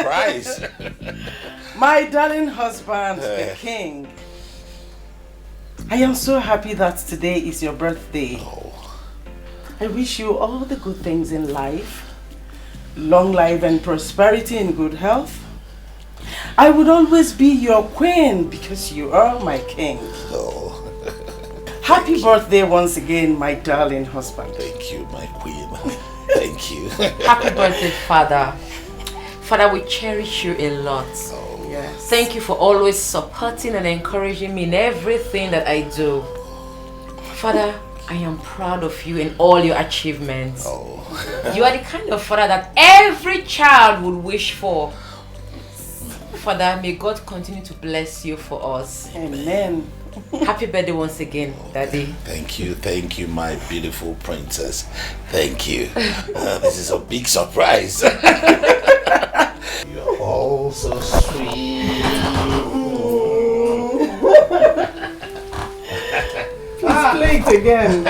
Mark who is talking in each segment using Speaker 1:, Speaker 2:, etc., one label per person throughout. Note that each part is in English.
Speaker 1: surprise.
Speaker 2: My darling husband, the king. I am so happy that today is your birthday.
Speaker 1: Oh.
Speaker 2: I wish you all the good things in life. Long life and prosperity and good health. I would always be your queen because you are my king.
Speaker 1: Oh.
Speaker 2: Happy birthday once again, my darling husband.
Speaker 1: Thank you, my queen. Thank you.
Speaker 3: Happy birthday, Father. Father, we cherish you a lot.
Speaker 1: Oh.
Speaker 2: Yes.
Speaker 3: Thank you for always supporting and encouraging me in everything that I do. Father, I am proud of you and all your achievements.
Speaker 1: Oh.
Speaker 3: You are the kind of father that every child would wish for. Father, may God continue to bless you for us.
Speaker 2: Amen.
Speaker 3: Happy birthday once again, Daddy.
Speaker 1: Thank you, my beautiful princess. Thank you. This is a big surprise. You're all so sweet.
Speaker 2: Please play it again.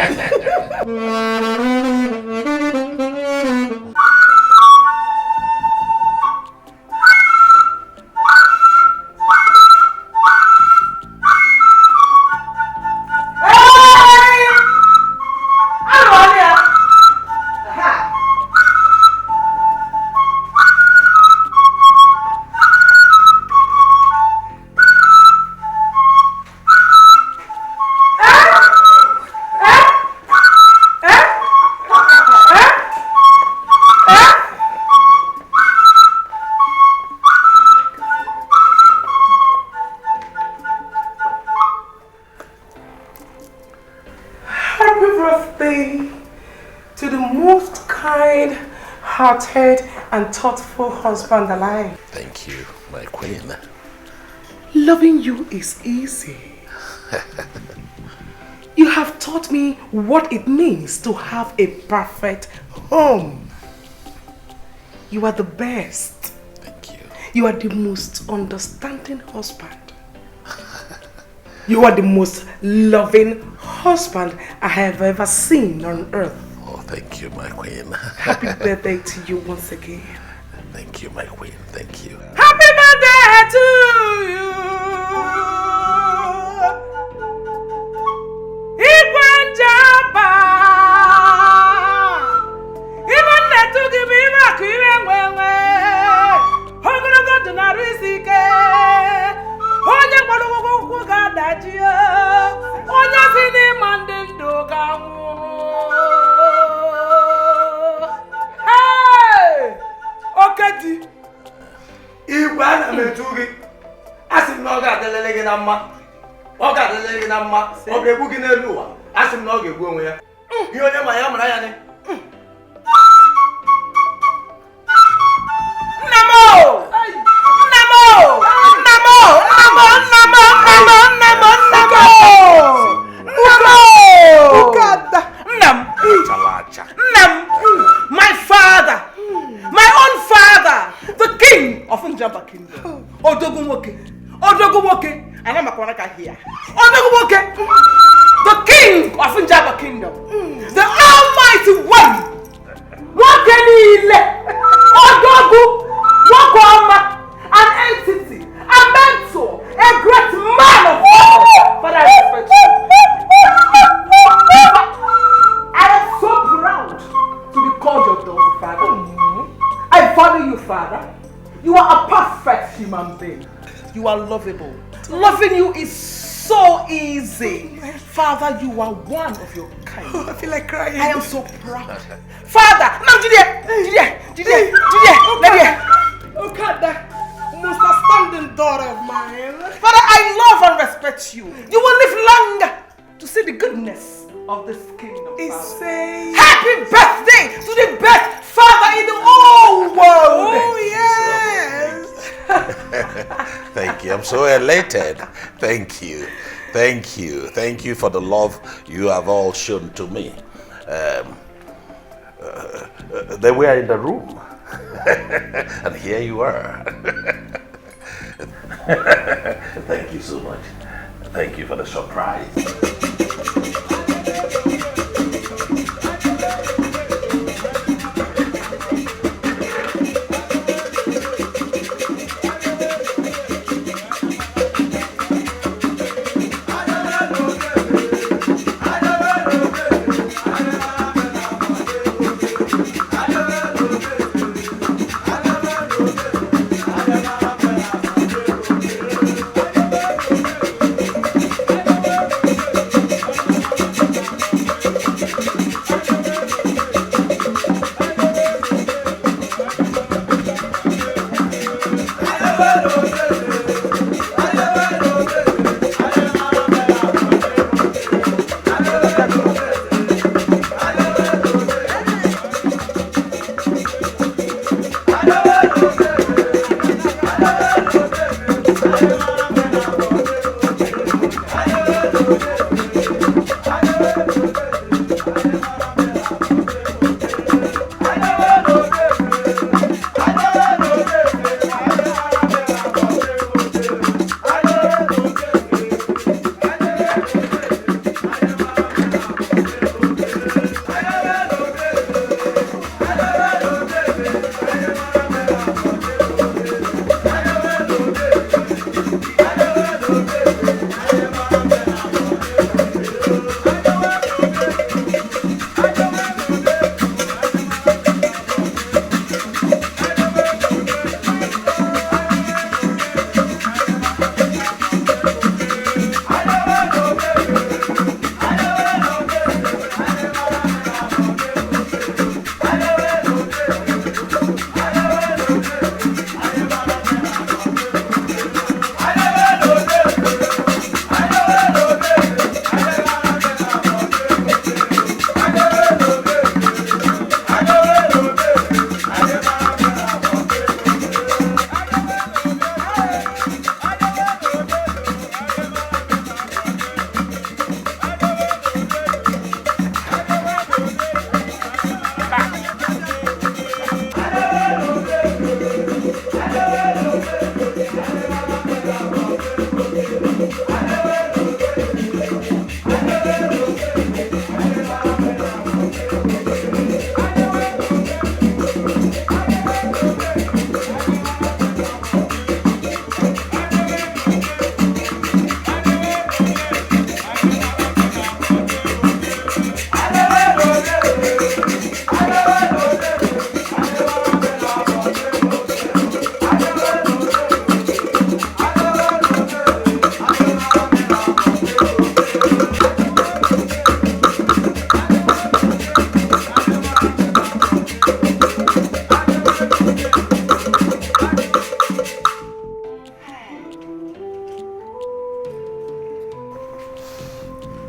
Speaker 2: Hearted and thoughtful husband alive.
Speaker 1: Thank you, my queen.
Speaker 2: Loving you is easy. You have taught me what it means to have a perfect home. You are the best.
Speaker 1: Thank you.
Speaker 2: You are the most understanding husband. You are the most loving husband I have ever seen on earth.
Speaker 1: Thank you, my queen.
Speaker 2: Happy birthday to you once again.
Speaker 1: Thank you, my queen. Thank you.
Speaker 2: Happy birthday to you. Igwanjaba. Even let to give me back even when Hogogo to Narisike. Onya Balugo Gadajia. Onya Sini Mandel Dogamu. Okati Iwana metugi asim no ga delele na mma o ga delele na mma o ga ebugi na elu wa asim no ga egbu onwe ya ihe onye ma ya mara ya ni Namo Namo Namo Ukada Nam my father, my own father, the king of Njamba Kingdom. Odogumoke, and I'm a Kwanaka here. Odogumoke, the king of Njamba Kingdom, the almighty one. What can he let? Odogu, Wakwama, an entity, a mentor, a great man of God. But I respect you. I am so proud to be called your daughter, Father. I value you, Father. You are a perfect human being. You are lovable. Loving you is so easy. Father, you are one of your kind. Oh, I feel like crying. I am so proud. Father, no, Julia, Okada, most outstanding daughter of mine. Father, I love and respect you. You will live longer to see the goodness of this kingdom. Happy birthday to the best father in the whole world. Oh yes.
Speaker 1: Thank you. I'm so elated. Thank you. Thank you. Thank you for the love you have all shown to me. They were in the room. And here you are. Thank you so much. Thank you for the surprise.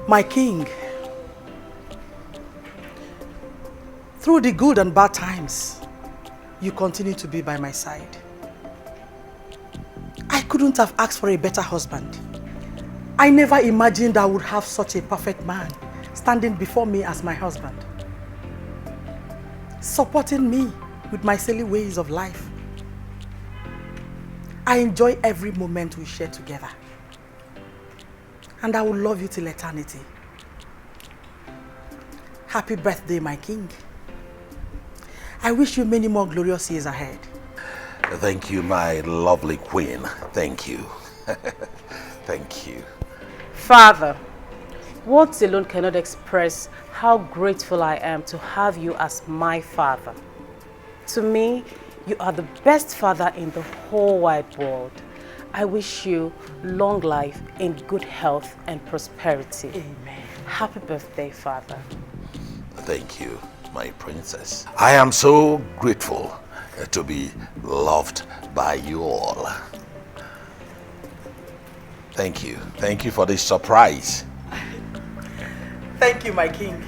Speaker 2: My king, through the good and bad times, you continue to be by my side. I couldn't have asked for a better husband. I never imagined I would have such a perfect man standing before me as my husband, supporting me with my silly ways of life. I enjoy every moment we share together, and I will love you till eternity. Happy birthday, my king. I wish you many more glorious years ahead.
Speaker 1: Thank you, my lovely queen. Thank you. Thank you.
Speaker 4: Father, words alone cannot express how grateful I am to have you as my father. To me, you are the best father in the whole wide world. I wish you long life in good health and prosperity.
Speaker 2: Amen.
Speaker 4: Happy birthday, Father.
Speaker 1: Thank you, my princess. I am so grateful to be loved by you all. Thank you. Thank you for this surprise.
Speaker 2: Thank you, my king.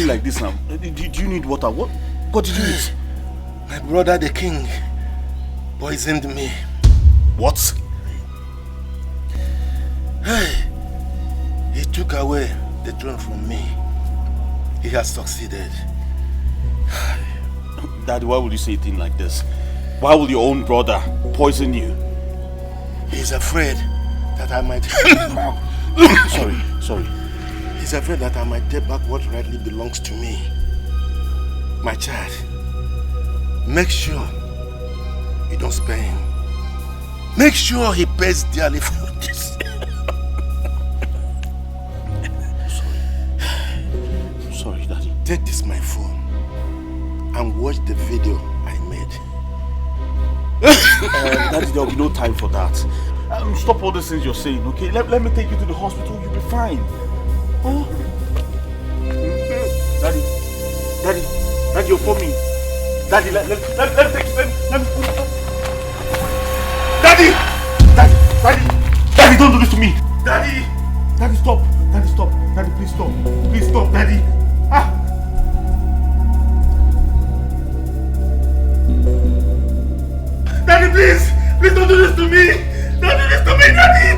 Speaker 5: like this now? Do you need water? What did you eat?
Speaker 6: My brother the king poisoned me.
Speaker 5: What?
Speaker 6: Hey, he took away the throne from me. He has succeeded.
Speaker 5: Daddy, why would you say a thing like this? Why will your own brother poison you?
Speaker 6: He's afraid that I might...
Speaker 5: Sorry.
Speaker 6: He's afraid that I might take back what rightly belongs to me. My child, make sure you don't spare him. Make sure he pays dearly for this.
Speaker 5: Sorry, Daddy.
Speaker 6: Take this my phone and watch the video I made.
Speaker 5: Daddy, there will be no time for that. Stop all these things you're saying, okay? Let me take you to the hospital, you'll be fine. Oh. Daddy, you're for me. Daddy, let me take you. Daddy, don't do this to me. Daddy, stop. Daddy, please stop. Please stop, Daddy. Daddy, please don't do this to me. Don't do this to me, Daddy.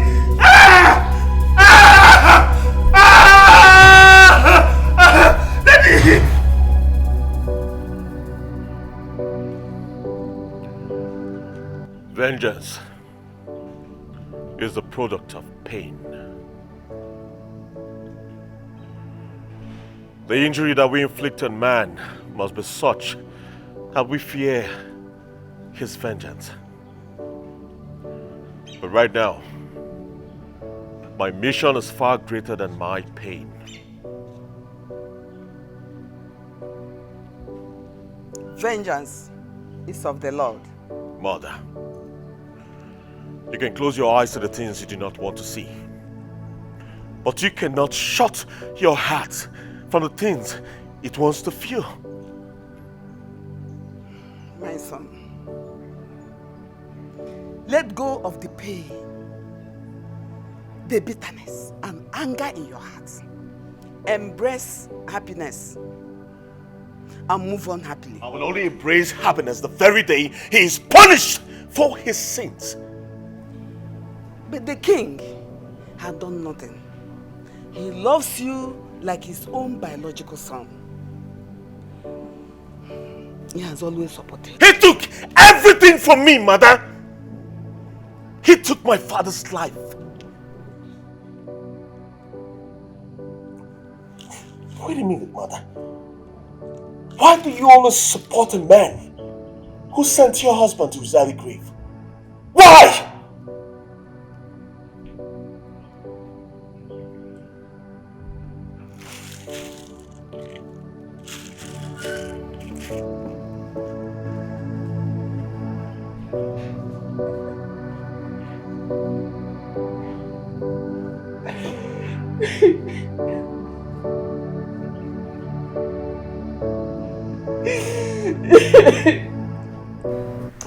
Speaker 5: Daddy.
Speaker 7: Vengeance is the product of pain. The injury that we inflict on man must be such that we fear his vengeance. But right now, my mission is far greater than my pain.
Speaker 2: Vengeance is of the Lord.
Speaker 7: Mother, you can close your eyes to the things you do not want to see. But you cannot shut your heart from the things it wants to feel.
Speaker 2: My son, let go of the pain, the bitterness, and anger in your heart. Embrace happiness and move on happily.
Speaker 7: I will only embrace happiness the very day he is punished for his sins.
Speaker 2: But the king had done nothing. He loves you like his own biological son. He has always supported.
Speaker 7: He took everything from me, mother. He took my father's life. Wait a minute, mother. Why do you always support a man who sent your husband to his early grave? Why?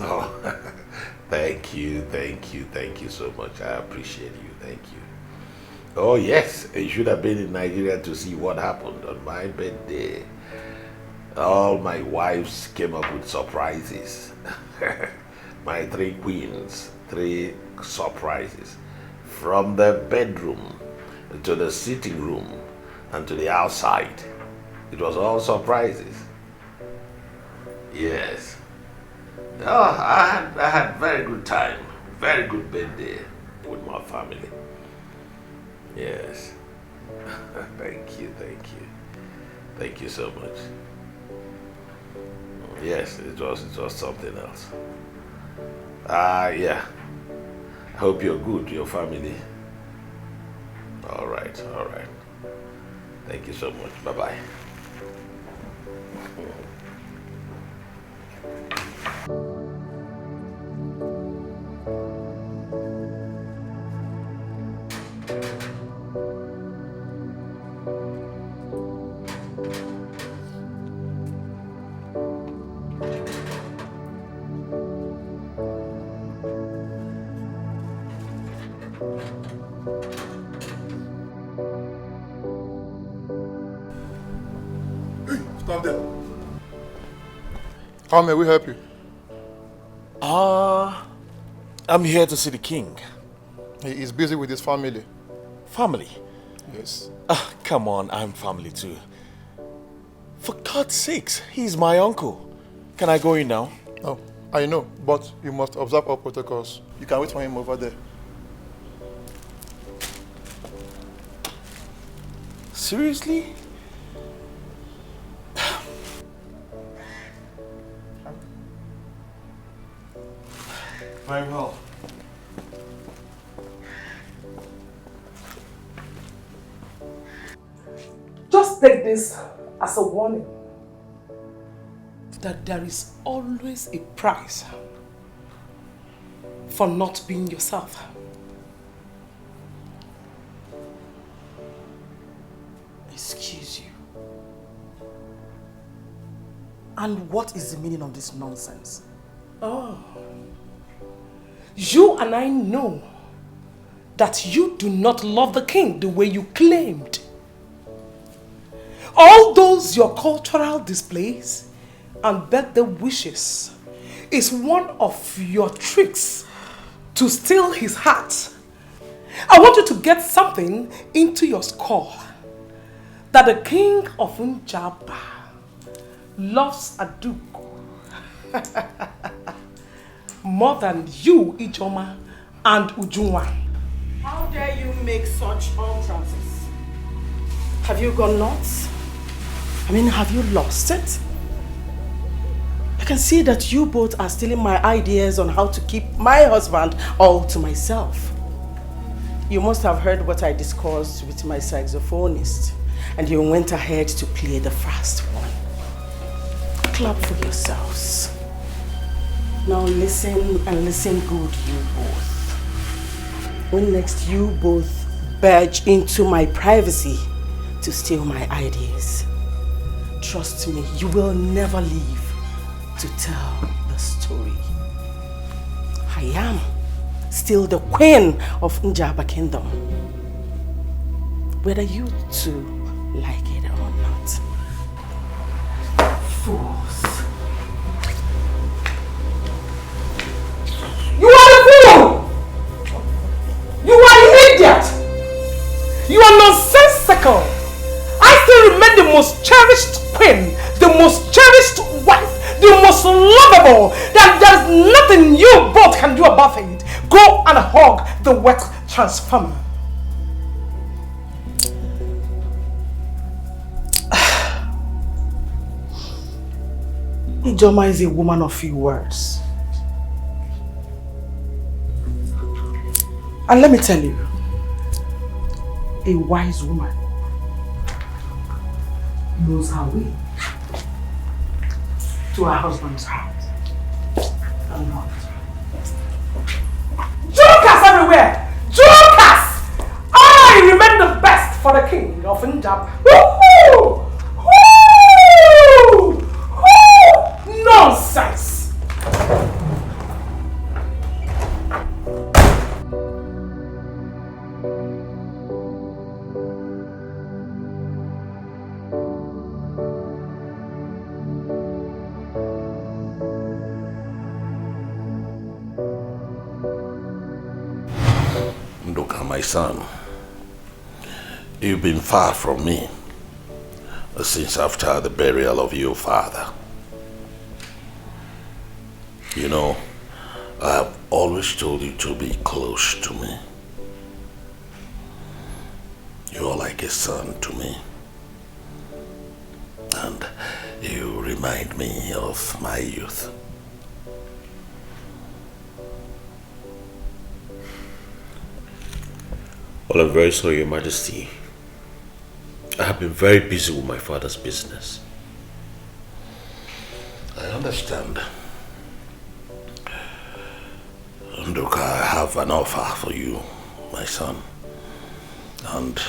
Speaker 1: Oh, thank you so much. I appreciate you. Thank you. Oh yes, you should have been in Nigeria to see what happened on my birthday. All my wives came up with surprises. My 3 queens, 3 surprises. From the bedroom to the sitting room and to the outside. It was all surprises. Yes. Oh, I had very good time. Very good birthday with my family. Yes. Thank you. Thank you so much. Yes, it was something else. Yeah. I hope you're good, your family. All right. Thank you so much. Bye-bye.
Speaker 8: Come there. How may we help you?
Speaker 5: I'm here to see the king.
Speaker 8: He is busy with his family.
Speaker 5: Family?
Speaker 8: Yes.
Speaker 5: Come on, I'm family too. For God's sakes, he's my uncle. Can I go in now?
Speaker 8: No, I know, but you must observe all protocols. You can wait for him over there.
Speaker 5: Seriously? Very well.
Speaker 2: Just take this as a warning that there is always a price for not being yourself. Excuse you. And what is the meaning of this nonsense? Oh. You and I know that you do not love the king the way you claimed. All those your cultural displays and birthday wishes is one of your tricks to steal his heart. I want you to get something into your skull that the king of Njaba loves Aduku more than you, Ijoma, and Ujunwa. How dare you make such utterances? Have you gone nuts? I mean, have you lost it? I can see that you both are stealing my ideas on how to keep my husband all to myself. You must have heard what I discussed with my saxophonist, and you went ahead to play the fast one. Clap for yourselves. Now listen, and listen good, you both. When next you both barge into my privacy to steal my ideas, trust me, you will never leave to tell the story. I am still the queen of Njaba Kingdom, whether you two like it or not. Fools. You are a fool! You are an idiot! You are nonsensical! I still remain the most cherished queen, the most cherished wife, the most lovable. That there's nothing you both can do about it. Go and hug the wet transformer. Ijoma is a woman of few words. And let me tell you, a wise woman knows her way to her husband's heart and not. Jokers everywhere! Jokers! I remain the best for the king of Njaba. Woo-hoo! Woo! Woo! Nonsense!
Speaker 1: My son, you've been far from me since after the burial of your father. You know, I've always told you to be close to me. You're like a son to me. And you remind me of my youth.
Speaker 7: Well, I'm very sorry, Your Majesty. I have been very busy with my father's business.
Speaker 1: I understand. Nduka, I have an offer for you, my son. And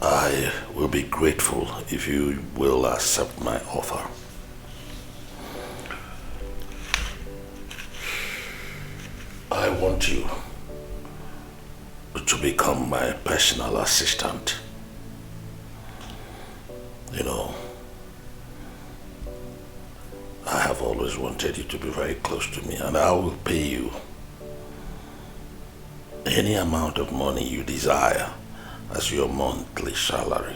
Speaker 1: I will be grateful if you will accept my offer. I want you to become my personal assistant. You know, have always wanted you to be very close to me, and I will pay you any amount of money you desire as your monthly salary.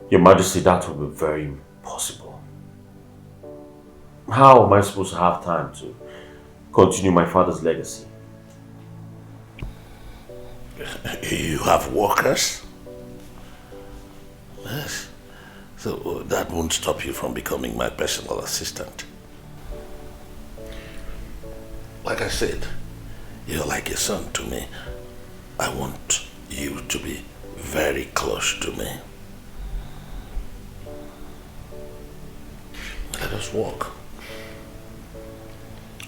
Speaker 7: Your Majesty, that will be very impossible. How am I supposed to have time to continue my father's legacy?
Speaker 1: You have workers? Yes. So that won't stop you from becoming my personal assistant. Like I said, you're like a son to me. I want you to be very close to me. Let us walk.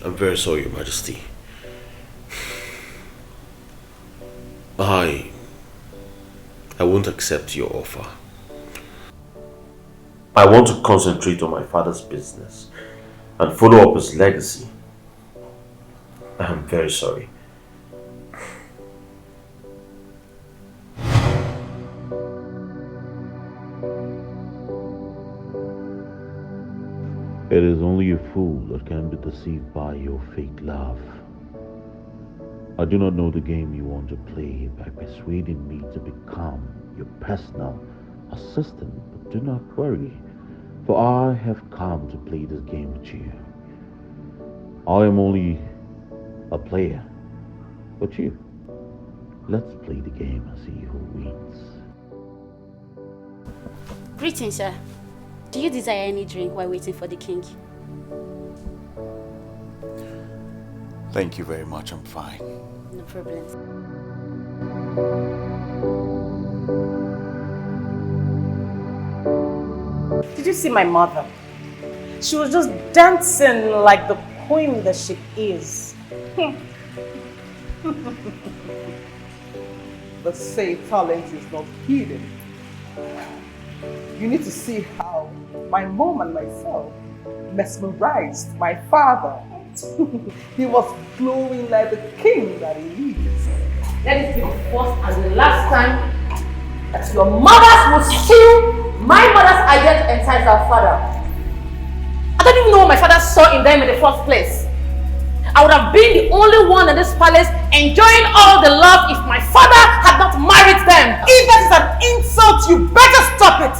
Speaker 7: I'm very sorry, Your Majesty. I won't accept your offer. I want to concentrate on my father's business and follow up his legacy. I'm very sorry.
Speaker 9: It is only a fool that can be deceived by your fake love. I do not know the game you want to play by persuading me to become your personal assistant, but do not worry, for I have come to play this game with you. I am only a player, but you. Let's play the game and see who wins.
Speaker 10: Greetings, sir. Do you desire any drink while waiting for the king?
Speaker 5: Thank you very much, I'm fine.
Speaker 10: No problem.
Speaker 4: Did you see my mother? She was just dancing like the queen that she is.
Speaker 2: But say talent is not hidden. You need to see how my mom and myself mesmerized my father. He was glowing like the king that he is.
Speaker 3: Let it be the first and the last time that your mothers will steal my mother's idea to entice our father. I don't even know what my father saw in them in the first place. I would have been the only one in this palace enjoying all the love if my father had not married them.
Speaker 2: If that is an insult, you better stop it.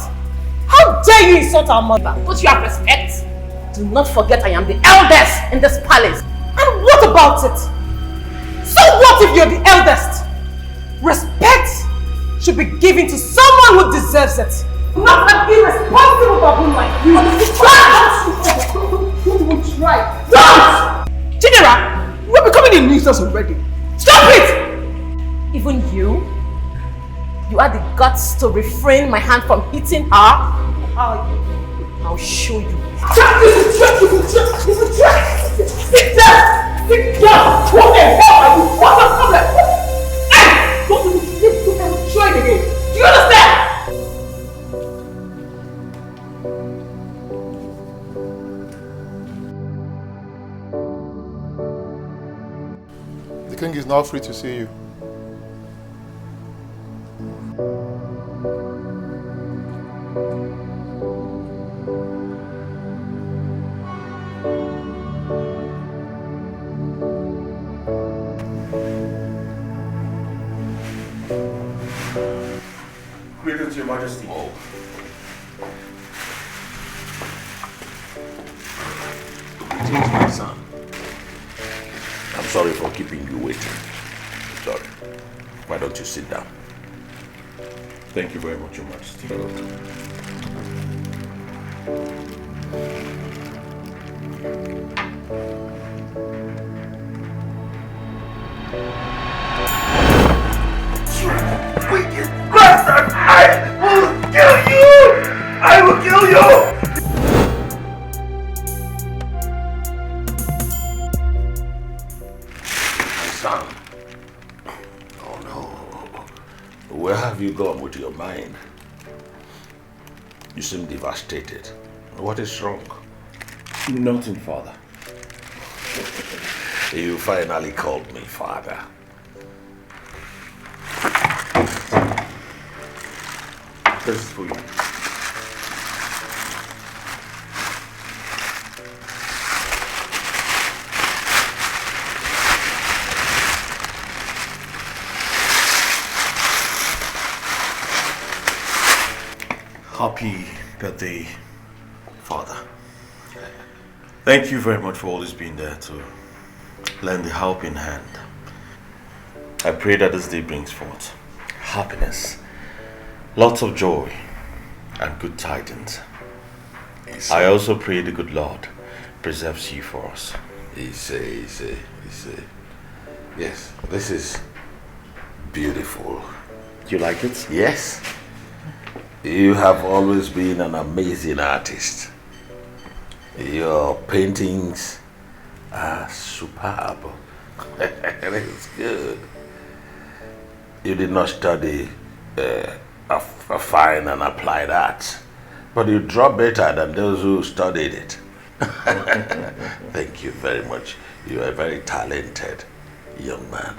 Speaker 2: How dare you insult our mother?
Speaker 3: Don't you have respect? Do not forget I am the eldest in this palace.
Speaker 2: And what about it? So what if you're the eldest? Respect should be given to someone who deserves it. Not an irresponsible baboon like you. Don't even try. Don't! General, we're becoming a nuisance already. Stop it!
Speaker 3: Even you? You had the guts to refrain my hand from hitting her? I'll show you.
Speaker 2: This is trash! Sit down! Sit down! What the hell are you? What's the problem? Hey! Don't even try it again. Do you understand?
Speaker 8: The king is now free to see you.
Speaker 7: Greetings, Your Majesty.
Speaker 1: Oh. Greetings, my son. I'm sorry for keeping you waiting. Sorry. Why don't you sit down?
Speaker 7: Thank you very much, Your Majesty.
Speaker 1: Wicked bastard! I will kill you! I will kill you! My son. Oh no. Where have you gone with your mind? You seem devastated. What is wrong?
Speaker 7: Nothing, Father.
Speaker 1: You finally called me father.
Speaker 7: This is for you. Happy birthday, Father. Thank you very much for always being there to lend a helping hand. I pray that this day brings forth happiness, lots of joy, and good tidings. I also pray the good Lord preserves you for us.
Speaker 1: Easy. Yes, this is beautiful.
Speaker 7: You like it?
Speaker 1: Yes. You have always been an amazing artist. Your paintings are superb. It's good. You did not study a fine and applied arts, but you draw better than those who studied it. Thank you very much. You are a very talented young man.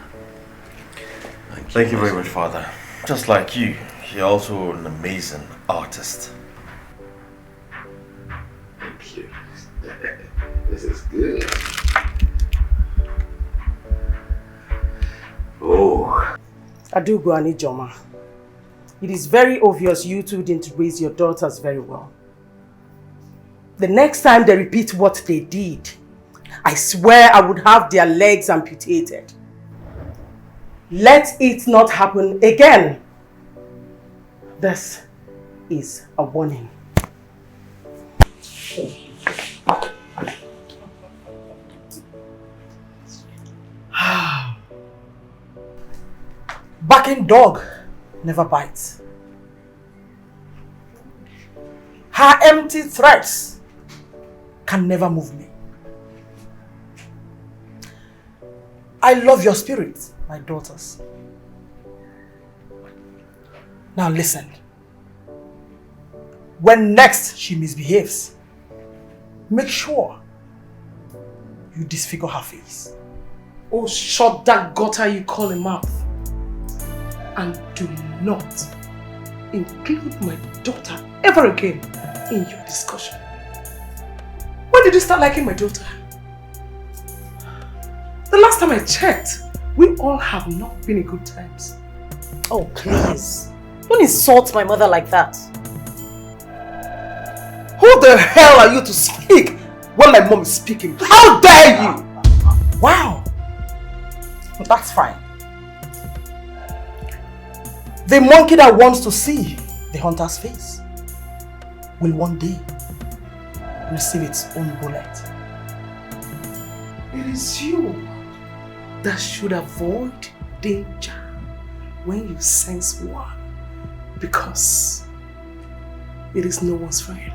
Speaker 7: Thank you very much, Father. Just like you, you're also an amazing artist.
Speaker 1: Thank you. This is good. Oh.
Speaker 2: Adugo and Ijoma, it is very obvious you two didn't raise your daughters very well. The next time they repeat what they did, I swear I would have their legs amputated. Let it not happen again. This is a warning. Barking dog never bites. Her empty threats can never move me. I love your spirit, my daughters. Now listen. When next she misbehaves, make sure you disfigure her face. Oh, shut that gutter you call a mouth. And do not include my daughter ever again in your discussion. When did you start liking my daughter? The last time I checked, we all have not been in good times.
Speaker 4: Oh, please. Don't insult my mother like that.
Speaker 2: Who the hell are you to speak when my mom is speaking? How dare you? Wow. But that's fine. The monkey that wants to see the hunter's face will one day receive its own bullet. It is you that should avoid danger when you sense one, because it is no one's friend.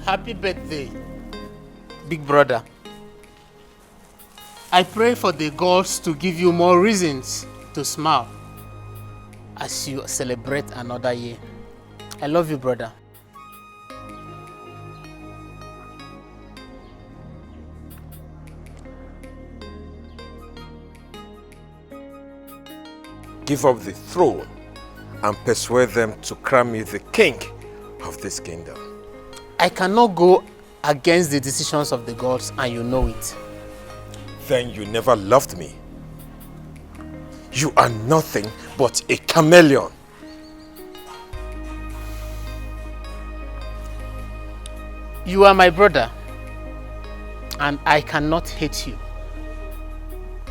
Speaker 11: Happy birthday, big brother. I pray for the gods to give you more reasons to smile as you celebrate another year. I love you, brother.
Speaker 12: Give up the throne and persuade them to crown me the king of this kingdom.
Speaker 11: I cannot go against the decisions of the gods, and you know it.
Speaker 12: Then you never loved me. You are nothing but a chameleon.
Speaker 11: You are my brother, and I cannot hate you.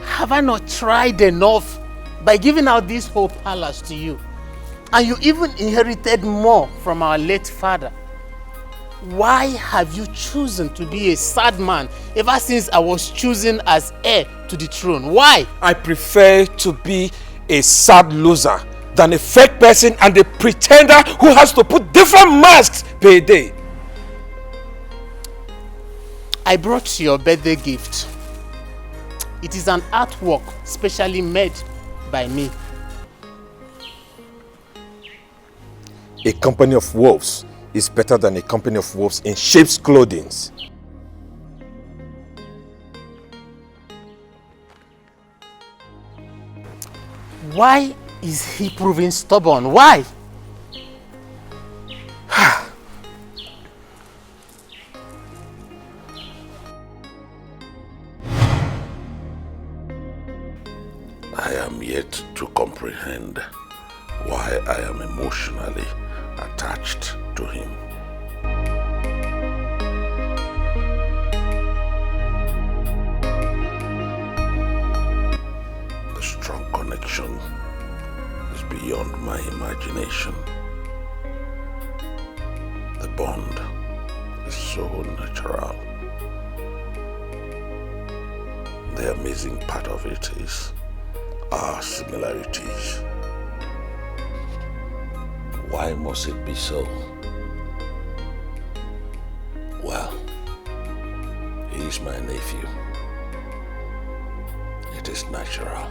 Speaker 11: Have I not tried enough by giving out this whole palace to you? And you even inherited more from our late father. why have you chosen to be a sad man ever since I was chosen as heir to the throne? Why?
Speaker 12: I prefer to be a sad loser than a fake person and a pretender who has to put different masks per day.
Speaker 11: I brought your birthday gift. It is an artwork specially made by me.
Speaker 12: A company of wolves is better than a company of wolves in sheep's clothing.
Speaker 11: Why is he proving stubborn? Why?
Speaker 1: I am yet to comprehend why I am emotionally attached to him. The strong connection is beyond my imagination. The bond is so natural. The amazing part of it is our similarities. Why must it be so? Well, he is my nephew. It is natural.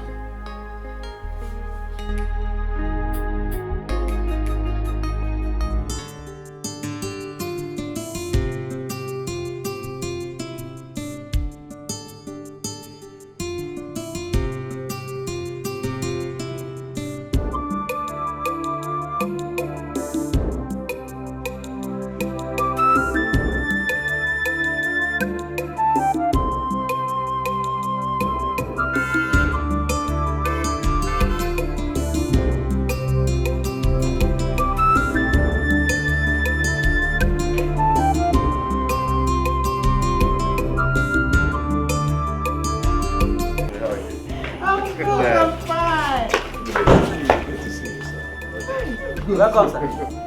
Speaker 2: Welcome, sir.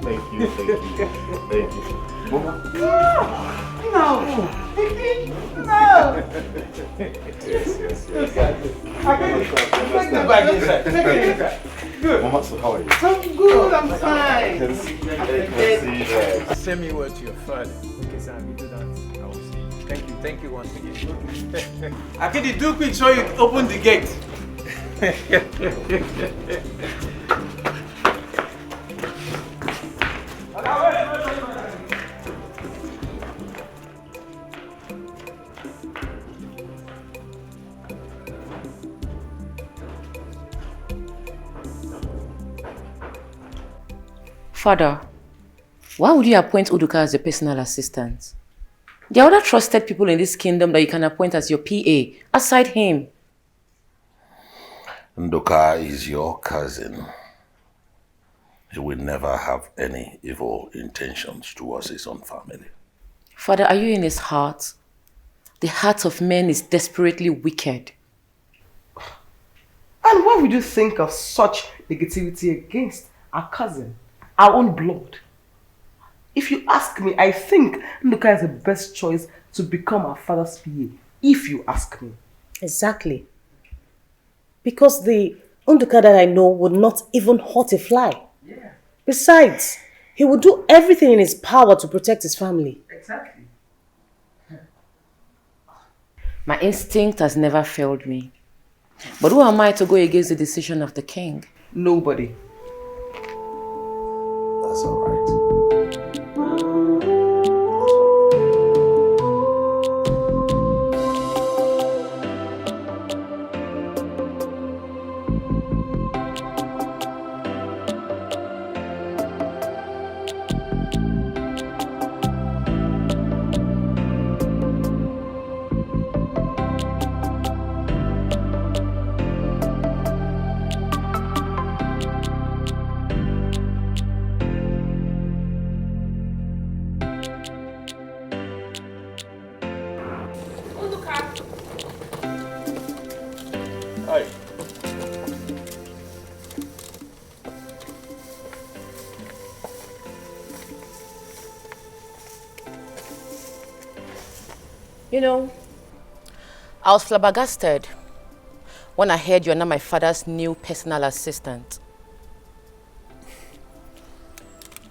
Speaker 5: Thank you. Mama?
Speaker 2: No. No.
Speaker 5: Yes.
Speaker 2: I take the bag inside. Take it inside. Good.
Speaker 5: Mama, so how are you?
Speaker 2: I'm good. I'm fine.
Speaker 5: I can see that.
Speaker 13: Send me word to your father. Okay, sir, I will do that. I will see. Thank you once again. Akidi, do quick so you open the gate.
Speaker 3: Father, why would you appoint Uduka as your personal assistant? There are other trusted people in this kingdom that you can appoint as your PA, aside him.
Speaker 1: Nduka is your cousin. He will never have any evil intentions towards his own family.
Speaker 3: Father, are you in his heart? The heart of men is desperately wicked.
Speaker 2: And why would you think of such negativity against our cousin, our own blood? If you ask me, I think Nduka is the best choice to become our father's PA, if you ask me.
Speaker 4: Exactly. Because the Nduka that I know would not even hurt a fly.
Speaker 2: Yeah.
Speaker 4: Besides, he would do everything in his power to protect his family.
Speaker 2: Exactly.
Speaker 3: My instinct has never failed me. But who am I to go against the decision of the king?
Speaker 2: Nobody.
Speaker 1: That's all right.
Speaker 3: You know, I was flabbergasted when I heard you're now my father's new personal assistant.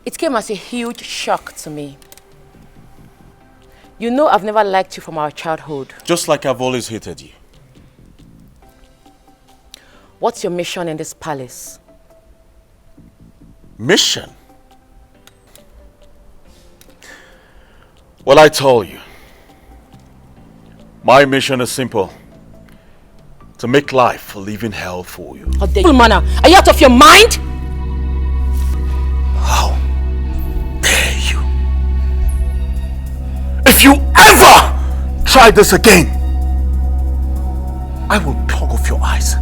Speaker 3: It came as a huge shock to me. You know I've never liked you from our childhood.
Speaker 7: Just like I've always hated you.
Speaker 3: What's your mission in this palace?
Speaker 7: Mission? Well, I told you. My mission is simple. To make life a living hell for you.
Speaker 3: How dare you, manner? Are you out of your mind?
Speaker 7: How dare you? If you ever try this again, I will pug off your eyes.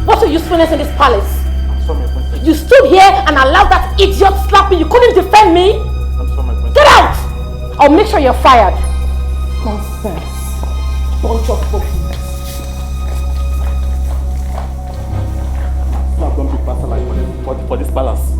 Speaker 3: What's your usefulness in this palace? You stood here and allowed that idiot slap me. You couldn't defend me. Get out! I'll make sure you're fired. Nonsense. Bunch of fools.
Speaker 5: Now don't be pastor for this palace.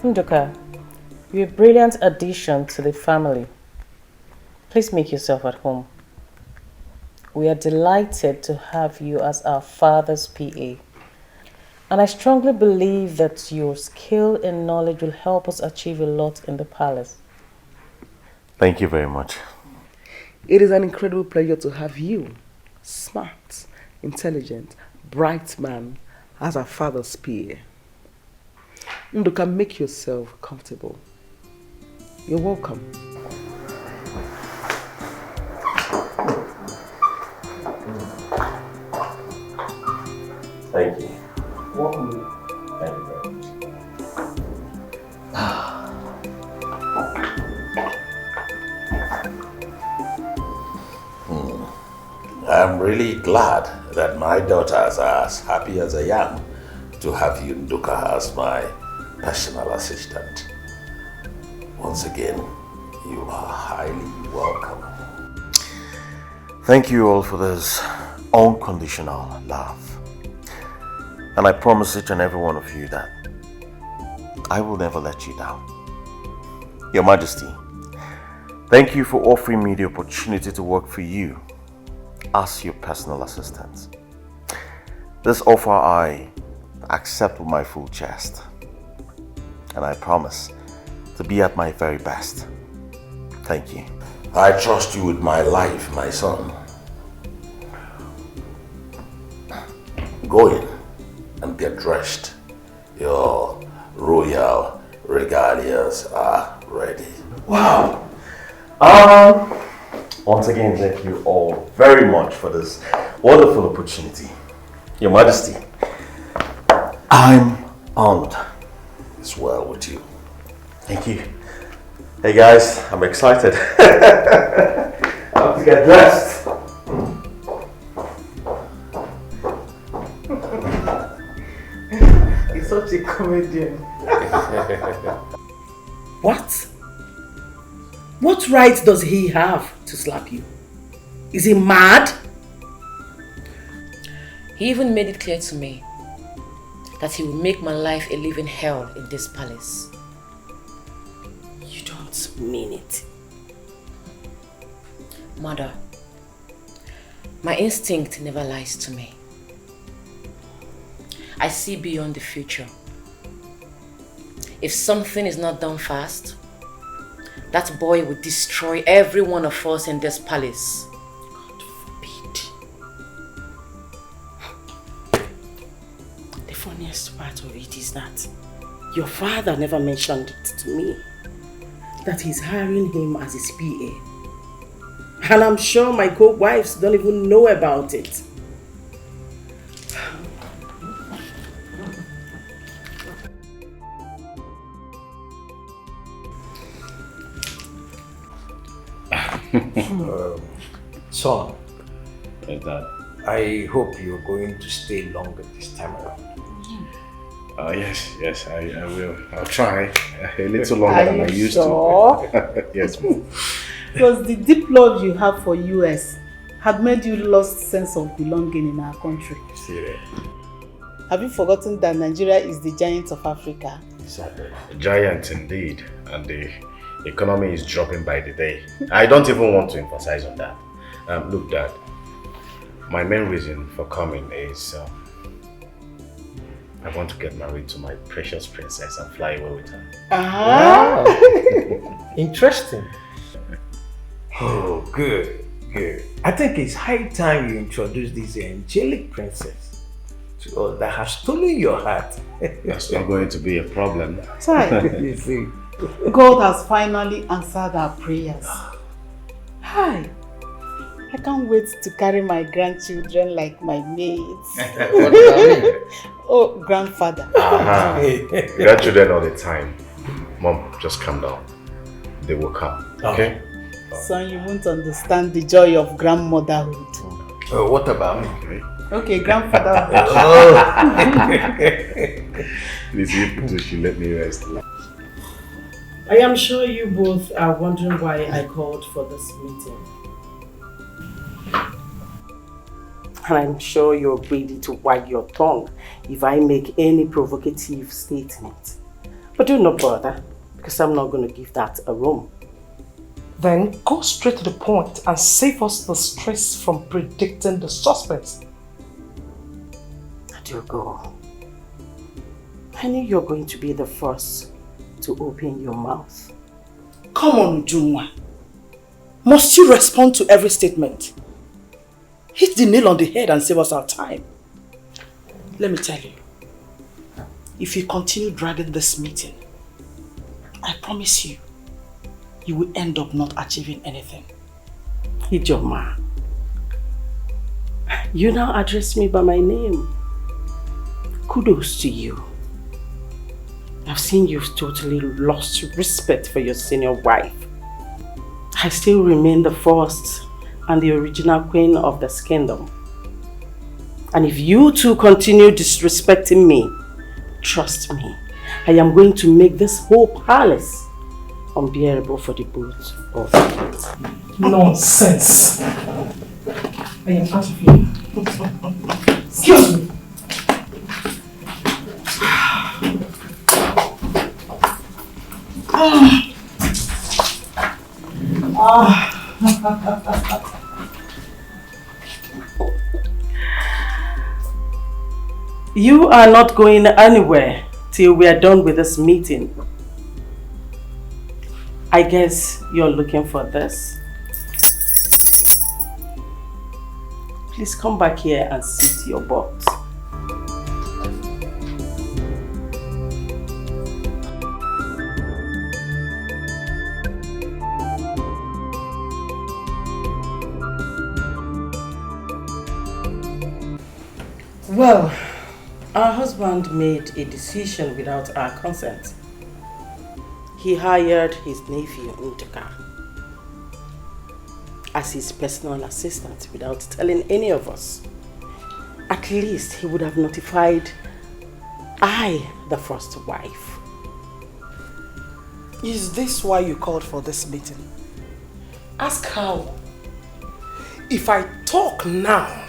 Speaker 4: Nduka, you're a brilliant addition to the family. Please make yourself at home. We are delighted to have you as our father's PA. And I strongly believe that your skill and knowledge will help us achieve a lot in the palace.
Speaker 9: Thank you very much.
Speaker 2: It is an incredible pleasure to have you, smart, intelligent, bright man, as our father's PA. Nduka, make yourself comfortable. You're welcome.
Speaker 9: Thank you.
Speaker 2: Welcome.
Speaker 9: Thank you very much.
Speaker 1: I'm really glad that my daughters are as happy as I am to have you, Nduka, as my personal assistant. Once again, you are highly welcome.
Speaker 9: Thank you all for this unconditional love. And I promise each and every one of you that I will never let you down. Your Majesty, thank you for offering me the opportunity to work for you as your personal assistant. This offer I accept with my full chest. And I promise to be at my very best. Thank you.
Speaker 1: I trust you with my life, my son. Go in and get dressed. Your royal regalias are ready.
Speaker 9: Wow. Once again, thank you all very much for this wonderful opportunity. Your Majesty, I'm honored.
Speaker 1: It's well with you.
Speaker 9: Thank you. Hey guys, I'm excited. I have to get dressed.
Speaker 2: He's such a comedian. What? What right does he have to slap you? Is he mad?
Speaker 3: He even made it clear to me that he will make my life a living hell in this palace.
Speaker 2: You don't mean it.
Speaker 3: Mother, my instinct never lies to me. I see beyond the future. If something is not done fast, that boy will destroy every one of us in this palace.
Speaker 2: God forbid. The funniest part of it is that your father never mentioned it to me, that he's hiring him as his PA. And I'm sure my co-wives don't even know about it.
Speaker 14: Son, I hope you're going to stay longer this time around.
Speaker 6: Yes, I will. I'll try a little longer than I used to. Yes, Mom.
Speaker 15: Because the deep love you have for US had made you lost sense of belonging in our country.
Speaker 14: See that?
Speaker 15: Have you forgotten that Nigeria is the giant of Africa?
Speaker 14: Exactly.
Speaker 6: A giant indeed, and the economy is dropping by the day. I don't even want to emphasize on that. Look, Dad, my main reason for coming is I want to get married to my precious princess and fly away with her.
Speaker 14: Wow. Interesting. Oh, good. I think it's high time you introduce this angelic princess to us that has stolen your heart.
Speaker 6: That's not going to be a problem.
Speaker 14: You see.
Speaker 15: God has finally answered our prayers. Hi. I can't wait to carry my grandchildren like my maids.
Speaker 6: What does that mean?
Speaker 15: Oh, grandfather.
Speaker 6: Grandchildren all the time. Mom, just calm down. They will come, okay?
Speaker 15: Son, you won't understand the joy of grandmotherhood.
Speaker 14: What about me?
Speaker 15: Okay, grandfather.
Speaker 6: Please, you should let me rest.
Speaker 2: I am sure you both are wondering why I called for this meeting. And I'm sure you're ready to wag your tongue if I make any provocative statement. But do not bother, because I'm not going to give that a room.
Speaker 16: Then go straight to the point and save us the stress from predicting the suspects.
Speaker 2: Do go. I knew you're going to be the first to open your mouth.
Speaker 16: Come on, Ujunwa. Must you respond to every statement? Hit the nail on the head and save us our time. Let me tell you, if you continue dragging this meeting, I promise you, you will end up not achieving anything.
Speaker 2: Ijoma, you now address me by my name. Kudos to you. I've seen you've totally lost respect for your senior wife. I still remain the first and the original queen of this kingdom. And if you two continue disrespecting me, trust me, I am going to make this whole palace unbearable for the both of you.
Speaker 16: Nonsense! I am out of here. Excuse me.
Speaker 2: You are not going anywhere till we are done with this meeting. I guess you're looking for this. Please come back here and sit your butt. Well, our husband made a decision without our consent. He hired his nephew Nduka as his personal assistant without telling any of us. At least he would have notified I, the first wife.
Speaker 16: Is this why you called for this meeting? Ask how. If I talk now,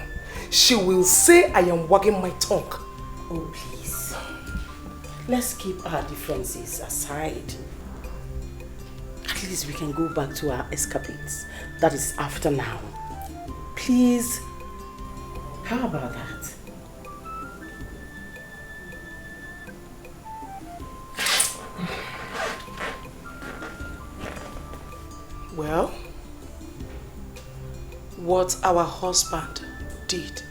Speaker 16: she will say I am wagging my tongue.
Speaker 2: Oh, please.
Speaker 16: let's keep our differences aside. At least we can go back to our escapades. That is after now. Please, how about that? Well, what our husband did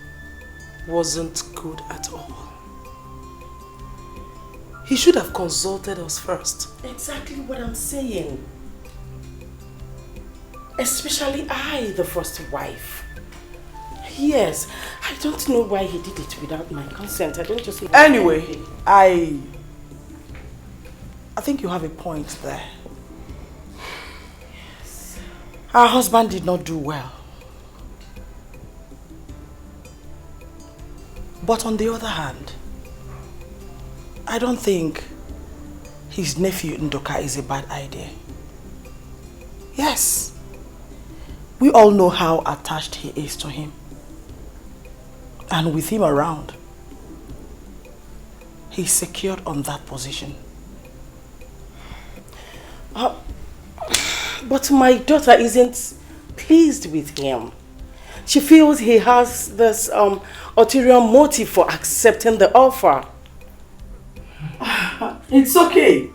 Speaker 16: wasn't good at all. He should have consulted us first. Exactly what I'm saying. Especially I, the first wife. Yes, I don't know why he did it without my consent. I don't just know. Anyway, I think you have a point there. Yes. Our husband did not do well. But on the other hand, I don't think his nephew Ndoka is a bad idea. Yes. We all know how attached he is to him. And with him around, he's secured on that position. But my daughter isn't pleased with him. She feels he has this ulterior motive for accepting the offer. It's okay.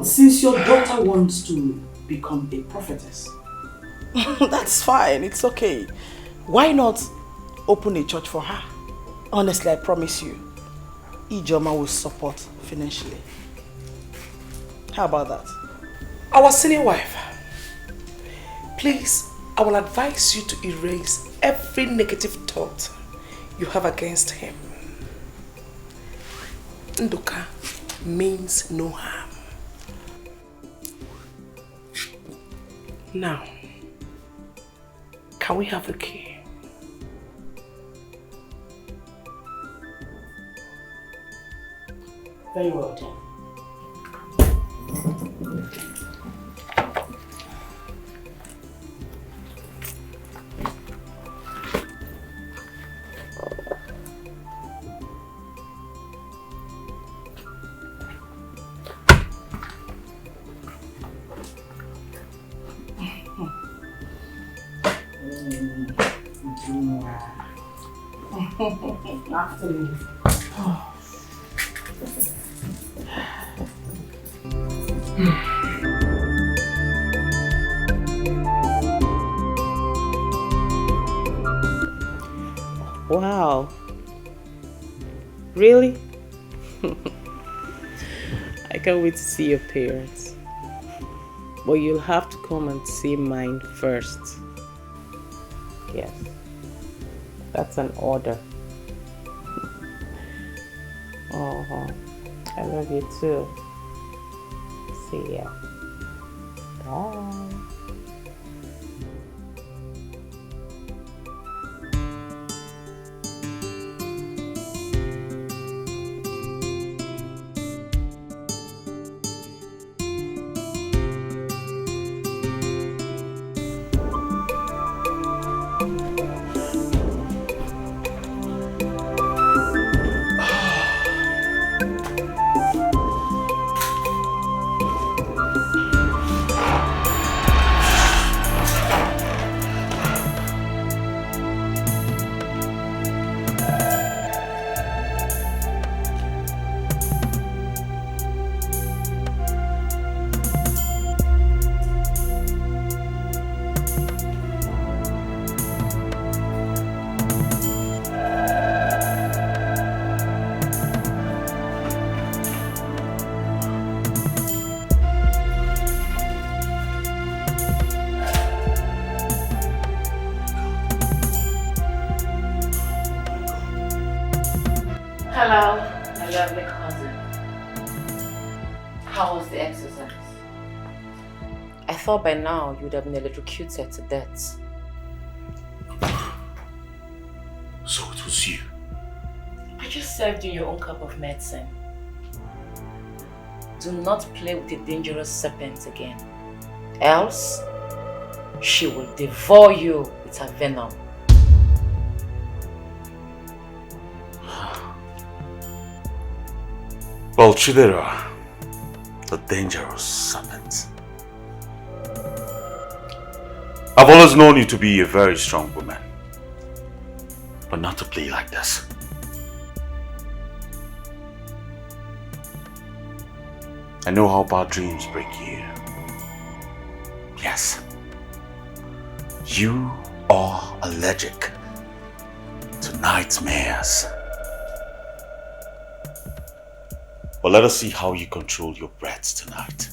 Speaker 16: Since your daughter wants to become a prophetess, that's fine, it's okay. Why not open a church for her? Honestly, I promise you, Ijoma will support financially. How about that? Our senior wife, please, I will advise you to erase every negative thought you have against him. Ndoka means no harm. Now, can we have the key? Very well done. Afternoon. Wow. Really? I can't wait to see your parents. But you'll have to come and see mine first. Yes. That's an order. Oh, I love you too. See ya. Bye.
Speaker 3: Hello, my lovely cousin. How was the exercise? I thought by now you would have been electrocuted to death.
Speaker 6: So it was you?
Speaker 3: I just served you your own cup of medicine. Do not play with a dangerous serpent again. Else, she will devour you with her venom.
Speaker 5: Well, Chidera, the dangerous serpent. I've always known you to be a very strong woman, but not to play like this. I know how bad dreams break you. Yes, you are allergic to nightmares. But let us see how you control your breath tonight.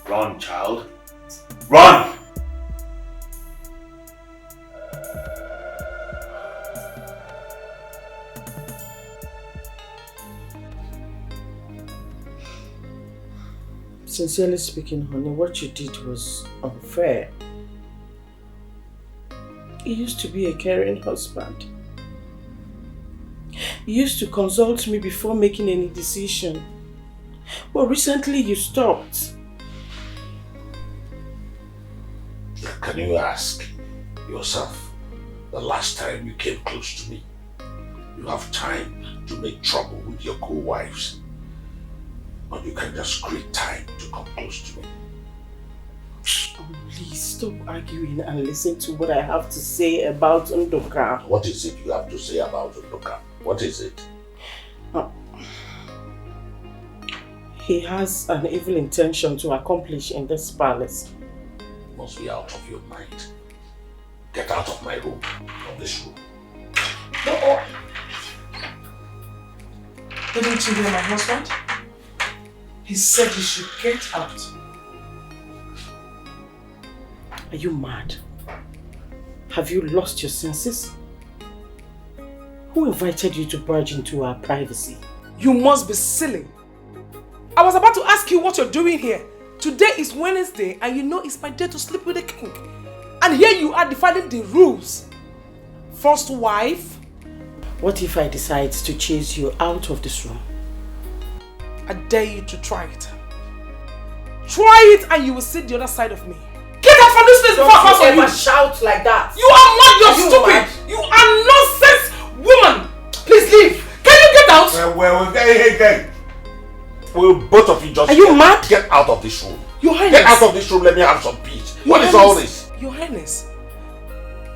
Speaker 5: Run, child. Run!
Speaker 16: Sincerely speaking, honey, what you did was unfair. He used to be a caring husband. You used to consult me before making any decision. But recently you stopped.
Speaker 1: Can you ask yourself the last time you came close to me? You have time to make trouble with your co-wives, but you can just create time to come close to me.
Speaker 16: Oh, please stop arguing and listen to what I have to say about Ndoka.
Speaker 1: What is it you have to say about Ndoka? What is it?
Speaker 16: He has an evil intention to accomplish in this palace.
Speaker 1: You must be out of your mind. Get out of my room, of this room.
Speaker 16: No.
Speaker 2: Didn't you hear my husband? He said you should get out.
Speaker 16: Are you mad? Have you lost your senses? Who invited you to barge into our privacy?
Speaker 2: You must be silly. I was about to ask you what you're doing here. Today is Wednesday and you know it's my day to sleep with the king. And here you are defining the rules. First wife.
Speaker 16: What if I decide to chase you out of this room?
Speaker 2: I dare you to try it. Try it and you will see the other side of me. Get out from this place before I pass on you!
Speaker 16: Don't shout like that!
Speaker 2: You are mad, you're stupid! You are nonsense woman! Please leave! Can you get out?
Speaker 1: Hey. Will both of you just
Speaker 16: Are you mad?
Speaker 1: Get out of this room.
Speaker 2: Your Highness.
Speaker 1: Get out of this room, let me have some peace. What is all this?
Speaker 2: Your Highness,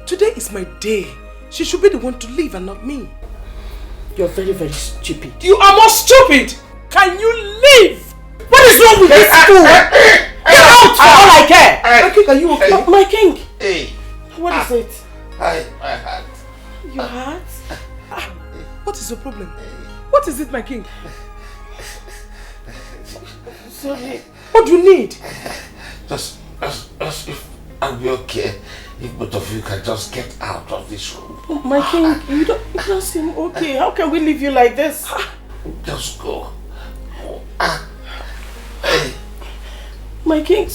Speaker 2: today is my day. She should be the one to leave and not me.
Speaker 16: You're very, very stupid.
Speaker 2: You are more stupid! Can you leave?
Speaker 16: What is wrong with this fool? Get out for all I care! My king, are you okay? My king!
Speaker 1: Hey.
Speaker 16: What is it?
Speaker 1: My heart.
Speaker 16: Your heart?
Speaker 2: What is your problem? What is it, my king?
Speaker 16: Sorry.
Speaker 2: What do you need?
Speaker 1: Just if I'll be okay. If both of you can just get out of this room.
Speaker 16: Oh, my king, you don't seem okay. How can we leave you like this?
Speaker 1: Just go.
Speaker 16: My king,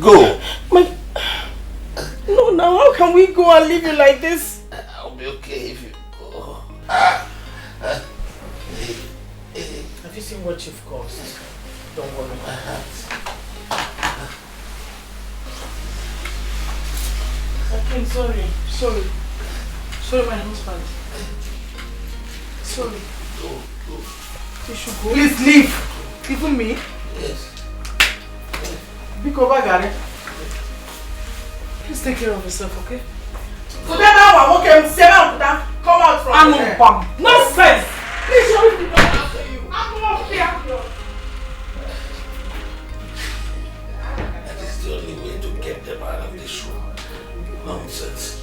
Speaker 1: go.
Speaker 16: No, now how can we go and leave you like this?
Speaker 1: I'll be okay if you go.
Speaker 16: Have you seen what you've caused? Don't worry. Okay, sorry, my husband. Sorry.
Speaker 1: Go.
Speaker 16: You should go.
Speaker 2: Please leave. Even me?
Speaker 1: Yes.
Speaker 2: Please take care of yourself, okay?
Speaker 16: Come out from here.
Speaker 2: Nonsense!
Speaker 16: Please, sorry.
Speaker 1: That is the only way to get them out of this room. Nonsense.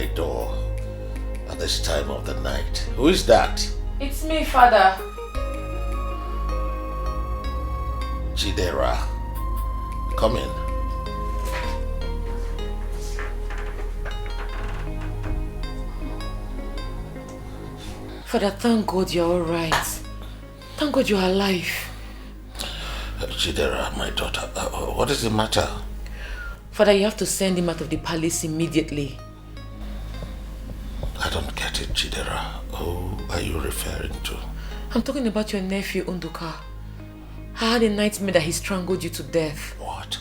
Speaker 1: my door at this time of the night? Who is that?
Speaker 3: It's me, Father.
Speaker 1: Chidera, come in.
Speaker 3: Father, thank God you're alright. Thank God you're alive.
Speaker 1: Chidera, my daughter, what is the matter?
Speaker 3: Father, you have to send him out of the palace immediately.
Speaker 1: I don't get it, Chidera. Who are you referring to?
Speaker 3: I'm talking about your nephew, Unduka. I had a nightmare that he strangled you to death.
Speaker 1: What?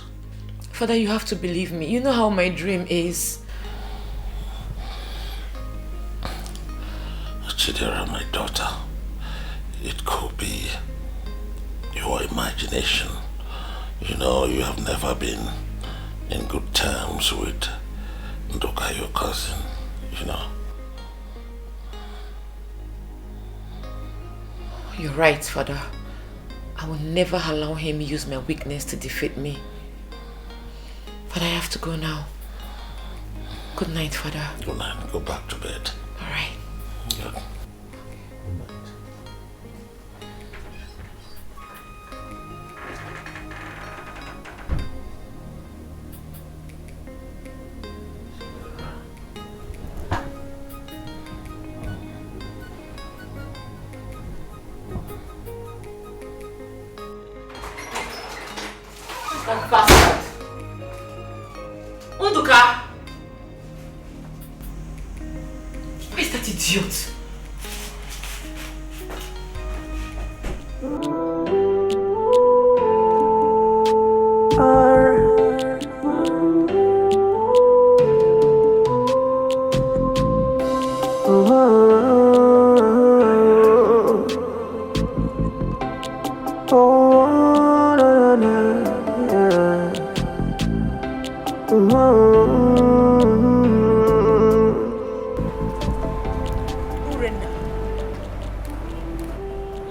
Speaker 3: Father, you have to believe me. You know how my dream is.
Speaker 1: Chidera, my daughter, it could be your imagination. You know, you have never been in good terms with Nduka, your cousin, you know.
Speaker 3: You're right, Father. I will never allow him use my weakness to defeat me. But I have to go now. Good night, Father.
Speaker 1: Good night. Go back to bed.
Speaker 3: All right.
Speaker 1: Good.
Speaker 3: That bastard! Unduka! Where is that idiot?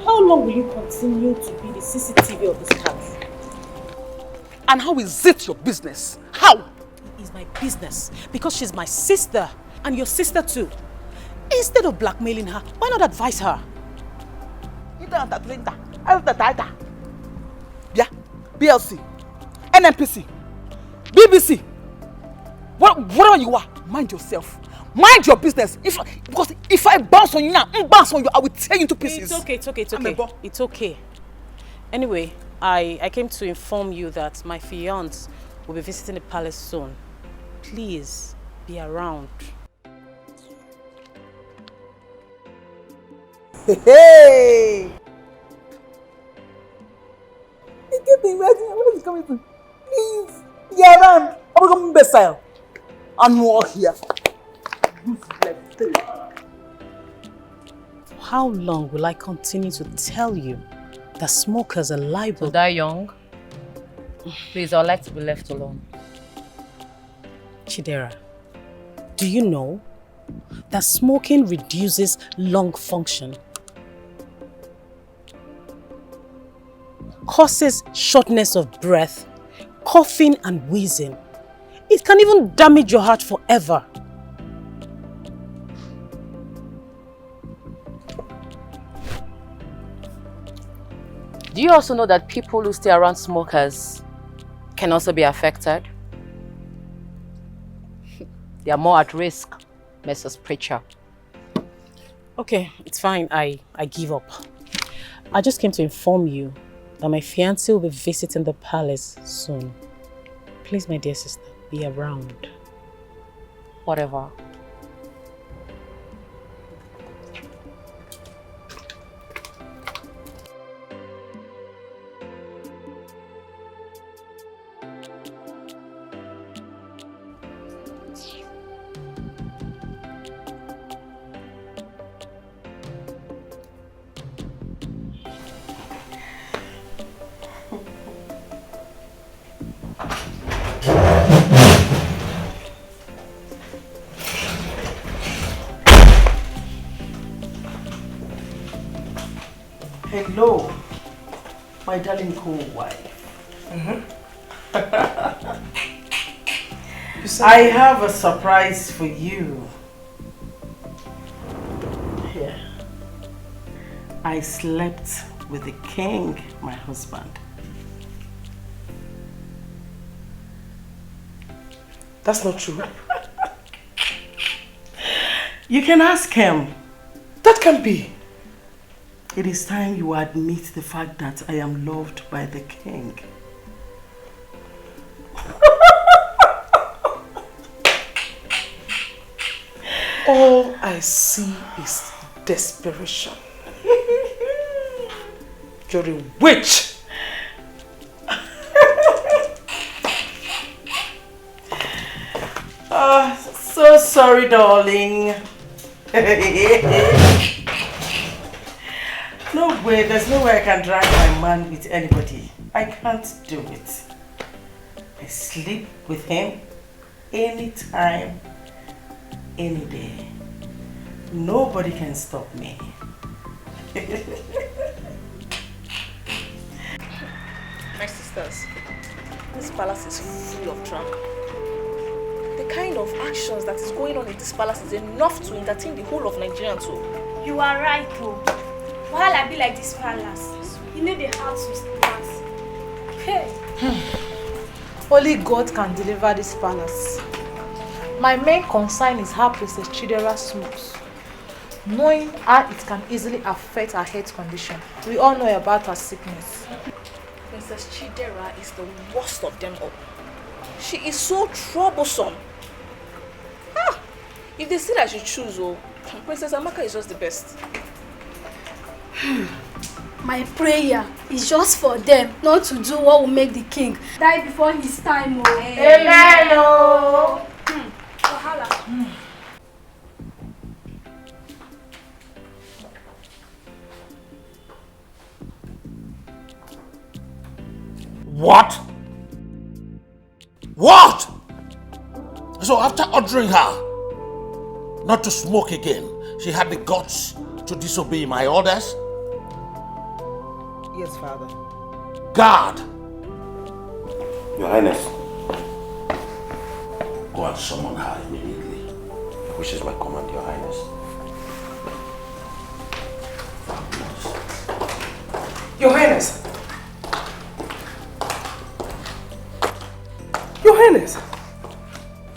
Speaker 16: How long will you continue to be the CCTV of this house? And how is it your business? How?
Speaker 4: It is my business because she's my sister and your sister too. Instead of blackmailing her, why not advise her?
Speaker 16: Yeah, BLC, NNPC, BBC, whatever you are, mind yourself. Mind your business. Because if I bounce on you now, I will tear you into pieces.
Speaker 4: It's okay. It's okay. Anyway, I came to inform you that my fiancé will be visiting the palace soon. Please be around.
Speaker 16: Hey! You get the imagine where he's coming from. Please, be around. I'm going to be imbecile. And more here.
Speaker 4: How long will I continue to tell you that smokers are liable
Speaker 3: to die young? Please, I'd like to be left alone.
Speaker 4: Chidera, do you know that smoking reduces lung function, causes shortness of breath, coughing and wheezing? It can even damage your heart forever.
Speaker 3: Do you also know that people who stay around smokers can also be affected? They are more at risk, Mrs. Preacher.
Speaker 4: Okay, it's fine. I give up. I just came to inform you that my fiancé will be visiting the palace soon. Please, my dear sister, be around.
Speaker 3: Whatever.
Speaker 16: Hello, my darling co-wife. I have a surprise for you.
Speaker 2: I slept with the king, my husband. That's not true. You can ask him. That can be. It is time you admit the fact that I am loved by the king. All I see is desperation. You're a witch! So sorry, darling. No way, there's no way I can drag my man with anybody. I can't do it. I sleep with him anytime, any day. Nobody can stop me.
Speaker 3: My sisters, this palace is full of drama. The kind of actions that is going on in this palace is enough to entertain the whole of Nigeria too.
Speaker 17: You are right, though. While I be like this palace, you need the house to stand. Hey.
Speaker 18: Only God can deliver this palace. My main concern is how Princess Chidera smokes. Knowing how it can easily affect her health condition. We all know about her sickness.
Speaker 3: Princess Chidera is the worst of them all. She is so troublesome. If they say that she choose, Princess Amaka is just the best.
Speaker 17: My prayer is just for them not to do what will make the king die before his time.
Speaker 18: Amen.
Speaker 12: What? What? So after ordering her not to smoke again, she had the guts to disobey my orders?
Speaker 2: Yes, Father.
Speaker 12: God!
Speaker 6: Your Highness, go and summon her immediately. Which is my command, Your Highness.
Speaker 2: Your Highness! Your Highness!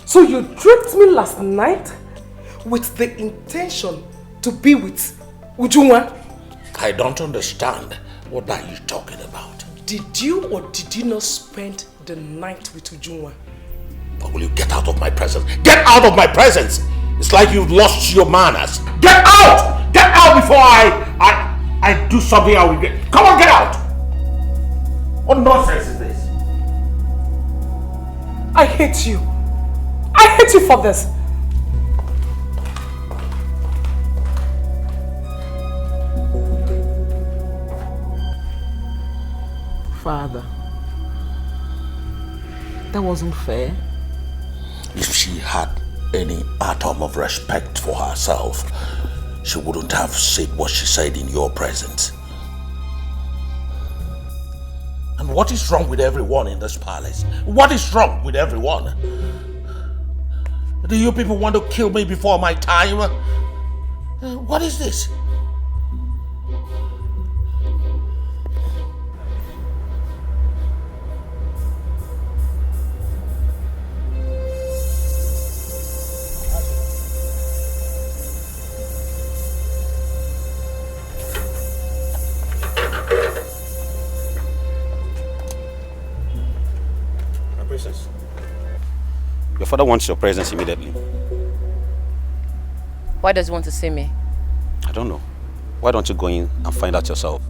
Speaker 2: So you tricked me last night with the intention to be with Ujunwa?
Speaker 12: I don't understand. What are you talking about?
Speaker 2: Did you or did you not spend the night with Ujunwa?
Speaker 12: But will you get out of my presence? Get out of my presence! It's like you've lost your manners. Get out! Get out before I do something I will get. Come on, get out! What nonsense is this?
Speaker 2: I hate you. I hate you for this. Father, that wasn't fair.
Speaker 12: If she had any atom of respect for herself, she wouldn't have said what she said in your presence. And what is wrong with everyone in this palace? What is wrong with everyone? Do you people want to kill me before my time? What is this?
Speaker 19: Your father wants your presence immediately.
Speaker 3: Why does he want to see me?
Speaker 19: I don't know. Why don't you go in and find out yourself?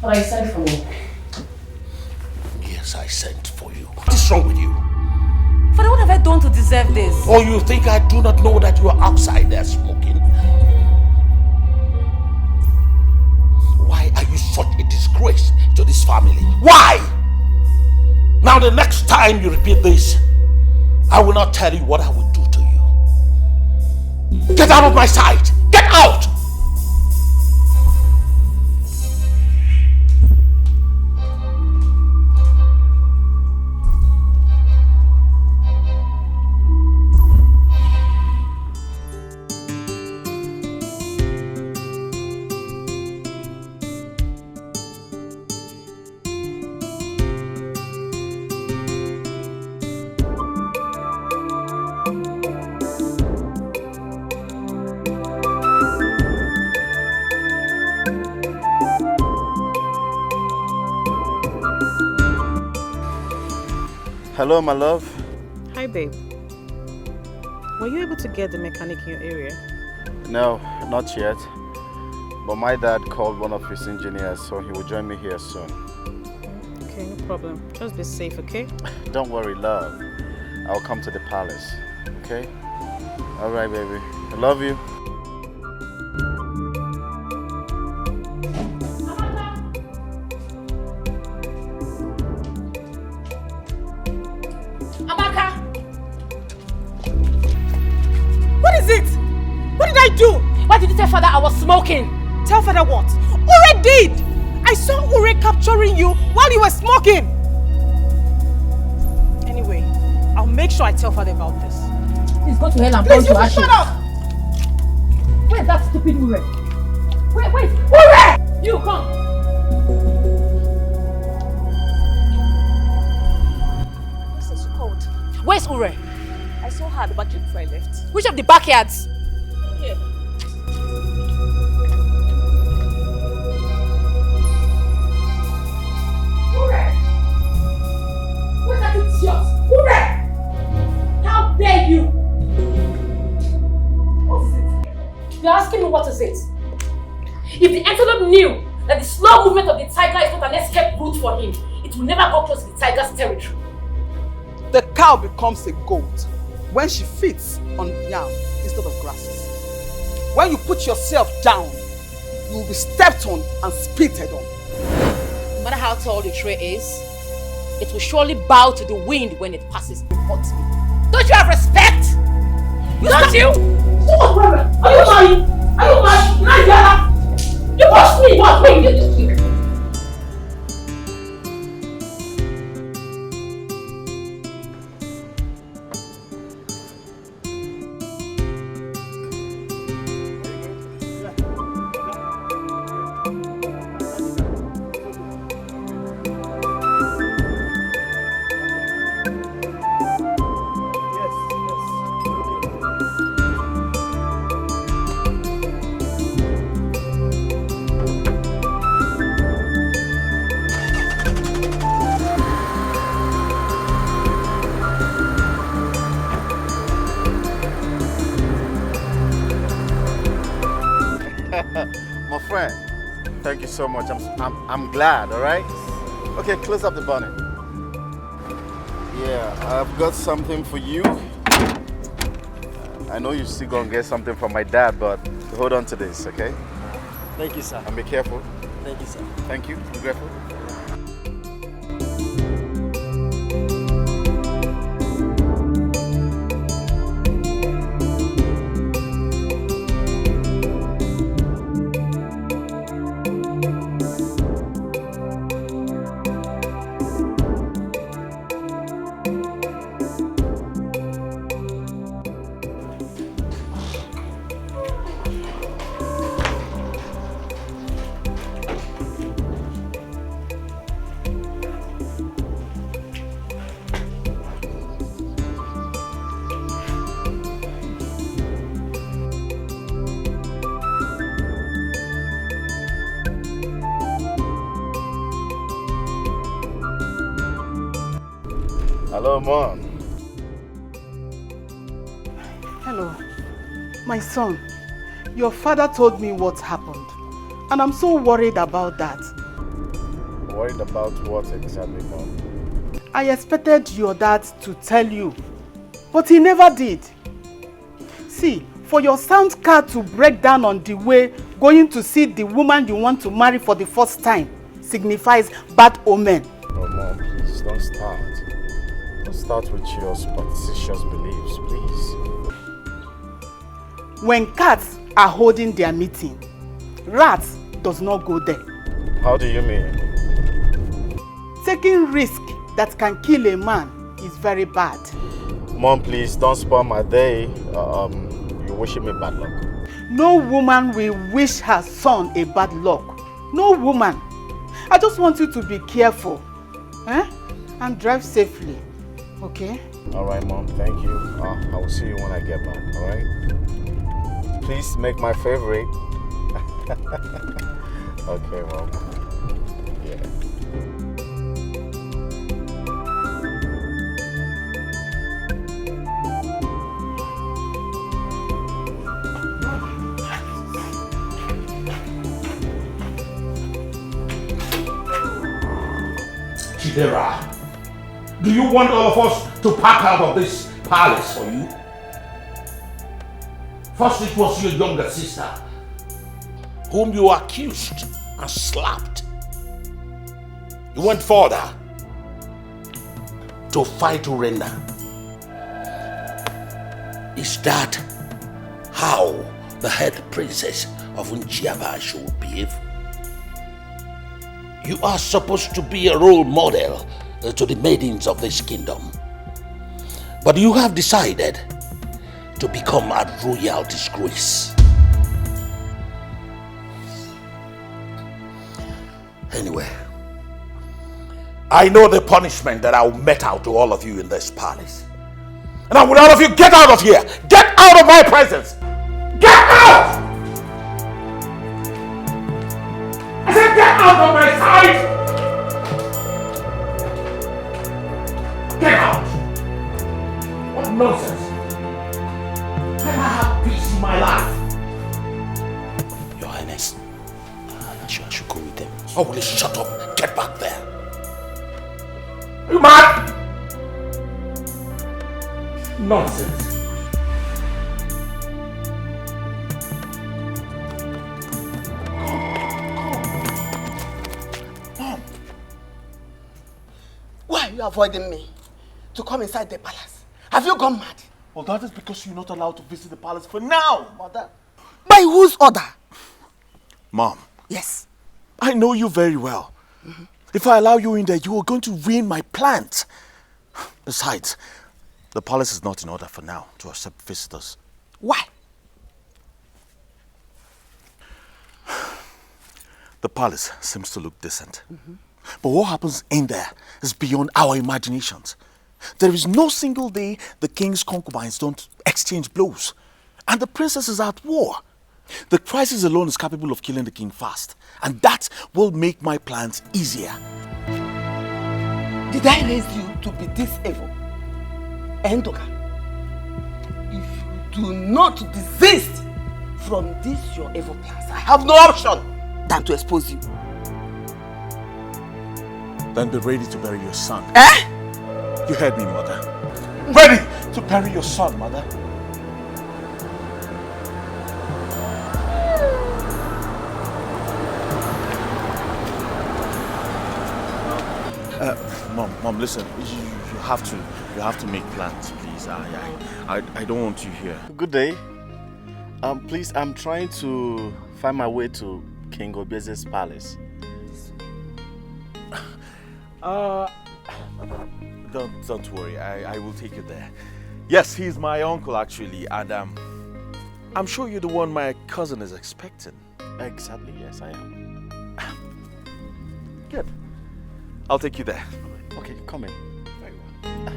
Speaker 3: But I sent for me.
Speaker 12: Yes, I sent for you. What is wrong with you?
Speaker 3: Father, what have I done to deserve this?
Speaker 12: Or you think I do not know that you are outside there smoking? Why are you such a disgrace to this family? Why? Now the next time you repeat this, I will not tell you what I will do to you. Get out of my sight! Get out!
Speaker 5: Hello, my love.
Speaker 4: Hi, babe. Were you able to get the mechanic in your area?
Speaker 5: No, not yet. But my dad called one of his engineers, so he will join me here soon.
Speaker 4: Okay, no problem. Just be safe, okay?
Speaker 5: Don't worry, love. I'll come to the palace, okay? Alright, baby. I love you.
Speaker 3: Why did you tell father I was smoking?
Speaker 2: Tell father what? Ure did! I saw Ure capturing you while you were smoking! Anyway, I'll make sure I tell father about this.
Speaker 3: Please go to hell and burn to ashes. Shut up! Where's that stupid Ure? Wait! Ure! You come!
Speaker 2: Listen, she called.
Speaker 3: Where's Ure?
Speaker 2: I saw her at the backyard before I left.
Speaker 3: Which of the backyards?
Speaker 2: Here.
Speaker 3: How dare you? What is it? You're asking me what is it? If the antelope knew that the slow movement of the tiger is not an escape route for him, it will never go close to the tiger's territory.
Speaker 16: The cow becomes a goat when she feeds on yam instead of grasses. When you put yourself down, you will be stepped on and spitted on.
Speaker 3: No matter how tall the tree is, it will surely bow to the wind when it passes before me. Don't you have respect? Don't you? What problem? Are you married? Are you married? Nadia! You pushed me! What? Wait, you
Speaker 5: My friend, thank you so much. I'm glad, alright? Okay, close up the bonnet. Yeah, I've got something for you. I know you're still gonna get something from my dad, but hold on to this, okay?
Speaker 13: Thank you, sir.
Speaker 5: And be careful.
Speaker 13: Thank you, sir.
Speaker 5: Thank you. Be grateful. Hello, Mom.
Speaker 16: Hello. My son, your father told me what happened. And I'm so worried about that.
Speaker 5: Worried about what exactly, Mom?
Speaker 16: I expected your dad to tell you, but he never did. See, for your sound car to break down on the way going to see the woman you want to marry for the first time signifies bad omen.
Speaker 5: Oh, Mom, please don't start. Don't start with your superstitious beliefs, please.
Speaker 16: When cats are holding their meeting, rats does not go there.
Speaker 5: How do you mean?
Speaker 16: Taking risk that can kill a man is very bad.
Speaker 5: Mom, please don't spoil my day. You're wishing me bad luck.
Speaker 16: No woman will wish her son a bad luck. No woman. I just want you to be careful, and drive safely. Okay?
Speaker 5: All right, Mom. Thank you. I will see you when I get back. All right? Please make my favorite. Okay, Mom. Yeah.
Speaker 12: Chidera, do you want all of us to pack out of this palace for you? First it was your younger sister, whom you accused and slapped. You went further to fight Urenda. Is that how the head princess of Unchiaba should behave? You are supposed to be a role model to the maidens of this kingdom. But you have decided to become a royal disgrace. Anyway, I know the punishment that I will mete out to all of you in this palace. And I will all of you get out of here! Get out of my presence! Get out! I said get out of my sight! Get out! What nonsense! I have peace in my life.
Speaker 19: Your Highness, I should go with them.
Speaker 12: Oh, will you shut up? Get back there. Are you mad? Nonsense.
Speaker 20: Why are you avoiding me to come inside the palace? Have you gone mad?
Speaker 5: Well, that is because you're not allowed to visit the palace for now, Mother.
Speaker 20: By whose order?
Speaker 5: Mom.
Speaker 20: Yes.
Speaker 5: I know you very well. If I allow you in there, you are going to ruin my plans. Besides, the palace is not in order for now to accept visitors.
Speaker 20: Why?
Speaker 5: The palace seems to look decent. But what happens in there is beyond our imaginations. There is no single day the king's concubines don't exchange blows. And the princess is at war. The crisis alone is capable of killing the king fast. And that will make my plans easier.
Speaker 20: Did I raise you to be this evil? Endoka, if you do not desist from this your evil plans, I have no option than to expose you.
Speaker 5: Then be ready to bury your son.
Speaker 20: Eh?
Speaker 5: You heard me, Mother. Ready to bury your son, Mother. Mom, listen. You have to make plans, please. I don't want you here.
Speaker 21: Good day. Please, I'm trying to find my way to King Obeze's palace.
Speaker 5: Don't worry. I will take you there. Yes, he's my uncle actually, and I'm sure you're the one my cousin is expecting.
Speaker 21: Exactly. Yes, I am.
Speaker 5: Good. I'll take you there.
Speaker 21: Okay, come in.
Speaker 5: Very well.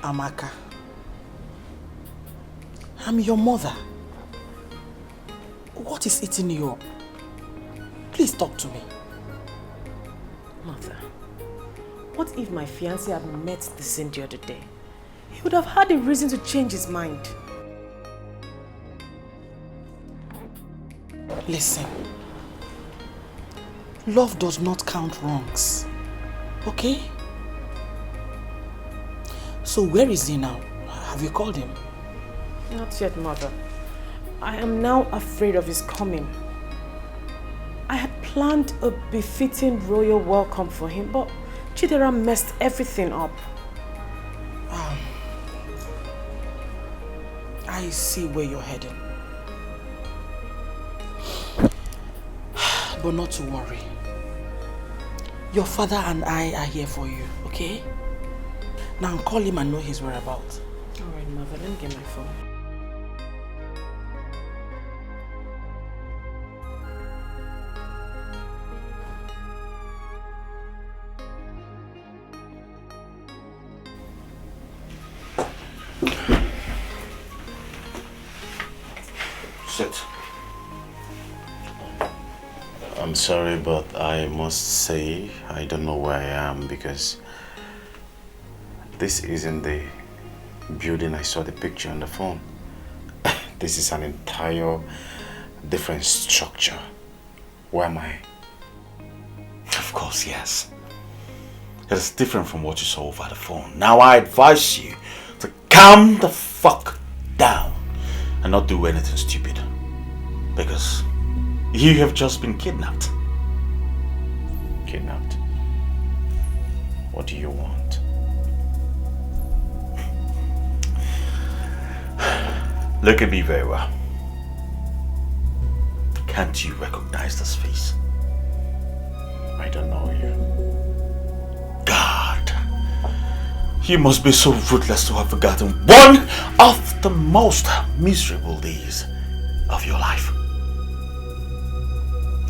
Speaker 16: Amaka, I'm your mother. What is eating you up? Please talk to me.
Speaker 15: Mother,
Speaker 4: What if my fiancé had met the scene the other day? He would have had a reason to change his mind.
Speaker 16: Listen. Love does not count wrongs. Okay? So where is he now? Have you called him?
Speaker 4: Not yet, Mother. I am now afraid of his coming. I had planned a befitting royal welcome for him, but Chidera messed everything up.
Speaker 16: I see where you're heading. But not to worry. Your father and I are here for you, okay? Now call him and know his whereabouts.
Speaker 4: Alright, Mother, let me get my phone.
Speaker 21: Sit. I'm sorry, but I must say I don't know where I am because this isn't the building I saw the picture on the phone. This is an entire different structure. Where am I?
Speaker 5: Of course, yes. It is different from what you saw over the phone. Now I advise you to calm the fuck down and not do anything stupid. Because you have just been kidnapped.
Speaker 21: Kidnapped? What do you want?
Speaker 5: Look at me very well. Can't you recognize this face?
Speaker 21: I don't know you.
Speaker 5: God, you must be so ruthless to have forgotten one of the most miserable days of your life.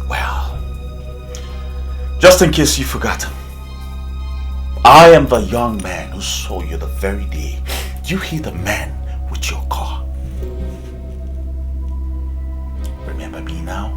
Speaker 5: Well, just in case you've forgotten, I am the young man who saw you the very day you hit a man with your car. Remember me now?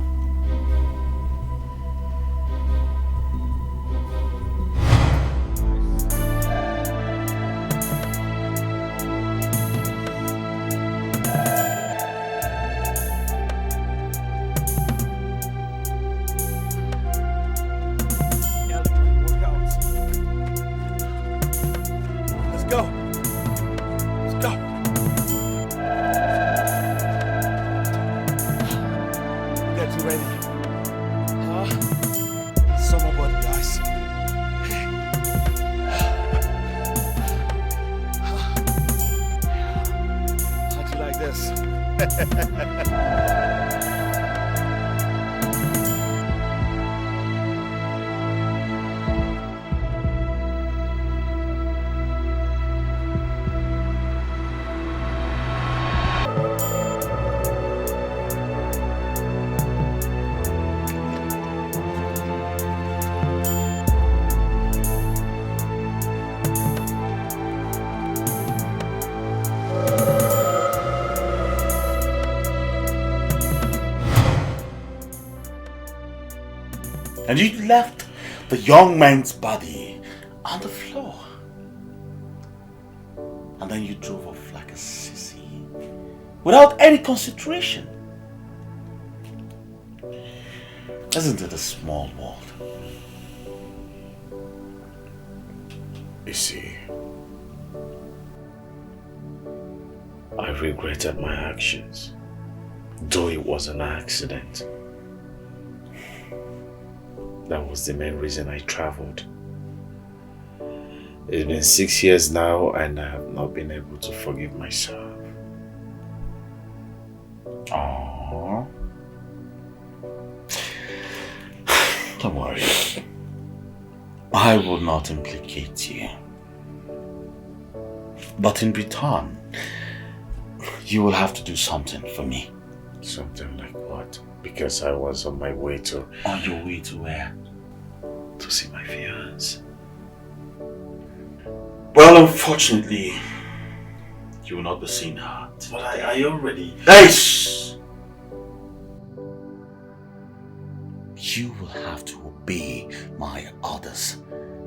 Speaker 5: And you left the young man's body on the floor. And then you drove off like a sissy without any consideration. Isn't it a small world?
Speaker 21: You see, I regretted my actions, though it was an accident. That was the main reason I traveled. It's been 6 years now and I have not been able to forgive myself.
Speaker 5: Aww. Don't worry. I will not implicate you. But in return, you will have to do something for me.
Speaker 21: Something like what? Because I was on my way to...
Speaker 5: On your way to where?
Speaker 21: To see my fiancé.
Speaker 5: Well, unfortunately, you will not be seeing her.
Speaker 21: But I already...
Speaker 5: Hey! Shh! You will have to obey my orders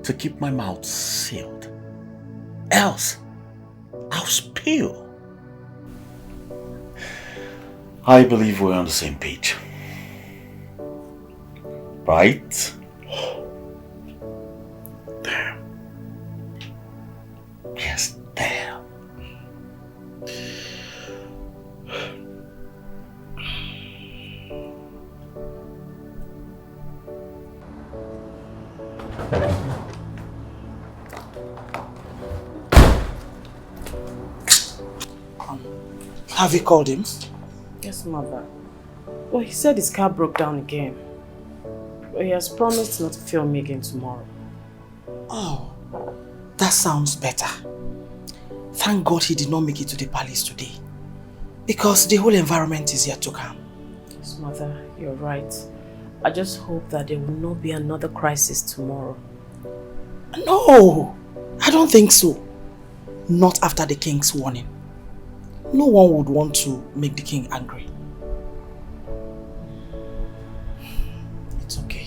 Speaker 5: to keep my mouth sealed. Else, I'll spill. I believe we're on the same page. Right? Damn. Yes, damn.
Speaker 16: Have you called him?
Speaker 4: Yes, mother. Well, he said his car broke down again. But he has promised not to film me again tomorrow.
Speaker 16: Oh, that sounds better. Thank God he did not make it to the palace today. Because the whole environment is yet to come.
Speaker 4: Yes, mother, you're right. I just hope that there will not be another crisis tomorrow.
Speaker 16: No, I don't think so. Not after the king's warning. No one would want to make the king angry. It's okay.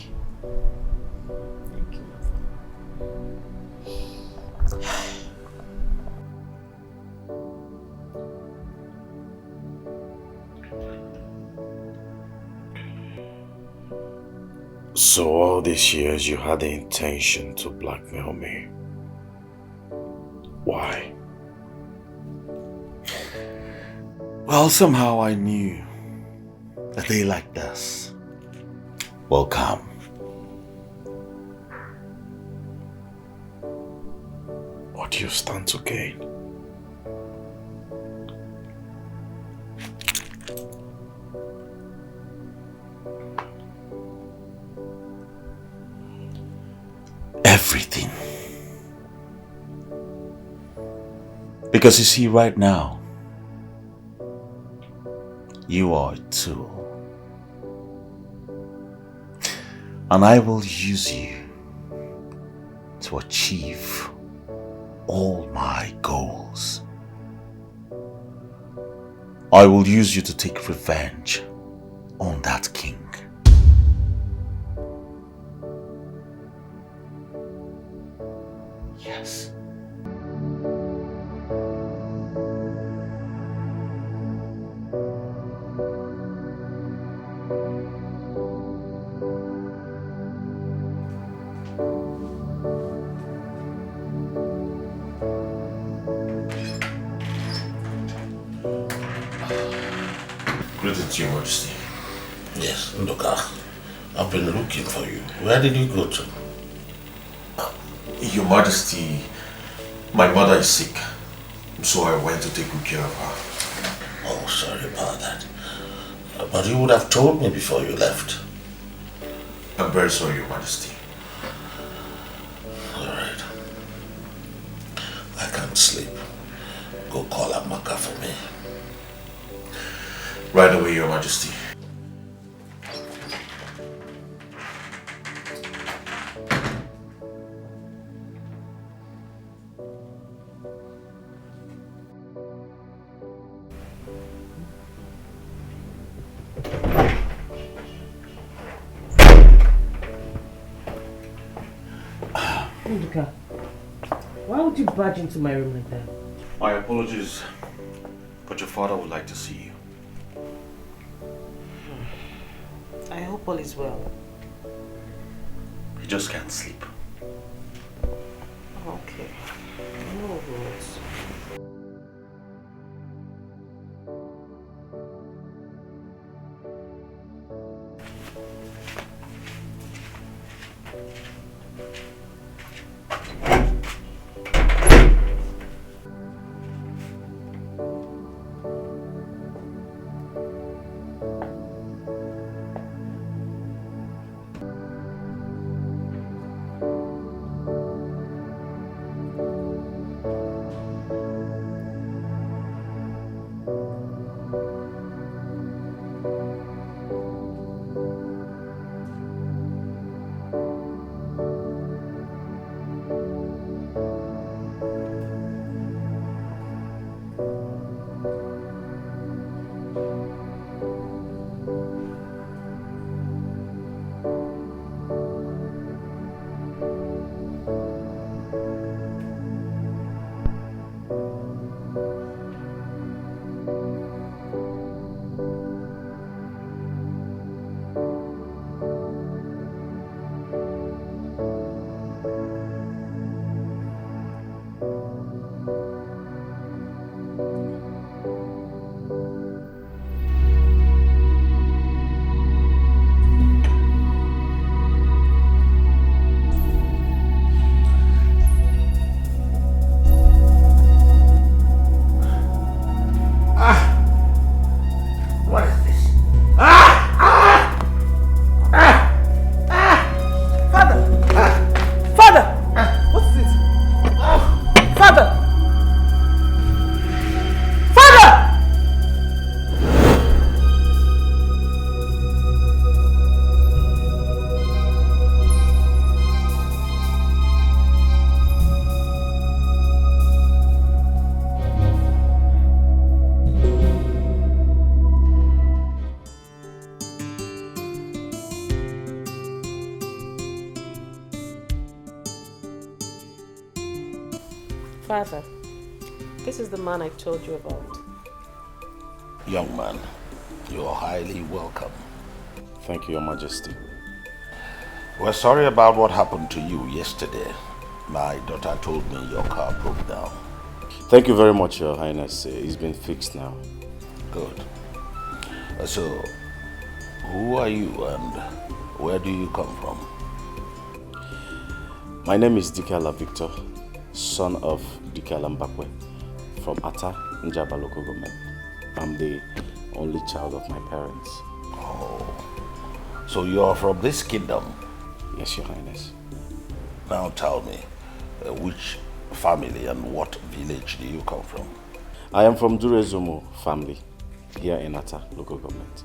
Speaker 4: Thank you,
Speaker 21: So all these years you had the intention to blackmail me. Why?
Speaker 5: Well, somehow I knew a day like this will come.
Speaker 21: What do you stand to gain?
Speaker 5: Everything. Because you see, right now, you are a tool. And I will use you to achieve all my goals. I will use you to take revenge on that king. Yes.
Speaker 1: Greetings, Your Majesty. Yes, Ndoka. I've been looking for you. Where did you go to?
Speaker 7: Your Majesty, my mother is sick, so I went to take good care of her.
Speaker 1: Oh, sorry about that. But you would have told me before you left.
Speaker 7: I'm very sorry, Your Majesty.
Speaker 1: Alright. I can't sleep. Go call Amaka for me.
Speaker 7: Right away, Your Majesty.
Speaker 4: Nduka, why would you barge into my room like that?
Speaker 7: My apologies, but your father would like to see you.
Speaker 4: I hope all is well.
Speaker 7: He just can't sleep.
Speaker 4: Okay. No worries. Father, this is the man I told you about.
Speaker 1: Young man, you are highly welcome.
Speaker 21: Thank you, Your Majesty.
Speaker 1: We're sorry about what happened to you yesterday. My daughter told me your car broke down.
Speaker 21: Thank you very much, Your Highness. It's been fixed now.
Speaker 1: Good. So, who are you and where do you come from?
Speaker 21: My name is Dikala Victor, son of Dikala Mbakwe, from Ata, Njaba local government. I'm the only child of my parents.
Speaker 1: Oh, so you are from this kingdom?
Speaker 21: Yes, Your Highness.
Speaker 1: Now tell me, which family and what village do you come from?
Speaker 21: I am from Durezomo family, here in Ata local government.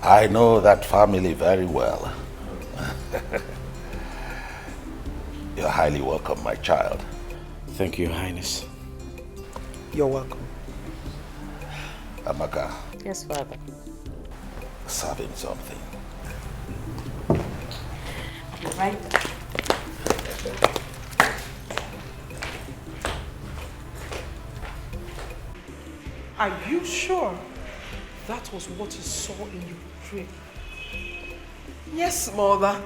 Speaker 1: I know that family very well. You're highly welcome, my child.
Speaker 21: Thank you, Your Highness.
Speaker 16: You're welcome.
Speaker 1: Amaka.
Speaker 4: Yes, Father.
Speaker 1: Serve him something.
Speaker 4: Right.
Speaker 2: Are you sure that was what you saw in your dream? Yes, Mother.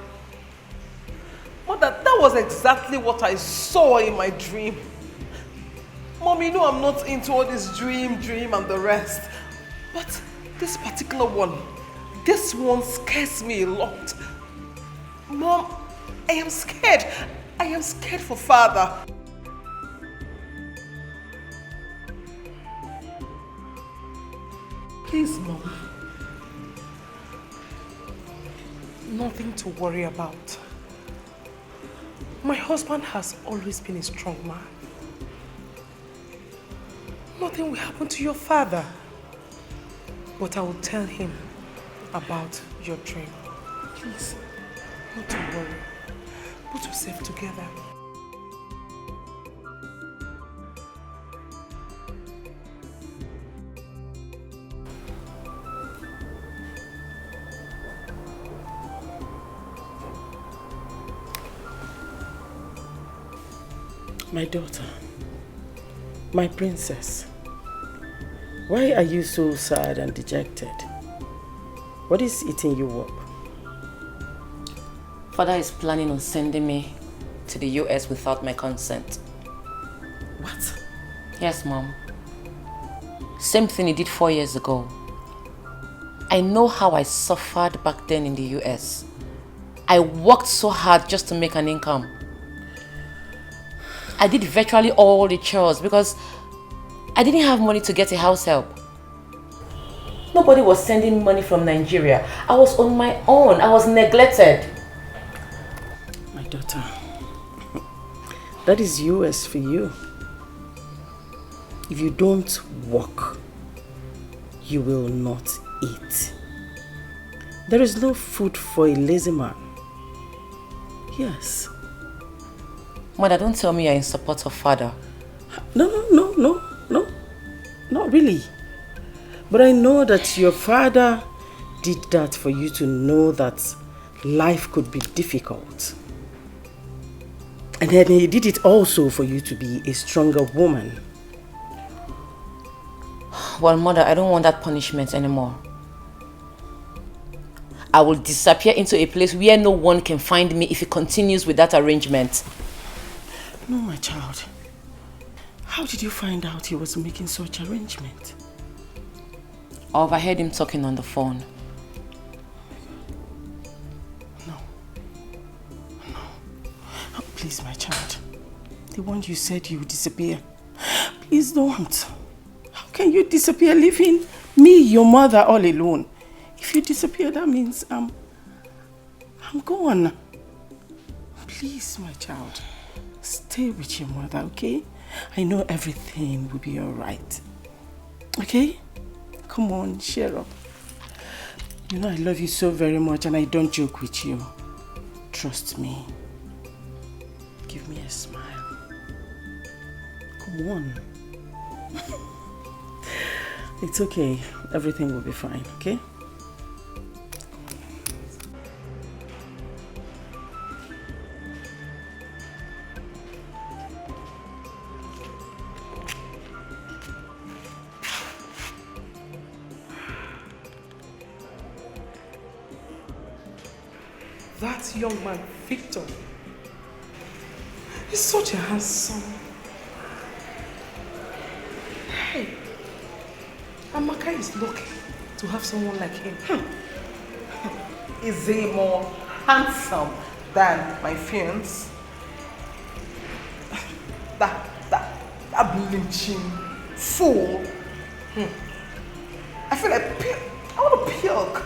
Speaker 2: Mother, that was exactly what I saw in my dream. Mom, you know I'm not into all this dream and the rest. But this particular one, this one scares me a lot. Mom, I am scared. I am scared for Father. Please, Mom. Nothing to worry about. My husband has always been a strong man. Nothing will happen to your father. But I will tell him about your dream. Please, not to worry. Put yourself together.
Speaker 16: My daughter, my princess, why are you so sad and dejected? What is eating you up?
Speaker 3: Father is planning on sending me to the US without my consent.
Speaker 16: What?
Speaker 3: Yes, Mom. Same thing he did 4 years ago. I know how I suffered back then in the US. I worked so hard just to make an income. I did virtually all the chores because I didn't have money to get a house help. Nobody was sending money from Nigeria. I was on my own. I was neglected.
Speaker 16: My daughter, that is US for you. If you don't work, you will not eat. There is no food for a lazy man. Yes.
Speaker 3: Mother, don't tell me you're in support of Father.
Speaker 16: No. Not really. But I know that your father did that for you to know that life could be difficult. And then he did it also for you to be a stronger woman.
Speaker 3: Well, Mother, I don't want that punishment anymore. I will disappear into a place where no one can find me if he continues with that arrangement.
Speaker 16: No, my child. How did you find out he was making such arrangement?
Speaker 3: I overheard him talking on the phone.
Speaker 16: No. Oh, please, my child. The one you said you would disappear. Please don't. How can you disappear leaving me, your mother, all alone? If you disappear, that means I'm gone. Please, my child. Stay with your mother, okay? I know everything will be alright. Okay? Come on, cheer up. You know I love you so very much and I don't joke with you. Trust me. Give me a smile. Come on. It's okay. Everything will be fine, okay?
Speaker 2: that young man, Victor, is such a handsome. Hey, Amaka is lucky to have someone like him. Is he more handsome than my fiancé? That bleaching fool. I feel like I want to puke.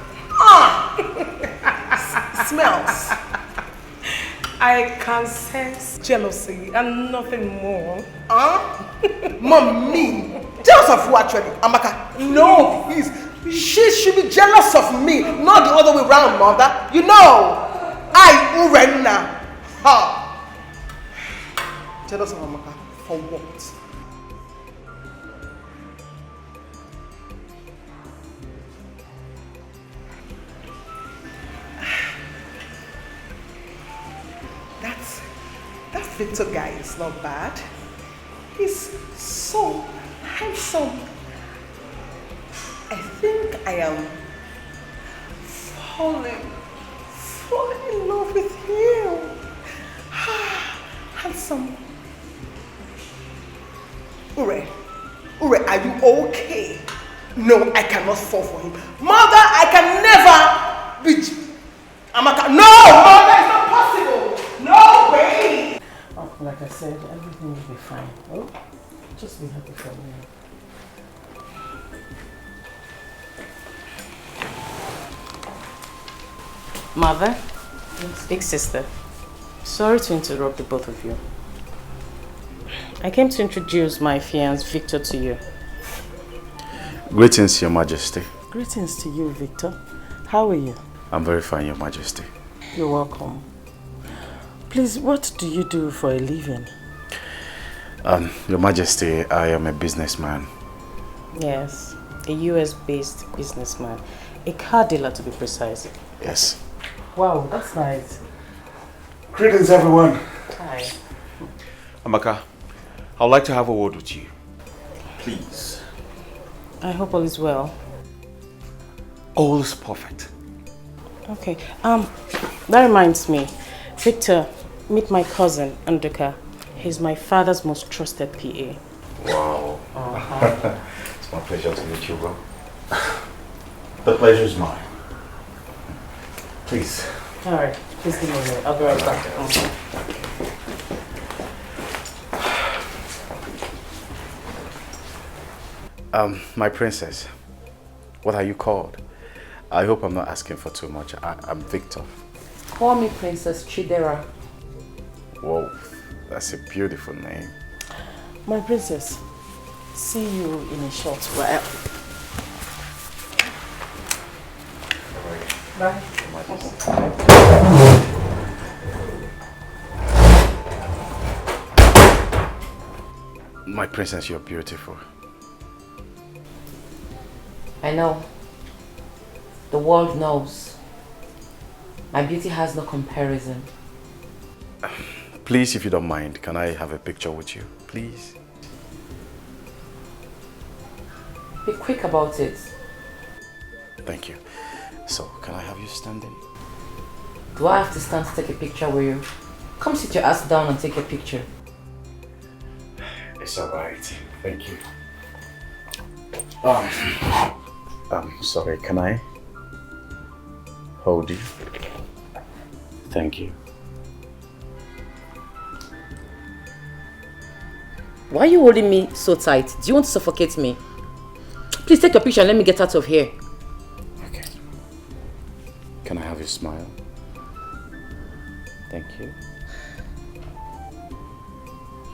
Speaker 2: Smells. I can sense jealousy and nothing more. Mommy, jealous of who actually? Amaka? No, please. She should be jealous of me, not the other way around, mother. You know, I Urena. Jealous of Amaka for what? That Victor guy is not bad. He's so handsome. I think I am falling in love with you. Handsome. Ure, are you okay? No, I cannot fall for him. Mother, I can never be Amaka. No, mother, it's not possible. No way.
Speaker 4: Oh, like I said, everything will be fine. Oh, just be happy for me. Mother, big sister, sorry to interrupt the both of you. I came to introduce my fiancé Victor to you.
Speaker 21: Greetings, Your Majesty.
Speaker 4: Greetings to you, Victor. How are you?
Speaker 21: I'm very fine, Your Majesty.
Speaker 4: You're welcome. Please, what do you do for a living?
Speaker 21: Your Majesty, I am a businessman.
Speaker 4: Yes, a US-based businessman. A car dealer, to be precise.
Speaker 21: Yes.
Speaker 4: Wow, that's nice.
Speaker 21: Greetings, everyone.
Speaker 4: Hi.
Speaker 7: Amaka, I'd like to have a word with you. Please.
Speaker 4: I hope all is well.
Speaker 7: All is perfect.
Speaker 4: Okay, that reminds me. Victor, meet my cousin, Nduka. He's my father's most trusted PA.
Speaker 21: Wow. It's my pleasure to meet you, bro. The pleasure is mine. Please.
Speaker 4: All right, please give me a minute. I'll be right back.
Speaker 21: My princess, what are you called? I hope I'm not asking for too much. I'm Victor.
Speaker 3: Call me Princess Chidera.
Speaker 21: Whoa, that's a beautiful name.
Speaker 4: My princess, see you in a short while. Bye.
Speaker 21: My princess, you're beautiful.
Speaker 3: I know. The world knows. My beauty has no comparison.
Speaker 21: Please, if you don't mind, can I have a picture with you? Please?
Speaker 3: Be quick about it.
Speaker 21: Thank you. So, can I have you standing?
Speaker 3: Do I have to stand to take a picture with you? Come sit your ass down and take a picture.
Speaker 21: It's alright. Thank you. Sorry, can I hold you? Thank you.
Speaker 3: Why are you holding me so tight? Do you want to suffocate me? Please take a picture and let me get out of here.
Speaker 21: Okay. Can I have your smile? Thank you.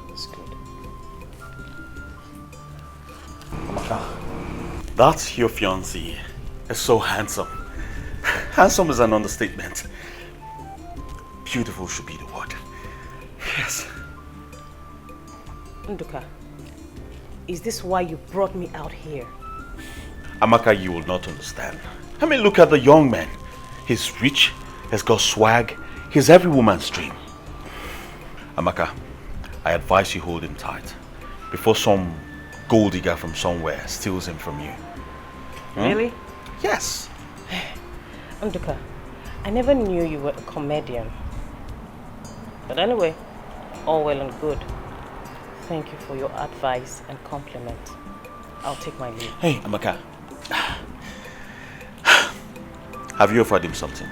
Speaker 21: That's good.
Speaker 7: That's your fiancé. Is so handsome. Handsome is an understatement. Beautiful should be the word. Yes.
Speaker 4: Nduka, is this why you brought me out here?
Speaker 7: Amaka, you will not understand. I mean, look at the young man. He's rich, he's got swag, he's every woman's dream. Amaka, I advise you hold him tight before some gold digger from somewhere steals him from you.
Speaker 4: Really?
Speaker 7: Yes.
Speaker 4: Nduka, I never knew you were a comedian. But anyway, all well and good. Thank you for your advice and compliment. I'll take my leave.
Speaker 5: Hey, Amaka. Have you offered him something?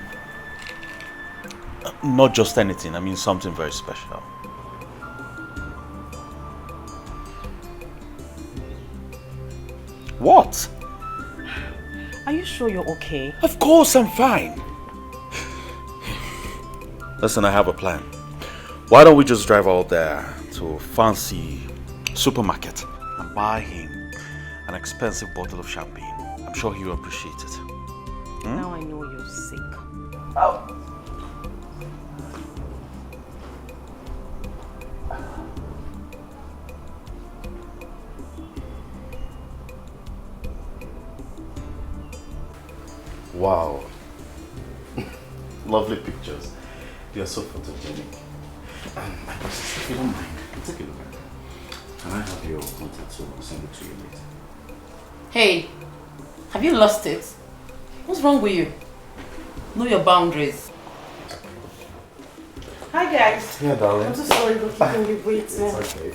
Speaker 5: Not just anything, I mean something very special. What?
Speaker 4: Are you sure you're okay?
Speaker 5: Of course I'm fine. Listen, I have a plan. Why don't we just drive out there to a fancy supermarket and buy him an expensive bottle of champagne? I'm sure he will appreciate it. Hmm?
Speaker 4: Now I know you're sick.
Speaker 5: Oh.
Speaker 21: Wow. Lovely pictures. You are so photogenic. If you don't mind, take a look at that. Can I have your contact so I'll send it to you later?
Speaker 3: Hey, have you lost it? What's wrong with you? Know your boundaries.
Speaker 2: Hi guys.
Speaker 21: Yeah, darling.
Speaker 2: I'm so sorry for keeping you waiting.
Speaker 21: It's okay.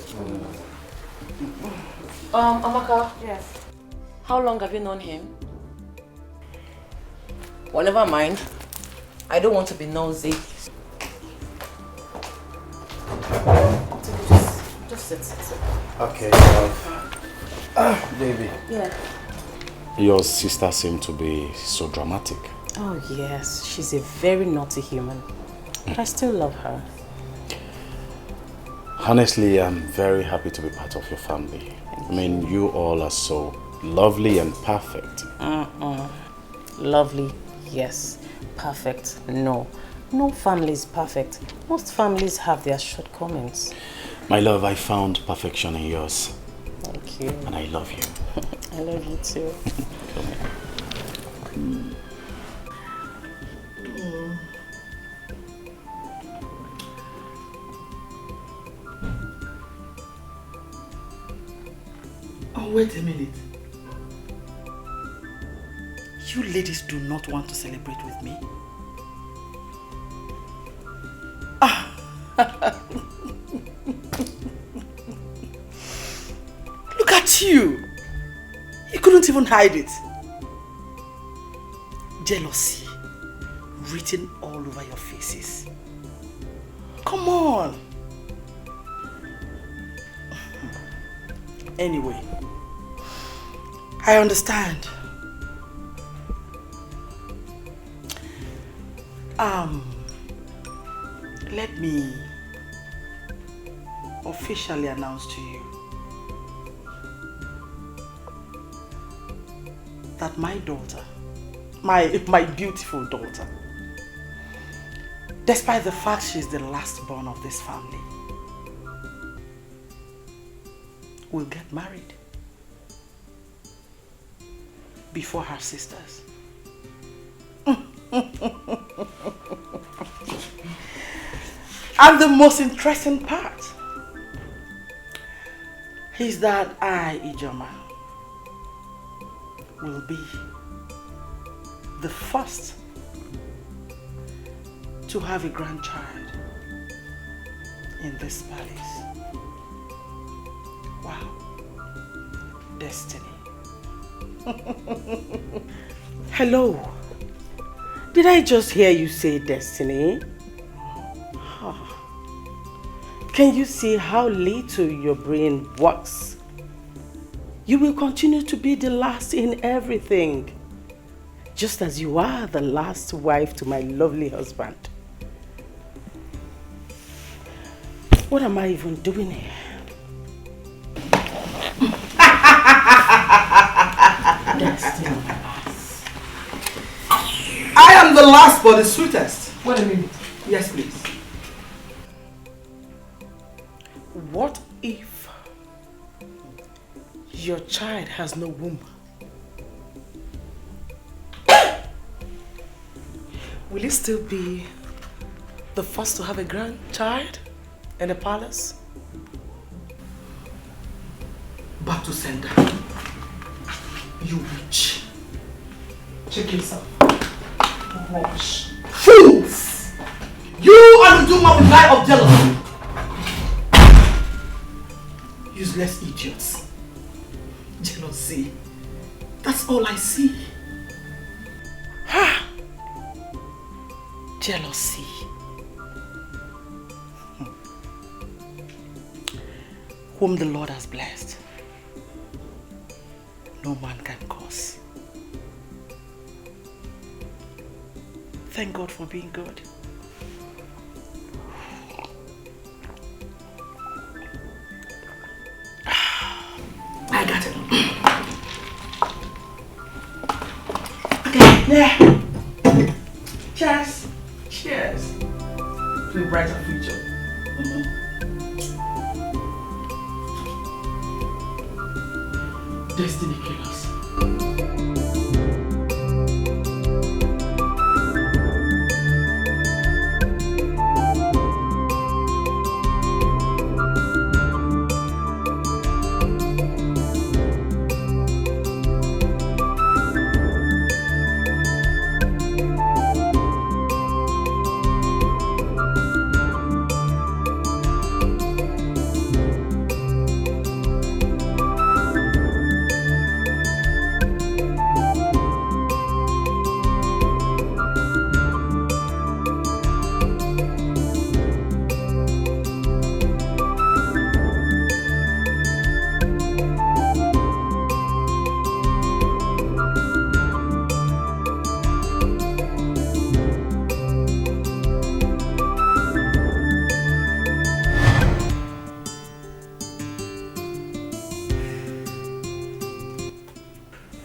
Speaker 3: Amaka.
Speaker 2: Yes.
Speaker 3: How long have you known him? Well, never mind. I don't want to be nosy. Just sit.
Speaker 21: Okay, baby.
Speaker 3: Yeah.
Speaker 21: Your sister seemed to be so dramatic.
Speaker 4: Oh yes, she's a very naughty human. But I still love her.
Speaker 21: Honestly, I'm very happy to be part of your family. I mean, you all are so lovely and perfect.
Speaker 4: Lovely, yes. Perfect, no. No family is perfect. Most families have their shortcomings.
Speaker 21: My love, I found perfection in yours.
Speaker 4: Thank you.
Speaker 21: And I love you.
Speaker 4: I love you too.
Speaker 21: Come here.
Speaker 16: Oh, wait a minute. You ladies do not want to celebrate with me? Look at you. You couldn't even hide it. Jealousy written all over your faces. Come on. Anyway, I understand. Let me officially announce to you that my daughter, my beautiful daughter, despite the fact she's the last born of this family, will get married before her sisters. And the most interesting part is that I, Ijoma, will be the first to have a grandchild in this palace. Wow. Destiny. Hello. Did I just hear you say destiny? Can you see how little your brain works? You will continue to be the last in everything, just as you are the last wife to my lovely husband. What am I even doing here? Destiny. I am the last but the sweetest.
Speaker 2: Wait a minute.
Speaker 16: Yes, please. What if your child has no womb? Will you still be the first to have a grandchild in the palace? Back to sender. You witch. Check yourself. Watch. Fools! You and Uduma will die of jealousy. Useless idiots. Jealousy. That's all I see. Jealousy. Whom the Lord has blessed, no man can curse. Thank God for being good. I got it. Okay, there. Cheers. Cheers. To a brighter future. Destiny killers.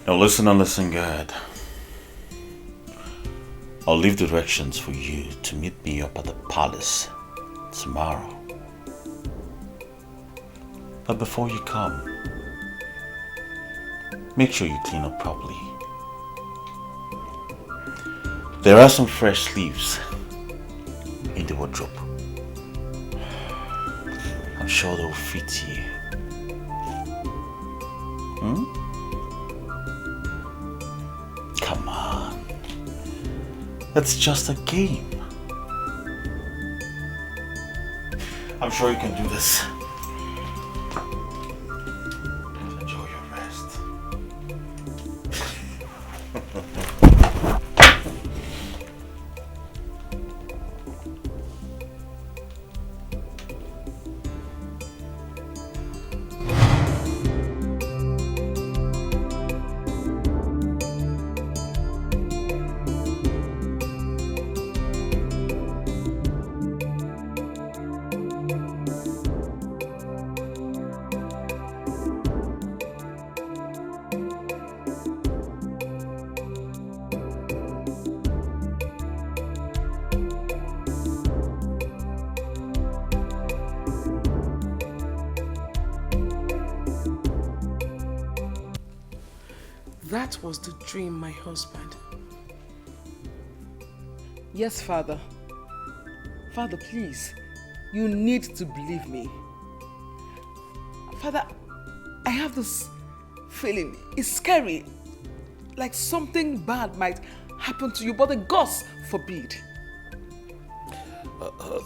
Speaker 9: Now listen and listen good. I'll leave directions for you to meet me up at the palace tomorrow. But before you come, make sure you clean up properly. There are some fresh sleeves in the wardrobe. I'm sure they'll fit you. Come on. It's just a game. I'm sure you can do this. Enjoy your rest.
Speaker 2: That was the dream, my husband.
Speaker 16: Yes, Father. Father, please. You need to believe me. Father, I have this feeling. It's scary. Like something bad might happen to you, but the gods forbid.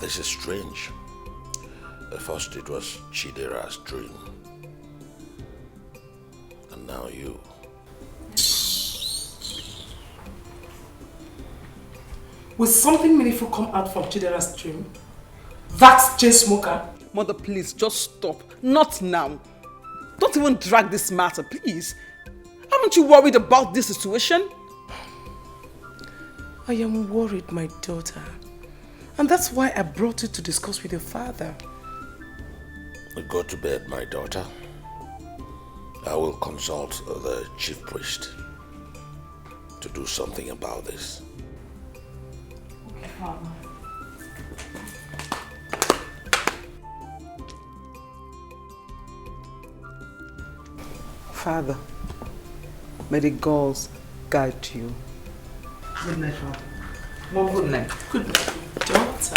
Speaker 1: This is strange. At first it was Chidera's dream. And now you.
Speaker 2: Will something meaningful come out from Chidera's dream? That's chain smoker.
Speaker 16: Mother, please, just stop. Not now. Don't even drag this matter, please. Haven't you worried about this situation?
Speaker 2: I am worried, my daughter. And that's why I brought you to discuss with your father.
Speaker 1: Go to bed, my daughter. I will consult the chief priest to do something about this.
Speaker 2: Okay, Father.
Speaker 16: Father, may the gods guide you.
Speaker 2: Good night, Father.
Speaker 16: Mom, good night.
Speaker 2: Good night, daughter.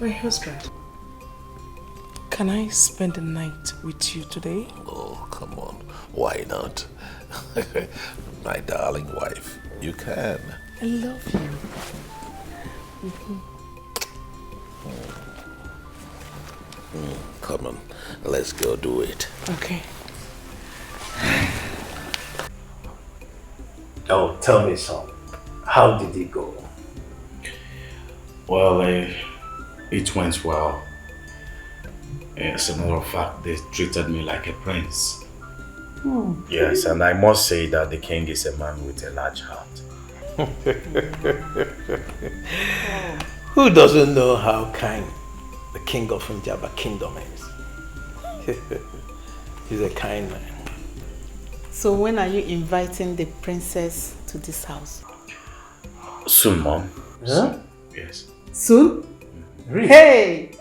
Speaker 2: My husband,
Speaker 16: Can I spend the night with you today?
Speaker 1: Oh, come on. Why not? My darling wife, you can.
Speaker 16: I love you.
Speaker 1: Come on, let's go do it.
Speaker 16: Okay.
Speaker 14: Oh, tell me some. How did it go?
Speaker 21: Well, it went well. As a matter of fact, they treated me like a prince. Yes, and I must say that the king is a man with a large heart.
Speaker 14: Who doesn't know how kind the king of Njaba Kingdom is? He's a kind man.
Speaker 15: So when are you inviting the princess to this house?
Speaker 21: Soon, Mom.
Speaker 14: Huh?
Speaker 21: Yes.
Speaker 15: Soon?
Speaker 14: Really?
Speaker 15: Hey!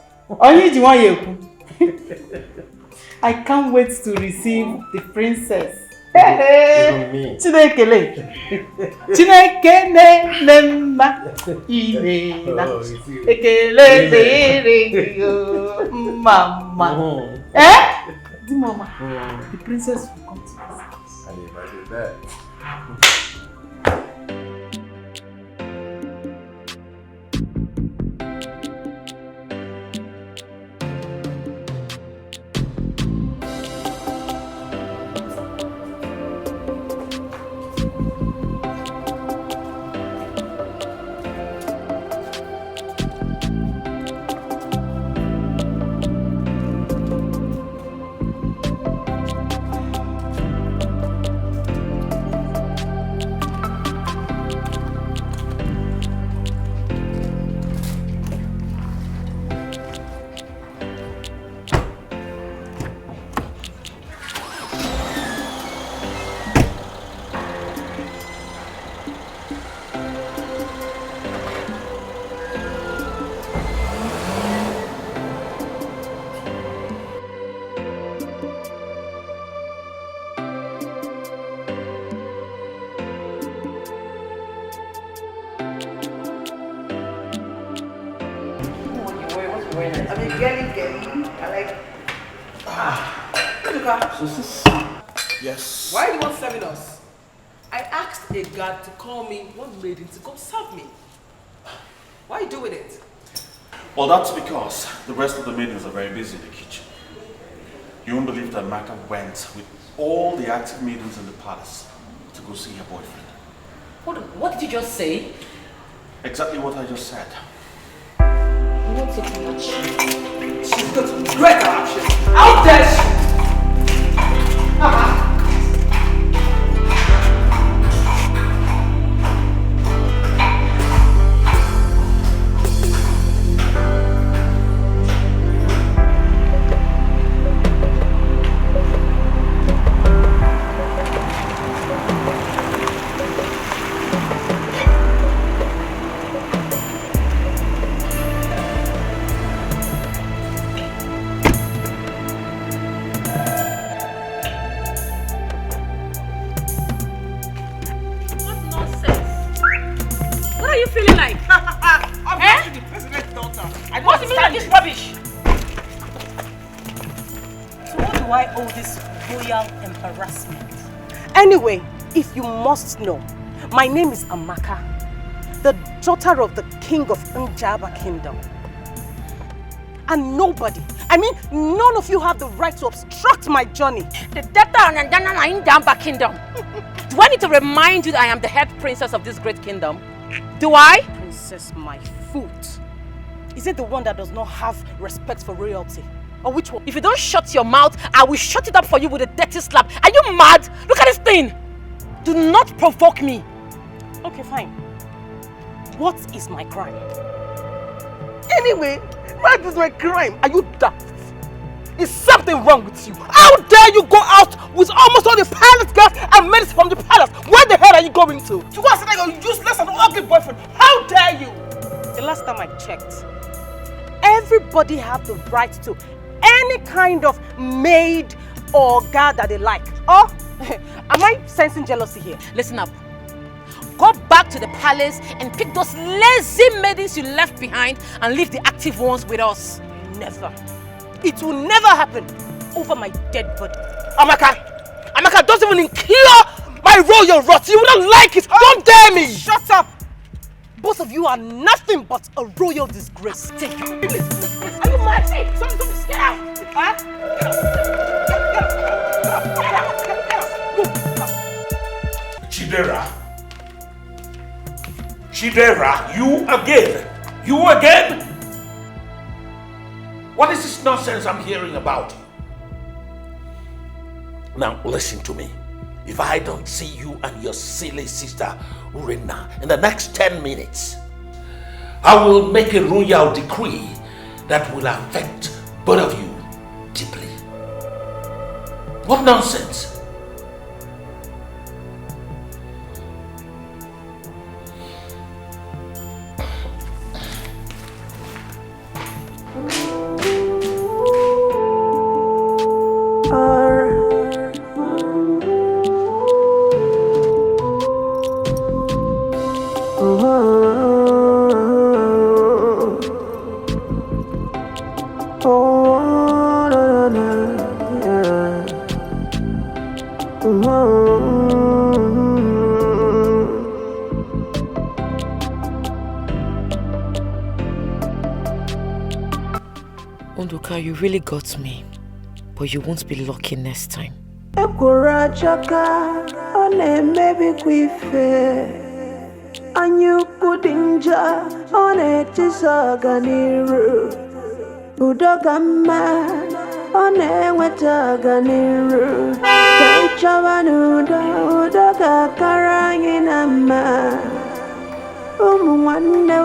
Speaker 15: I can't wait to receive the princess.
Speaker 14: Even me.
Speaker 15: Chinekele. Chinekele lemma. Imena. Ekele dere yo, mama. Eh? The mama. The princess will come to this house.
Speaker 14: I invited that.
Speaker 2: Yes. Why are you not serving us? I asked a guard to call me one lady to come serve me. Why are you doing it?
Speaker 7: Well, that's because the rest of the maidens are very busy in the kitchen. You won't believe that Maka went with all the active maidens in the palace to go see her boyfriend.
Speaker 3: Hold on, what did you just say?
Speaker 7: Exactly what I just said.
Speaker 3: What's taking action?
Speaker 2: She's got to regret her actions. How dare she?
Speaker 4: Anyway, if you must know, my name is Amaka, the daughter of the king of Njaba Kingdom. And nobody, I mean none of you have the right to obstruct my journey.
Speaker 3: The daughter of Njaba Kingdom. Do I need to remind you that I am the head princess of this great kingdom? Do I?
Speaker 4: Princess, my foot. Is it the one that does not have respect for royalty? Or which one?
Speaker 3: If you don't shut your mouth, I will shut it up for you with a dirty slap. Are you mad? Look at this thing. Do not provoke me.
Speaker 4: Okay, fine. What is my crime?
Speaker 2: Anyway, what is my crime? Are you daft? Is something wrong with you? How dare you go out with almost all the palace guards and maids from the palace? Where the hell are you going to? You go and say your useless and ugly boyfriend. How dare you?
Speaker 4: The last time I checked, everybody have the right to any kind of maid or guard that they like. Oh, am I sensing jealousy here?
Speaker 3: Listen up. Go back to the palace and pick those lazy maidens you left behind and leave the active ones with us.
Speaker 4: Never. It will never happen over my dead body. Amaka, don't even incur my royal wrath. You will not like it. Don't dare me. Shut up. Both of you are nothing but a royal disgrace. Take it. Are you mad? Hey, something, get out. Huh?
Speaker 12: Chidera, you again? You again? What is this nonsense I'm hearing about you? Now listen to me. If I don't see you and your silly sister Urena in the next 10 minutes, I will make a royal decree that will affect both of you deeply. What nonsense?
Speaker 3: Unduka, you really got me, but you won't be lucky next time.
Speaker 10: Ekurachaka, one maybe kwife, anyu kudinja, one tisaganiru, udogama, one wetaganiru, kaichavanuda, udoga karanginama, umwande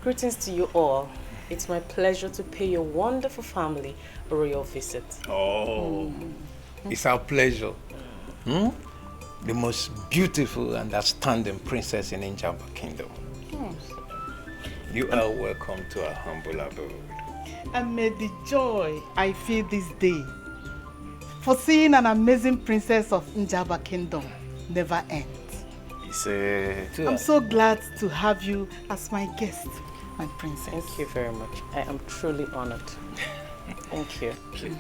Speaker 4: Greetings to you all. It's my pleasure to pay your wonderful family a royal visit.
Speaker 14: Oh, it's our pleasure. The most beautiful and outstanding princess in Njaba Kingdom. You are welcome to our humble abode.
Speaker 15: And may the joy I feel this day for seeing an amazing princess of Njaba Kingdom never end. I'm so glad to have you as my guest, my princess.
Speaker 4: Thank you very much. I am truly honored. Thank you.
Speaker 14: Please,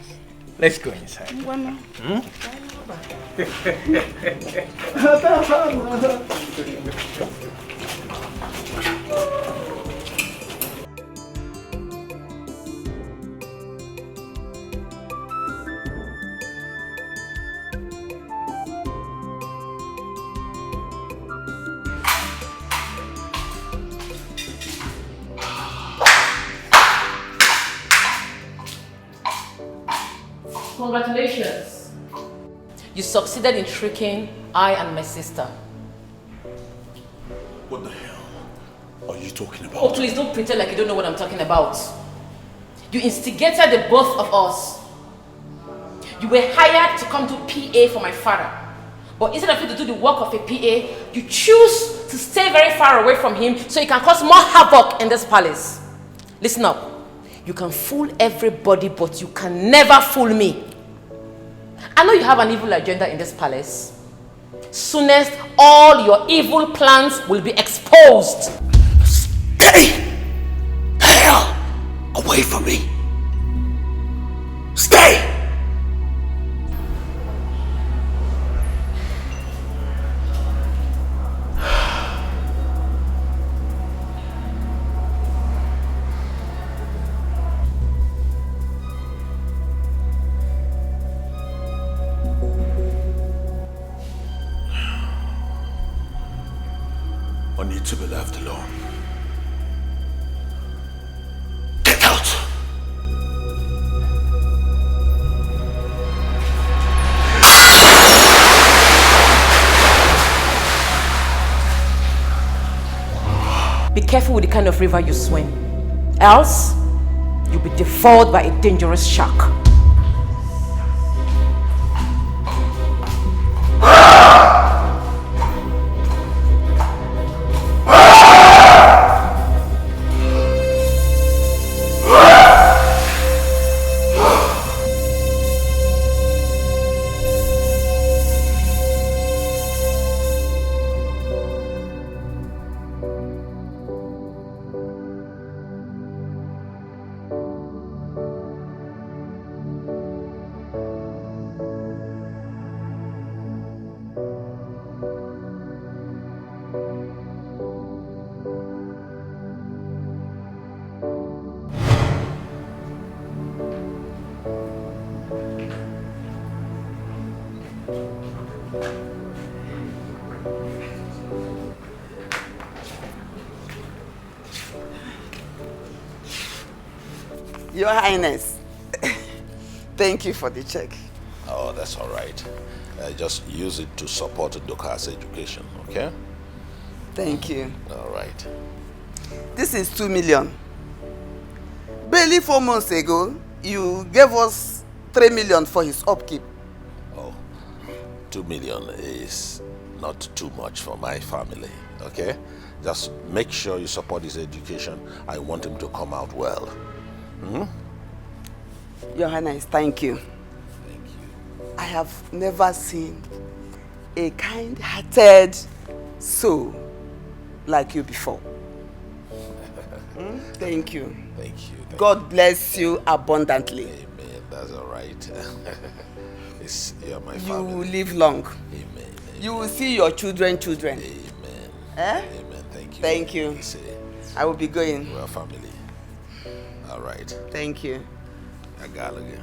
Speaker 14: let's go inside.
Speaker 3: Congratulations. You succeeded in tricking I and my sister.
Speaker 12: What the hell are you talking about?
Speaker 3: Oh, please don't pretend like you don't know what I'm talking about. You instigated the both of us. You were hired to come to PA for my father, But instead of you to do the work of a PA, you choose to stay very far away from him so you can cause more havoc in this palace. Listen up. You can fool everybody, but you can never fool me. I know you have an evil agenda in this palace. Soonest, all your evil plans will be exposed.
Speaker 12: Stay the hell away from me. Stay!
Speaker 1: I need to be left alone.
Speaker 12: Get out!
Speaker 3: Be careful with the kind of river you swim. Else, you'll be devoured by a dangerous shark.
Speaker 20: Your Highness, thank you for the check.
Speaker 1: Oh, that's all right. Just use it to support Ndoka's education, okay?
Speaker 20: Thank you.
Speaker 1: All right.
Speaker 20: This is 2 million. Barely 4 months ago, you gave us 3 million for his upkeep.
Speaker 1: Oh, 2 million is not too much for my family, okay? Just make sure you support his education. I want him to come out well.
Speaker 20: Your Highness, thank you.
Speaker 1: Thank you.
Speaker 20: I have never seen a kind-hearted soul like you before. Thank you.
Speaker 1: Thank you.
Speaker 20: God bless you abundantly.
Speaker 1: Amen. That's all right. You're my
Speaker 20: You
Speaker 1: family.
Speaker 20: will live long.
Speaker 1: Amen.
Speaker 20: You will see your children.
Speaker 1: Amen.
Speaker 20: Eh?
Speaker 1: Amen. Thank you.
Speaker 20: Thank you. I will be going.
Speaker 1: We're a family. All right.
Speaker 20: Thank you.
Speaker 1: Agalaga.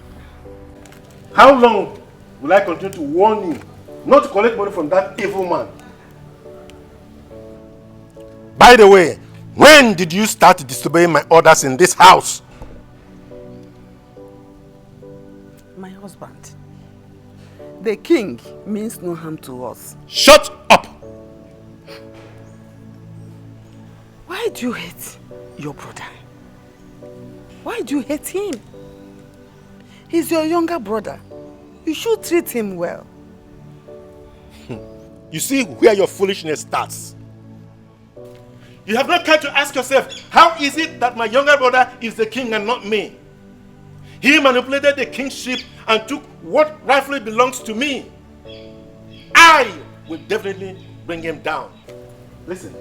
Speaker 6: How long will I continue to warn you not to collect money from that evil man? By the way, when did you start disobeying my orders in this house?
Speaker 20: My husband. The king means no harm to us.
Speaker 6: Shut up!
Speaker 20: Why do you hate your brother? Why do you hate him? He's your younger brother. You should treat him well.
Speaker 6: You see where your foolishness starts. You have not cared to ask yourself, how is it that my younger brother is the king and not me? He manipulated the kingship and took what rightfully belongs to me. I will definitely bring him down. Listen,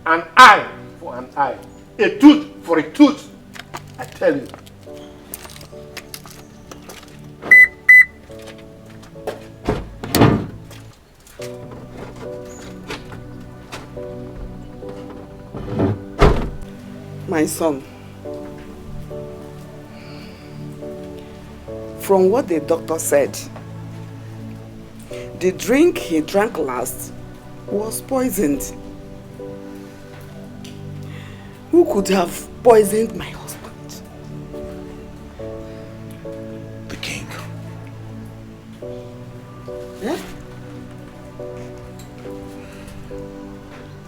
Speaker 6: an eye for an eye, a tooth for a tooth, I tell you.
Speaker 20: My son, from what the doctor said, the drink he drank last was poisoned. Who could have poisoned my husband?
Speaker 5: The king.
Speaker 20: Eh?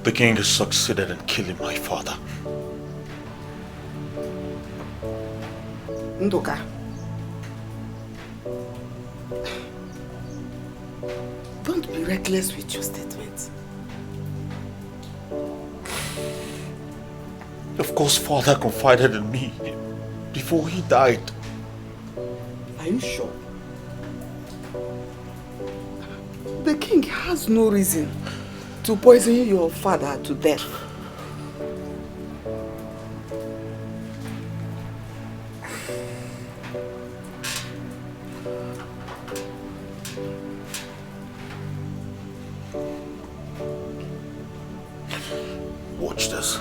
Speaker 5: The king has succeeded in killing my father.
Speaker 20: Ndoka, be reckless with your statements.
Speaker 7: Of course, Father confided in me before he died.
Speaker 20: Are you sure? The king has no reason to poison your father to death.
Speaker 7: Watch this.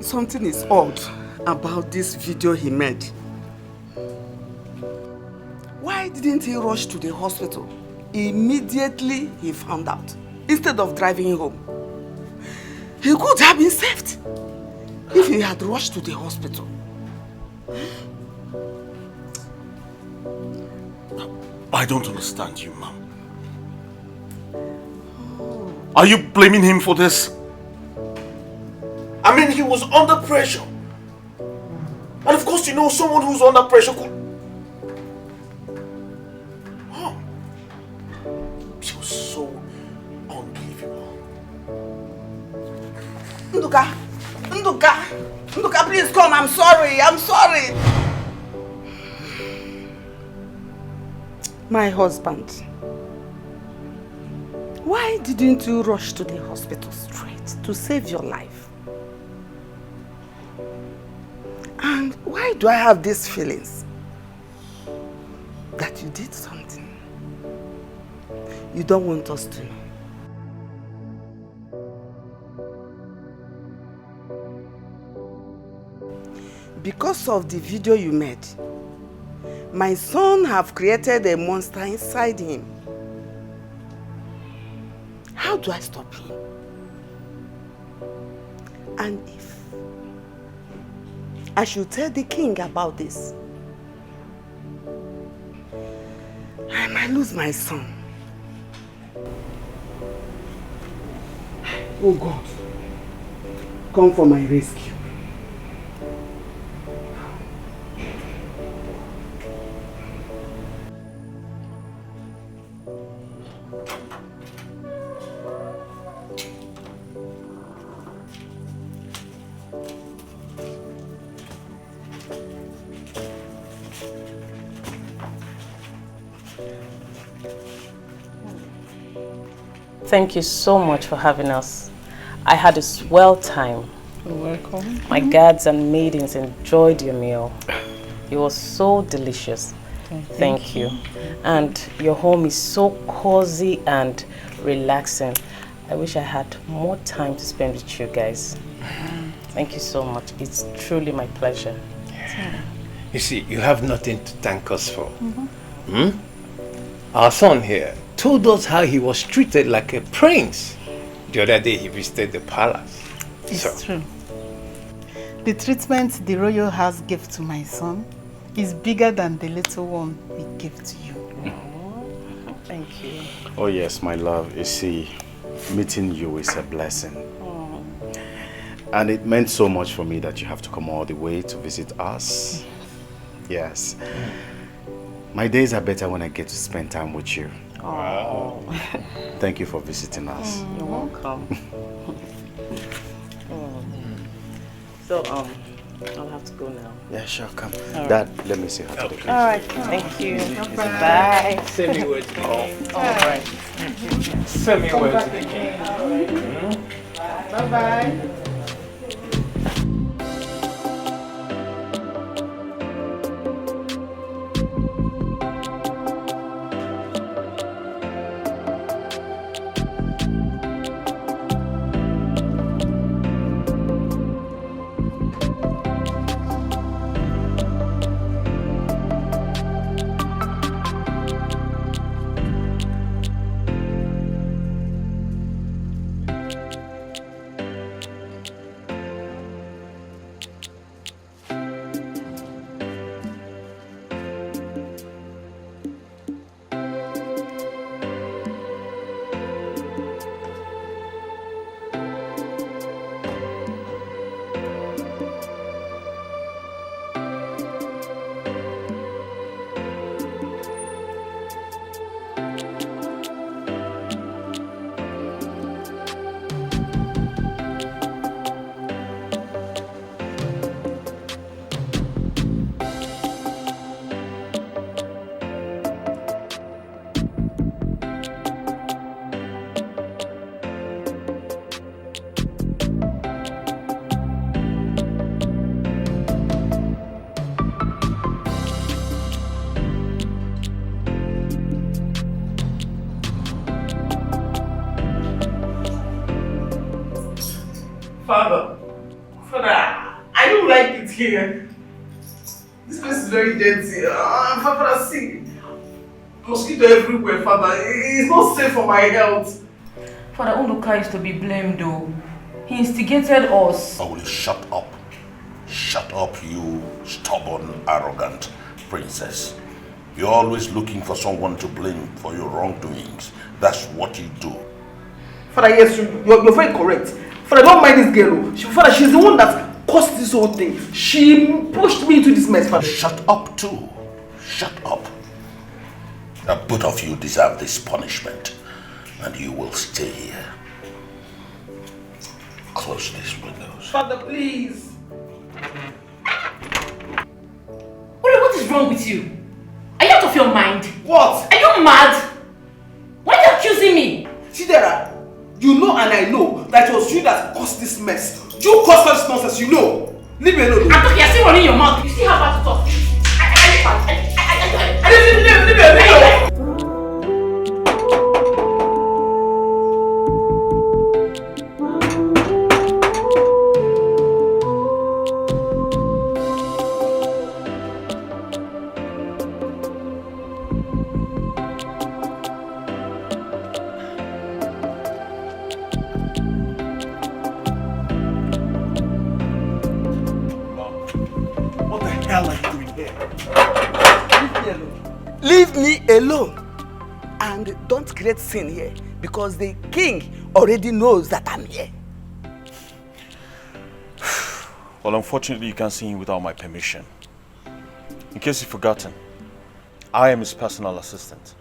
Speaker 20: Something is odd about this video he made. Why didn't he rush to the hospital immediately he found out, instead of driving home? He could have been saved if he had rushed to the hospital.
Speaker 7: I don't understand you, Mom. Are you blaming him for this? I mean, he was under pressure. And of course, you know, someone who's under pressure could... Oh. She was so unbelievable.
Speaker 20: Nduka, please come. I'm sorry. My husband, why didn't you rush to the hospital straight to save your life? And why do I have these feelings that you did something you don't want us to know? Because of the video you made, my son have created a monster inside him. How do I stop him? And if I should tell the king about this, I might lose my son. Oh God, come for my rescue.
Speaker 4: Thank you so much for having us. I had a swell time.
Speaker 16: You're welcome.
Speaker 4: My guards and maidens enjoyed your meal. It was so delicious. Thank you. And your home is so cozy and relaxing. I wish I had more time to spend with you guys. Thank you so much. It's truly my pleasure.
Speaker 14: You see, you have nothing to thank us for. Our son here told us how he was treated like a prince the other day he visited the palace.
Speaker 15: It's true. The treatment the royal house gave to my son is bigger than the little one we gave to you.
Speaker 4: Thank you.
Speaker 21: Oh yes, my love. You see, meeting you is a blessing. And it meant so much for me that you have to come all the way to visit us. Yes. My days are better when I get to spend time with you.
Speaker 4: Wow.
Speaker 21: Thank you for visiting us.
Speaker 4: You're welcome. So, I'll have to go now.
Speaker 21: Yeah, sure, come.
Speaker 4: All
Speaker 21: Dad, let me say hi to the kids.
Speaker 4: All right, thank you.
Speaker 14: Bye.
Speaker 4: Bye.
Speaker 14: Send me word to the king.
Speaker 4: All right.
Speaker 14: Send me word to the king.
Speaker 15: Bye-bye.
Speaker 2: Father, I don't like it here. This place is very dirty. Father, see. Mosquito everywhere, Father. It's not safe for my health.
Speaker 3: Father Unduka is to be blamed though. He instigated us.
Speaker 12: Oh, will you shut up? Shut up, you stubborn, arrogant princess. You're always looking for someone to blame for your wrongdoings. That's what you do.
Speaker 2: Father, yes, you're very correct. Father, don't mind this girl. Father, she's the one that caused this whole thing. She pushed me into this mess, Father.
Speaker 12: Shut up too. Shut up. Now, both of you deserve this punishment, and you will stay here. Close these windows.
Speaker 2: Father, please.
Speaker 3: What is wrong with you? Are you out of your mind?
Speaker 2: What?
Speaker 3: Are you mad? Why are you accusing me?
Speaker 2: Chidera, you know and I know that it was you that caused this mess. You caused such nonsense, you know. Leave me alone.
Speaker 3: I'm talking, you're still running your mouth. You see how bad to talk. Leave me alone.
Speaker 20: Leave me alone. And don't create sin here, because the king already knows that I'm here.
Speaker 7: Well, unfortunately, you can't see him without my permission. In case you've forgotten, I am his personal assistant.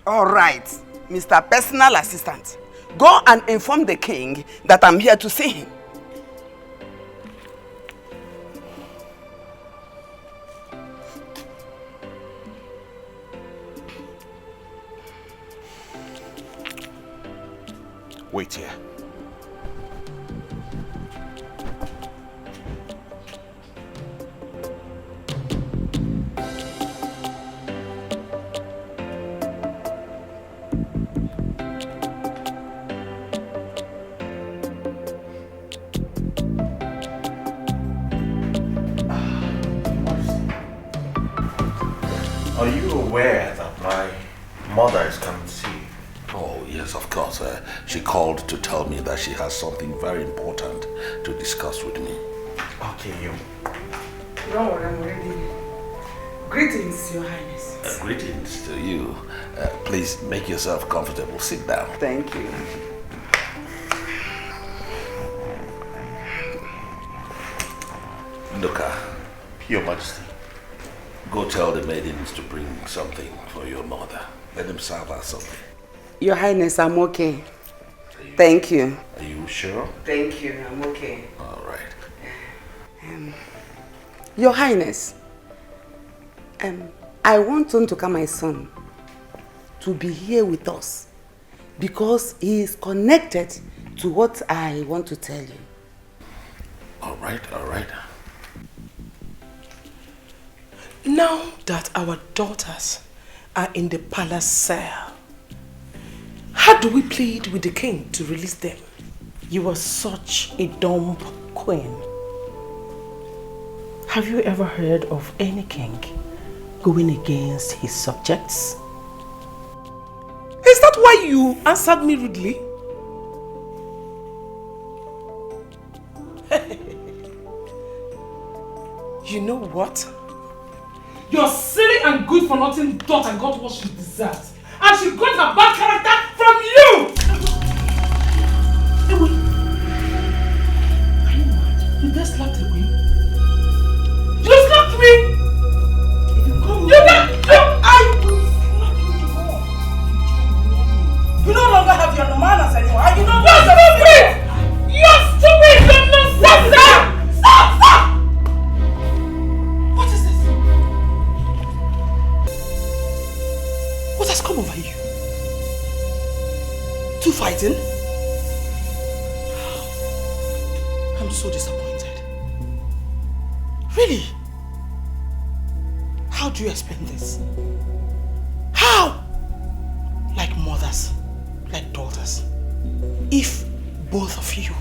Speaker 20: All right, Mr. Personal Assistant. Go and inform the king that I'm here to see him.
Speaker 7: Wait here.
Speaker 21: Are you aware that my mother is coming to see you?
Speaker 12: Oh, yes, of course. She called to tell me that she has something very important to discuss with me.
Speaker 21: Okay, you.
Speaker 2: Don't worry, I'm ready. Greetings, Your Highness.
Speaker 12: Greetings to you. Please make yourself comfortable. Sit down.
Speaker 20: Thank you.
Speaker 12: Nduka.
Speaker 21: Your Majesty.
Speaker 12: Go tell the maidens to bring something for your mother. Let them serve her something.
Speaker 20: Your Highness, I'm okay. Thank you.
Speaker 12: Are you sure?
Speaker 20: Thank you, I'm okay.
Speaker 12: All right.
Speaker 20: Your Highness, I want Unduka, my son, to be here with us because he is connected to what I want to tell you.
Speaker 12: All right, all right.
Speaker 16: Now that our daughters are in the palace cell, how do we plead with the king to release them? You are such a dumb queen. Have you ever heard of any king going against his subjects? Is that why you answered me rudely? You know what?
Speaker 2: Your silly and good for nothing daughter got what she deserves. And she got a bad character from you! Are you mad? You just slapped away. You slapped me! If you come I will slap you more. You no longer have your manners anymore. You no longer stupid! You're stupid! You're not stop! Stop! What is this?
Speaker 16: What has come over you? Two fighting? I'm so disappointed. Really? How do you explain this? How? Like mothers, like daughters. If both of you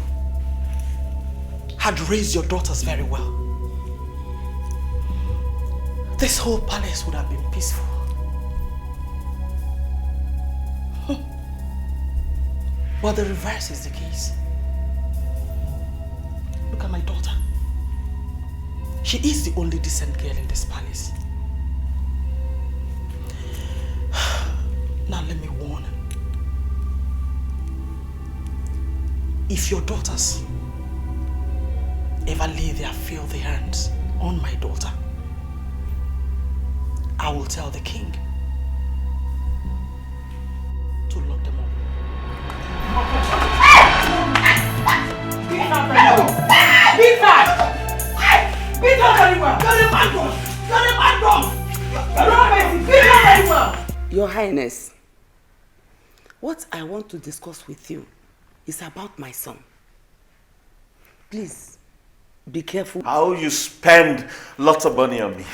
Speaker 16: had raised your daughters very well, this whole palace would have been peaceful. But the reverse is the case. Look at my daughter. She is the only decent girl in this palace. Now let me warn. If your daughters ever lay their filthy hands on my daughter, I will tell the king to lock them up.
Speaker 2: Beat her! Beat her very well! You're the man dog! You're the man dog! Beat her very well!
Speaker 20: Your Highness, what I want to discuss with you is about my son. Please, be careful.
Speaker 7: How you spend lots of money on me.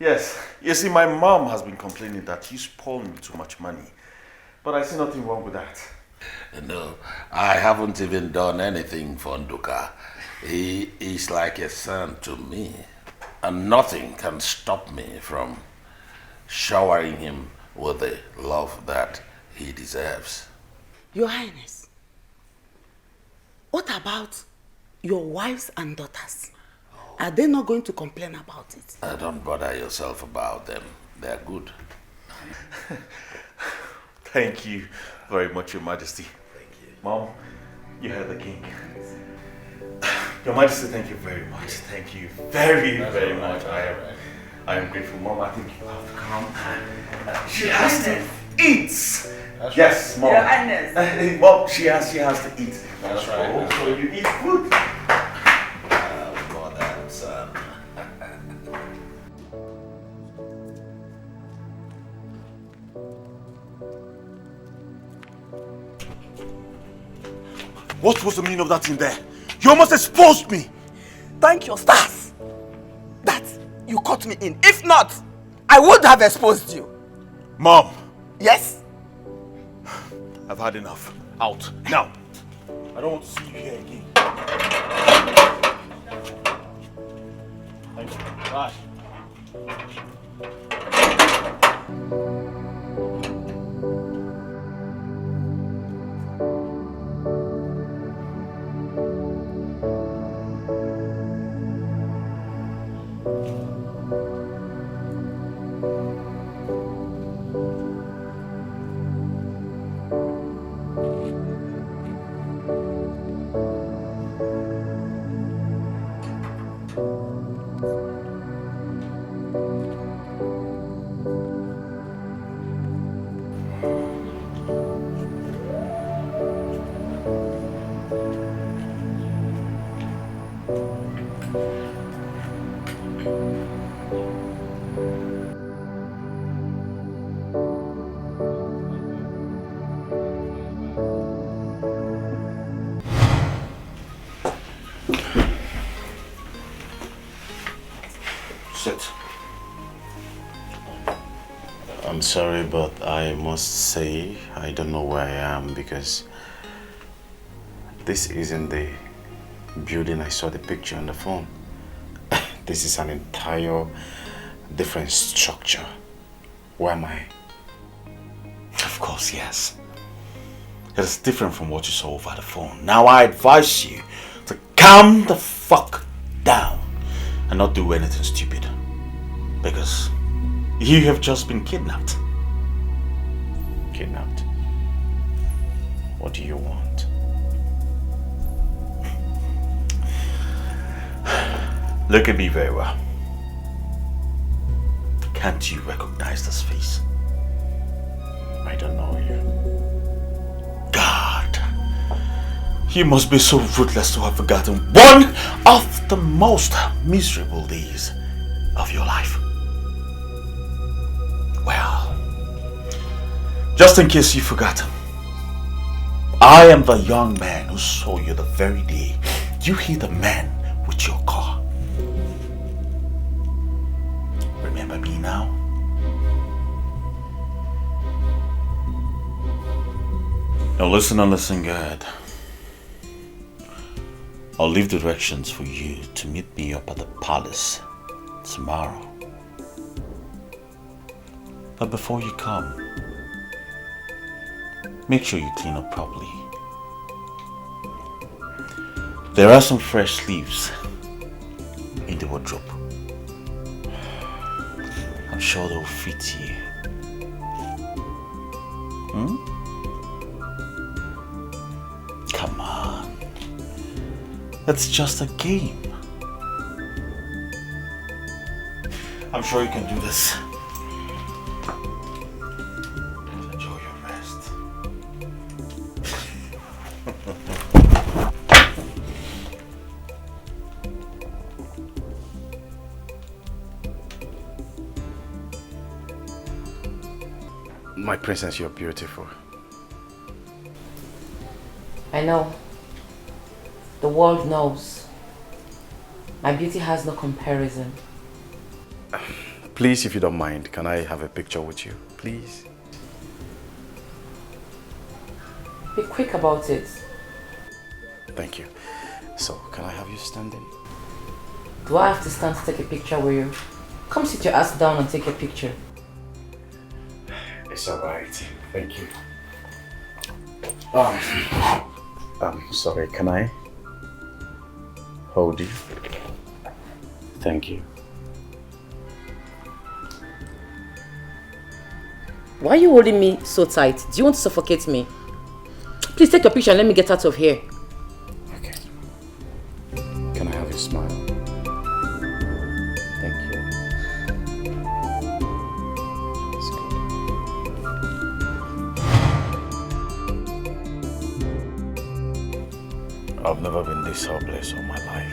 Speaker 7: Yes, you see, my mom has been complaining that you spoil me too much money. But I see nothing wrong with that.
Speaker 1: No, I haven't even done anything for Nduka. He is like a son to me, and nothing can stop me from showering him with the love that he deserves.
Speaker 20: Your Highness, what about your wives and daughters? Are they not going to complain about it?
Speaker 1: Don't bother yourself about them. They're good.
Speaker 7: Thank you very much, Your Majesty. Thank you. Mom, you heard the king. Your Majesty, thank you very much. Thank you very, very much. I am grateful, Mom. I think you have to come. She has to eat. Yes, Mom.
Speaker 2: Your Highness.
Speaker 7: Mom, she has to eat.
Speaker 19: That's right.
Speaker 7: Oh, so you eat food.
Speaker 1: Mother and son.
Speaker 5: What was the meaning of that in there? You almost exposed me.
Speaker 20: Thank your stars that you caught me in. If not, I would have exposed you.
Speaker 5: Mom.
Speaker 20: Yes?
Speaker 5: I've had enough. Out. Now. I don't want to see you here again. Thank you. Bye.
Speaker 21: Sit. I'm sorry, but I must say I don't know where I am because this isn't the building I saw the picture on the phone. This is an entire different structure. Where am I?
Speaker 7: Of course, yes. It is different from what you saw over the phone. Now I advise you to calm the fuck down and not do anything stupid. Because you have just been kidnapped.
Speaker 21: Kidnapped? What do you want?
Speaker 7: Look at me very well. Can't you recognize this face?
Speaker 21: I don't know you.
Speaker 7: God, you must be so ruthless to have forgotten one of the most miserable days of your life. Well, just in case you've forgotten, I am the young man who saw you the very day you hit a man with your car. Remember me now? Now listen and listen good.
Speaker 9: I'll leave directions for you to meet me up at the palace tomorrow. But before you come, make sure you clean up properly. There are some fresh sleeves in the wardrobe. I'm sure they'll fit you. Come on. It's just a game. I'm sure you can do this. Enjoy your rest.
Speaker 21: My princess, you're beautiful.
Speaker 3: I know. The world knows. My beauty has no comparison.
Speaker 21: Please, if you don't mind, can I have a picture with you? Please?
Speaker 3: Be quick about it.
Speaker 21: Thank you. So, can I have you standing?
Speaker 3: Do I have to stand to take a picture with you? Come sit your ass down and take a picture.
Speaker 21: It's alright. Thank you. Sorry, can I hold you? Thank you.
Speaker 3: Why are you holding me so tight? Do you want to suffocate me? Please take your picture and let me get out of here.
Speaker 21: Okay. Can I have your smile? Thank you. That's good. I've never been this helpless all my life.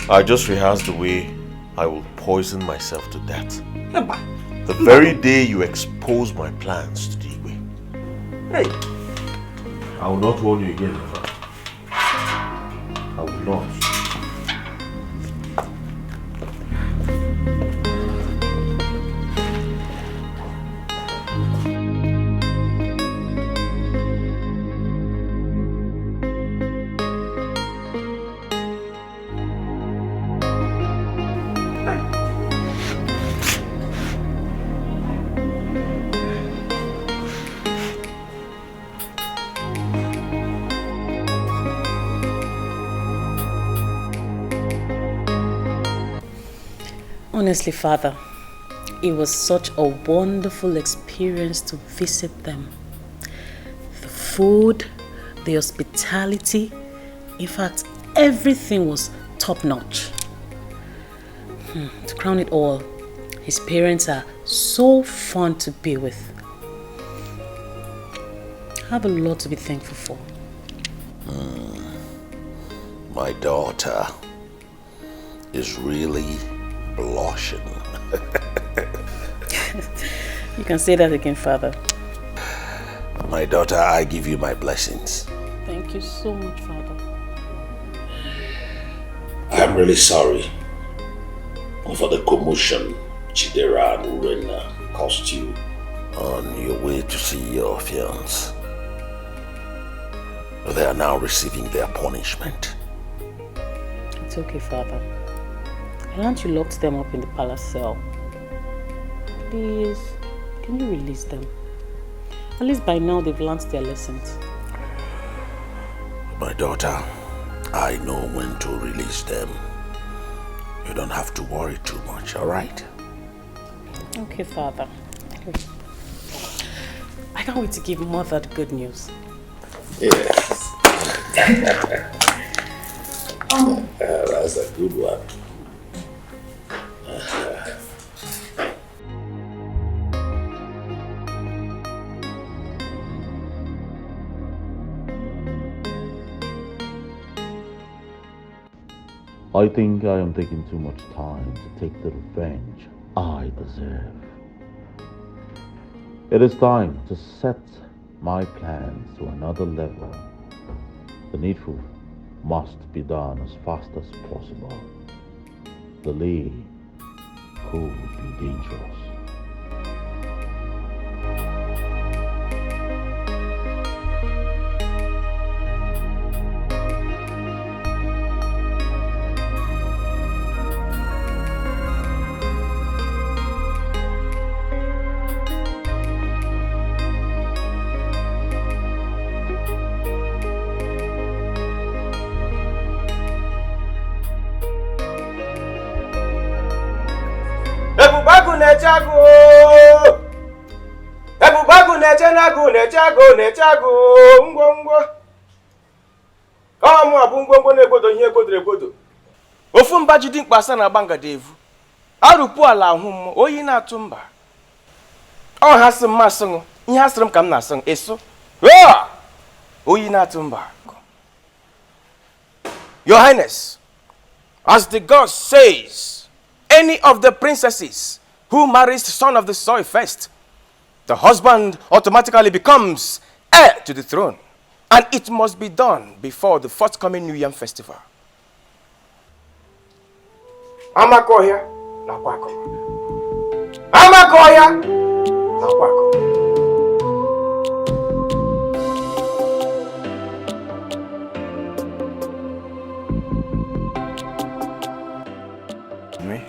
Speaker 7: I just rehearsed the way I will poison myself to death. The very day you expose my plans to Deepening.
Speaker 1: Hey! I will not warn you again, Eva. I will not.
Speaker 4: Honestly, Father, it was such a wonderful experience to visit them. The food, the hospitality, in fact, everything was top-notch. To crown it all, his parents are so fun to be with. I have a lot to be thankful for.
Speaker 1: My daughter is really blushing.
Speaker 4: You can say that again, Father.
Speaker 1: My daughter, I give you my blessings.
Speaker 4: Thank you so much, Father.
Speaker 1: I'm really sorry for the commotion Chidera and Urena caused you on your way to see your fiancé. They are now receiving their punishment.
Speaker 4: It's okay, Father. I learned you locked them up in the palace cell. Please, can you release them? At least by now they've learned their lessons.
Speaker 1: My daughter, I know when to release them. You don't have to worry too much, all right?
Speaker 4: Okay, Father. Okay. I can't wait to give Mother the good news.
Speaker 1: Yes. That's a good one.
Speaker 9: I think I am taking too much time to take the revenge I deserve. It is time to set my plans to another level. The needful must be done as fast as possible. Delay could be dangerous.
Speaker 14: Ebubagu nechago ngwongwo. Ọmụ abụ ngwongwo na-egbodo ihe egbodo. Ofu mba ji dimkpa asa na agba ngadevu. Arụpụ ala ahụ m oyi na-atụ mba. Ọ ha sị mma sịṅụ, ihe asịrị m ka m na-asịṅụ ịsụ. Oyi na-atụ mba. Your Highness, as the God says, any of the princesses who marries the son of the soil first, the husband automatically becomes heir to the throne. And it must be done before the forthcoming New Yam festival. Amakoya na kwako. Amakoya na kwako.
Speaker 21: Me?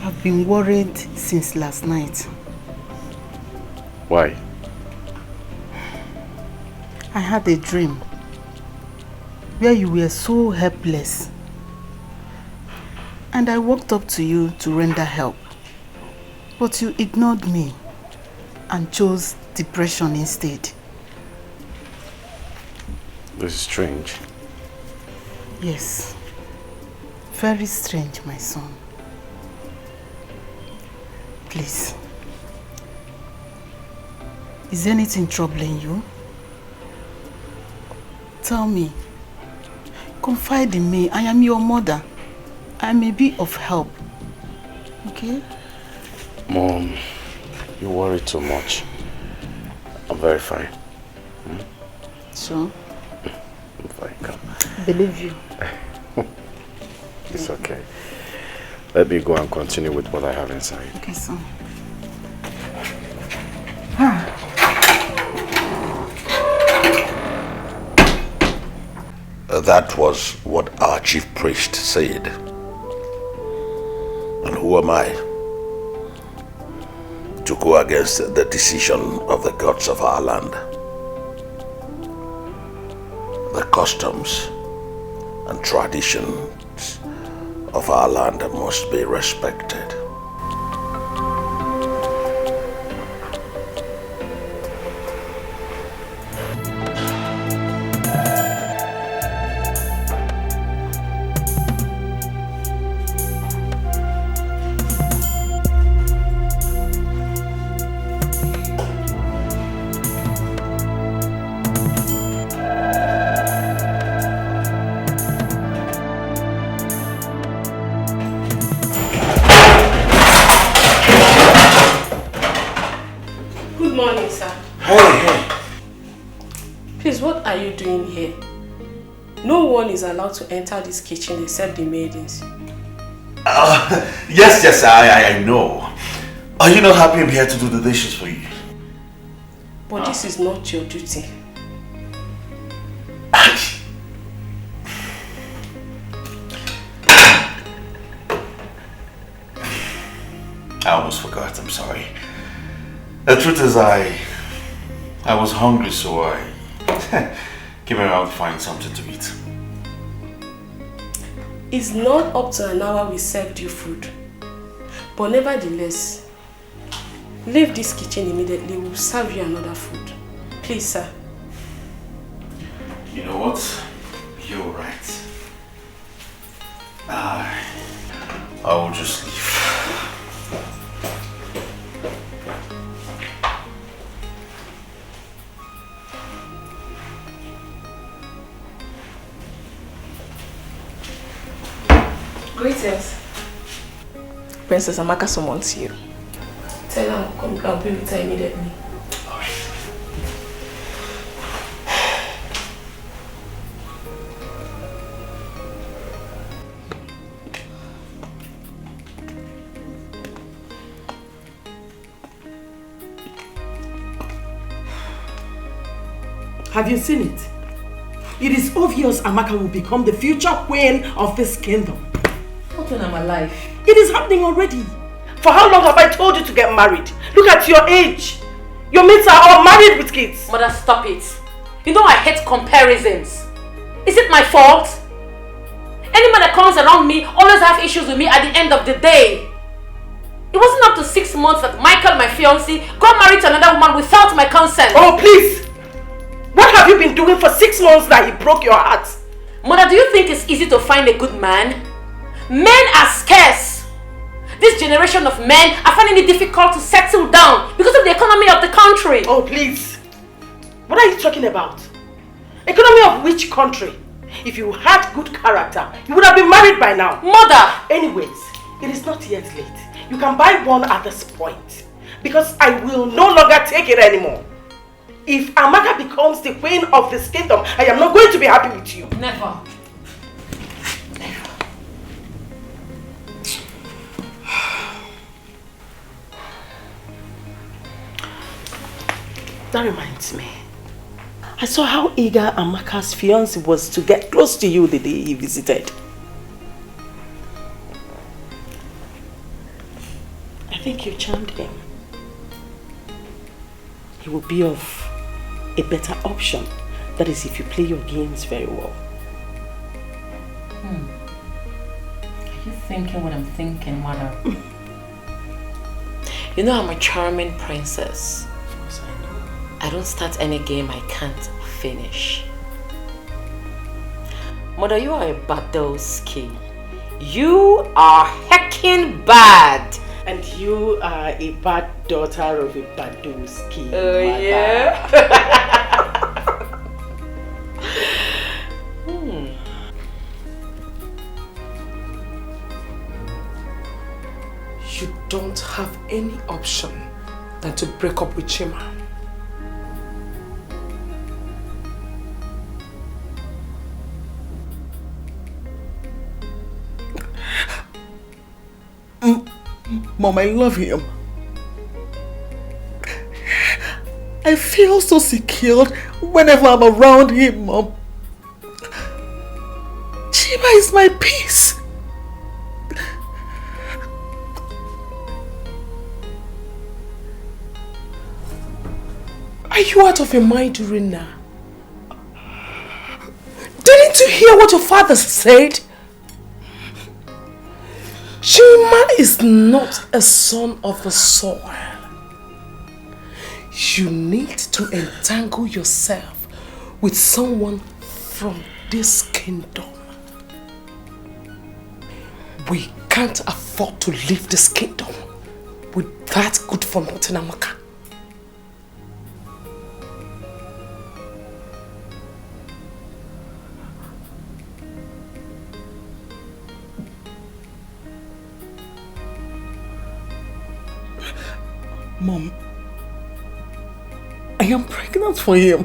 Speaker 15: I've been worried since last night.
Speaker 21: Why?
Speaker 15: I had a dream where you were so helpless, and I walked up to you to render help, but you ignored me and chose depression instead.
Speaker 21: This is strange.
Speaker 15: Yes, very strange, my son. Please, is anything troubling you? Tell me. Confide in me. I am your mother. I may be of help. Okay?
Speaker 21: Mom, you worry too much. I'm very fine.
Speaker 15: Sure?
Speaker 21: I'm fine, come.
Speaker 15: I believe you.
Speaker 21: It's okay. Let me go and continue with what I have inside.
Speaker 15: Okay, son.
Speaker 1: That was what our chief priest said. And who am I to go against the decision of the gods of our land? The customs and traditions of our land must be respected.
Speaker 8: No one is allowed to enter this kitchen except the maidens.
Speaker 21: Yes, I know. Are you not happy I'm here to do the dishes for you?
Speaker 8: But this is not your duty.
Speaker 21: I almost forgot, I'm sorry. The truth is I was hungry, so I came around to find something to eat.
Speaker 8: It's not up to an hour we served you food. But nevertheless, leave this kitchen immediately. We'll serve you another food. Please, sir.
Speaker 21: You know what? You're right. I will just leave.
Speaker 8: Greetings. Princess Amaka summons you. Tell her I'll be with her immediately.
Speaker 16: Have you seen it? It is obvious Amaka will become the future queen of this kingdom.
Speaker 8: Not when I'm alive.
Speaker 16: It is happening already. For how long have I told you to get married? Look at your age. Your mates are all married with kids.
Speaker 3: Mother, stop it. You know I hate comparisons. Is it my fault? Any man that comes around me always have issues with me at the end of the day. It wasn't up to 6 months that Michael, my fiancé, got married to another woman without my consent.
Speaker 16: Oh, please! What have you been doing for 6 months that he broke your heart?
Speaker 3: Mother, do you think it's easy to find a good man? Men are scarce. This generation of men are finding it difficult to settle down because of the economy of the country.
Speaker 16: Oh, please. What are you talking about? Economy of which country? If you had good character, you would have been married by now.
Speaker 3: Mother!
Speaker 16: Anyways, it is not yet late. You can buy one at this point. Because I will no longer take it anymore. If Amaka becomes the queen of this kingdom, I am not going to be happy with you.
Speaker 3: Never.
Speaker 16: That reminds me. I saw how eager Amaka's fiancé was to get close to you the day he visited. I think you charmed him. He will be of a better option. That is if you play your games very well.
Speaker 3: Are you thinking what I'm thinking, Mother? You know I'm a charming princess. I don't start any game I can't finish. Mother, you are a Badowski. You are heckin' bad.
Speaker 16: And you are a bad daughter of a Badowski.
Speaker 3: Oh, yeah?
Speaker 2: You don't have any option than to break up with Chima.
Speaker 14: Mom, I love him. I feel so secure whenever I'm around him, Mom. Chima is my peace.
Speaker 2: Are you out of your mind, Rina? Didn't you hear what your father said? Chima is not a son of the soil. You need to entangle yourself with someone from this kingdom. We can't afford to leave this kingdom with that good for nothing Amaka.
Speaker 14: Mom, I am pregnant for him.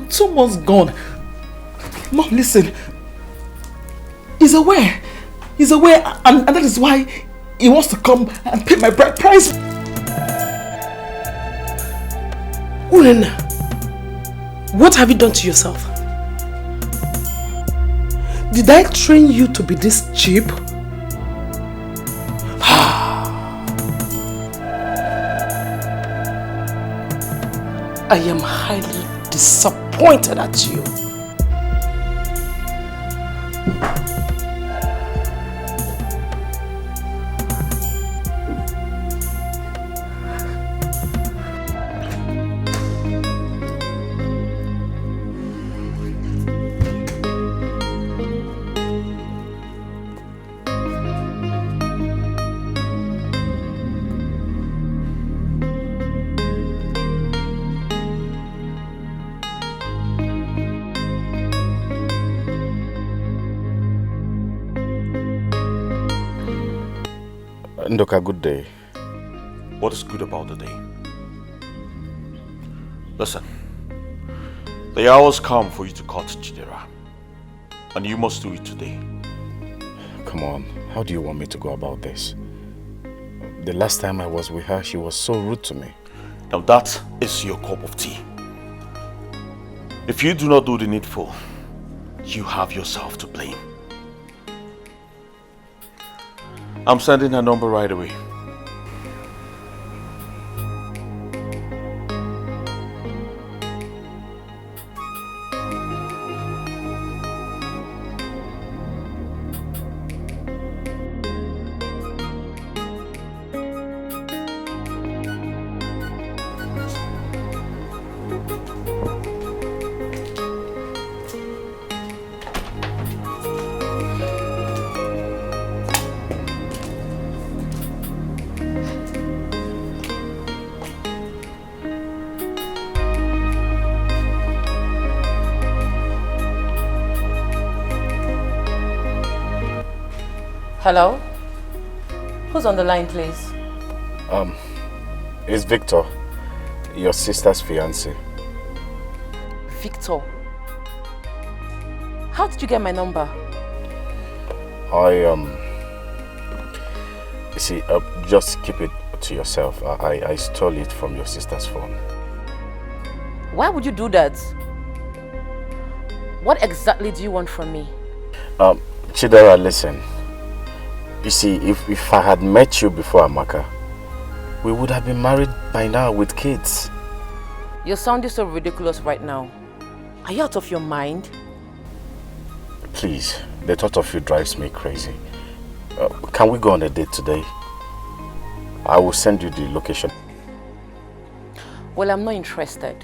Speaker 14: 2 months gone. Mom, listen.
Speaker 16: He's aware. He's aware, and that is why he wants to come and pay my bride price. Urena, what have you done to yourself? Did I train you to be this cheap? I am highly disappointed at you.
Speaker 21: Ndoka, good day.
Speaker 7: What is good about the day? Listen, the hour's come for you to cut Chidera, and you must do it today.
Speaker 21: Come on, how do you want me to go about this? The last time I was with her, she was so rude to me.
Speaker 7: Now that is your cup of tea. If you do not do the needful, you have yourself to blame. I'm sending her number right away.
Speaker 3: Hello? Who's on the line, please?
Speaker 21: It's Victor, your sister's fiancé.
Speaker 3: Victor? How did you get my number?
Speaker 21: You see, just keep it to yourself. I stole it from your sister's phone.
Speaker 3: Why would you do that? What exactly do you want from me?
Speaker 21: Chidera, listen. You see, if I had met you before Amaka, we would have been married by now with kids.
Speaker 3: You're sounding so ridiculous right now. Are you out of your mind?
Speaker 21: Please, the thought of you drives me crazy. Can we go on a date today? I will send you the location.
Speaker 3: Well, I'm not interested.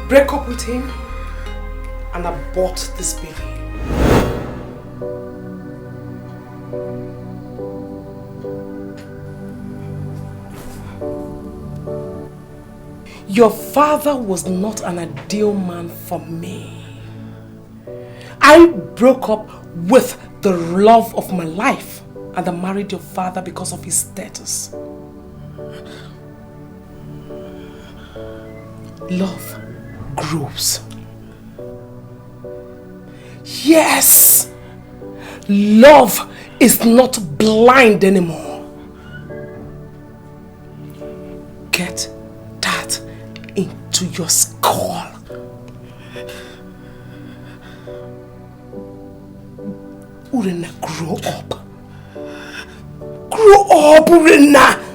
Speaker 16: Break up with him and abort this baby. Your father was not an ideal man for me. I broke up with the love of my life and I married your father because of his status. Love grows. Yes! Love is not blind anymore. Get that into your skull. Urena, grow up. Grow up, Urena!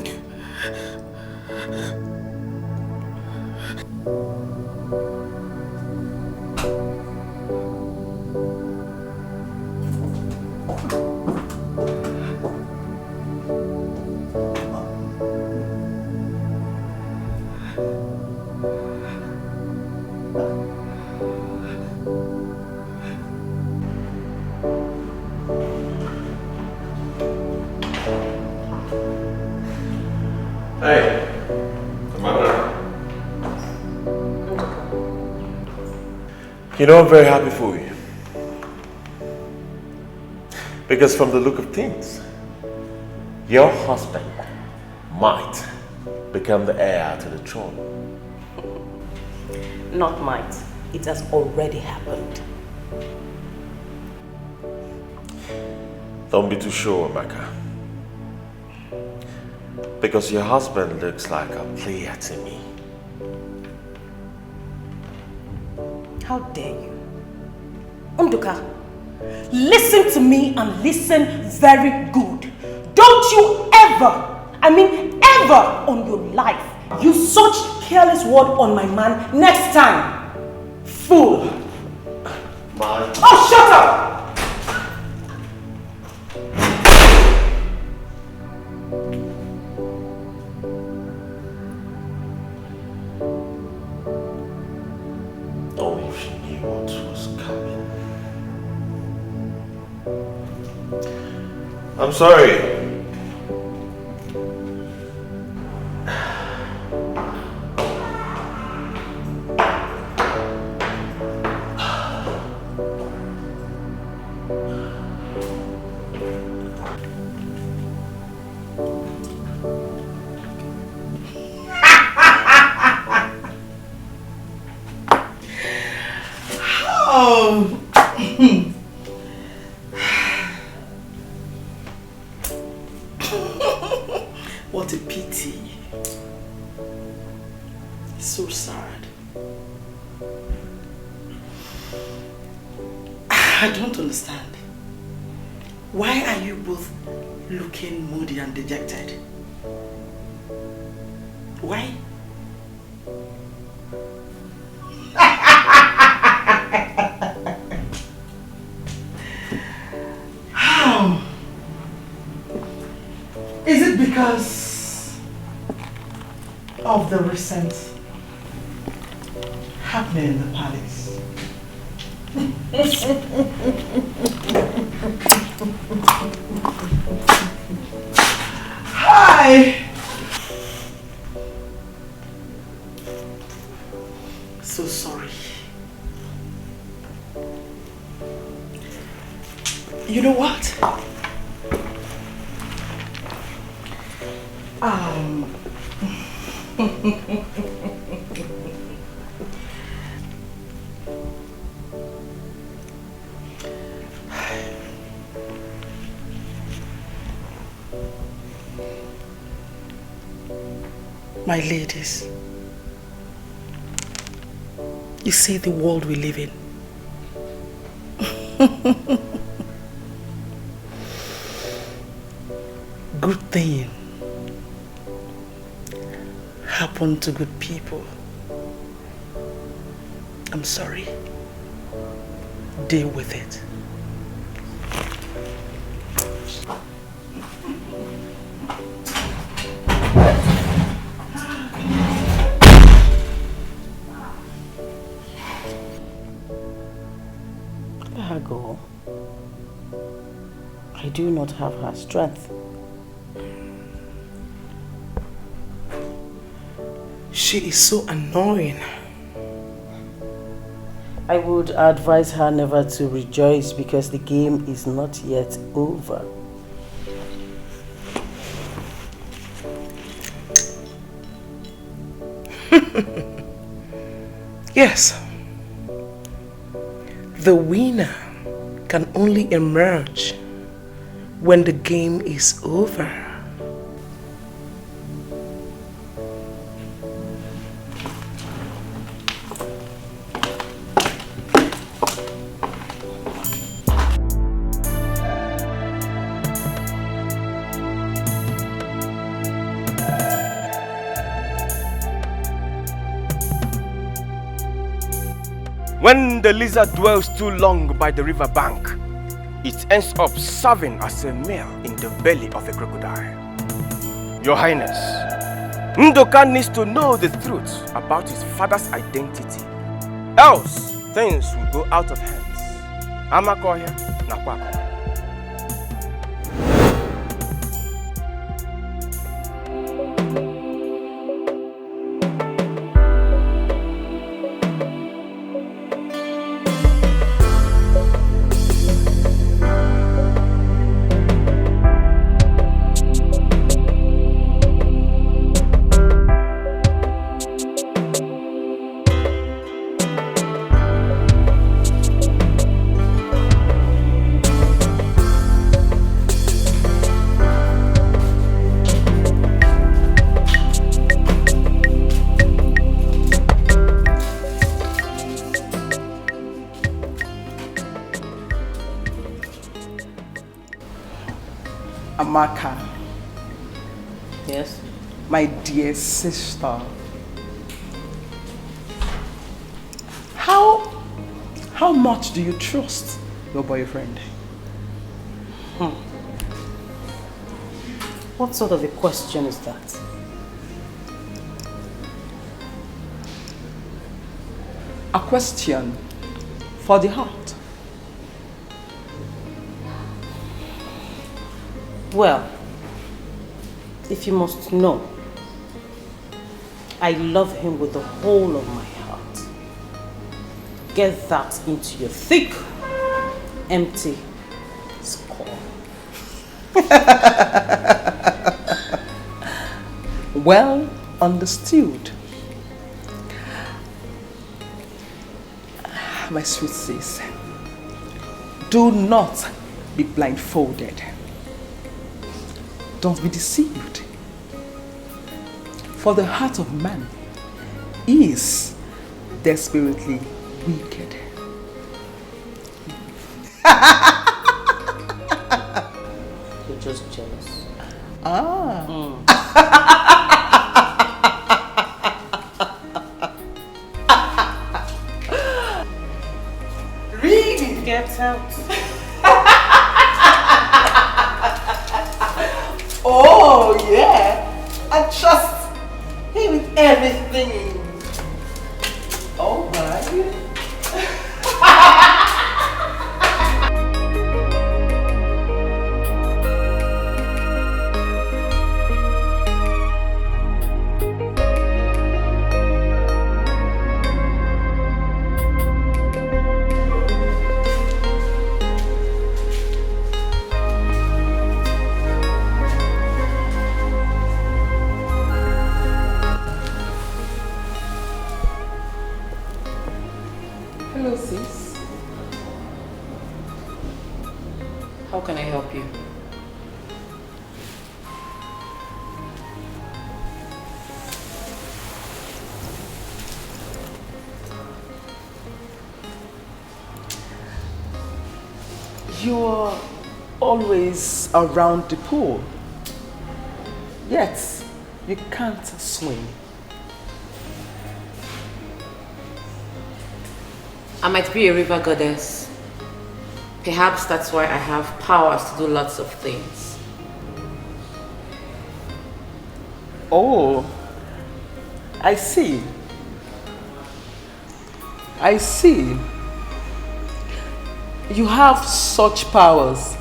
Speaker 7: You know, I'm very happy for you. Because from the look of things, your husband might become the heir to the throne.
Speaker 4: Not might. It has already happened.
Speaker 7: Don't be too sure, Amaka. Because your husband looks like a player to me.
Speaker 4: How dare you? Unduka, listen to me and listen very good. Don't you ever, I mean ever on your life, use such careless word on my man next time. Fool.
Speaker 7: Man.
Speaker 4: Oh, shut up!
Speaker 7: Only if she knew what was coming. I'm sorry.
Speaker 16: What a pity. So sad. I don't understand. Why are you both looking moody and dejected? Why? How? Is it because of the recent happening in the palace? Hi! So sorry. You know what? My ladies, you see the world we live in. Good thing happen to good people. I'm sorry. Deal with it.
Speaker 4: Let her go. I do not have her strength.
Speaker 16: She is so annoying.
Speaker 4: I would advise her never to rejoice because the game is not yet over.
Speaker 16: Yes. The winner can only emerge when the game is over.
Speaker 11: When the lizard dwells too long by the river bank, it ends up serving as a meal in the belly of a crocodile. Your Highness, Ndoka needs to know the truth about his father's identity. Else, things will go out of hands. Amakoya Nakwako.
Speaker 2: Amaka.
Speaker 4: Yes?
Speaker 2: My dear sister. How much do you trust your boyfriend?
Speaker 4: What sort of a question is that?
Speaker 2: A question for the heart.
Speaker 4: Well, if you must know, I love him with the whole of my heart. Get that into your thick, empty skull.
Speaker 2: Well understood. My sweet sis, do not be blindfolded. Don't be deceived. For the heart of man is desperately wicked.
Speaker 4: You're just jealous.
Speaker 2: Really?
Speaker 4: Get out.
Speaker 2: Oh yeah, I trust him with everything. Oh my. Hello, sis.
Speaker 4: How can I help you?
Speaker 2: You're always around the pool, yet you can't swim.
Speaker 3: I might be a river goddess. Perhaps that's why I have powers to do lots of things.
Speaker 2: Oh, I see. I see. You have such powers,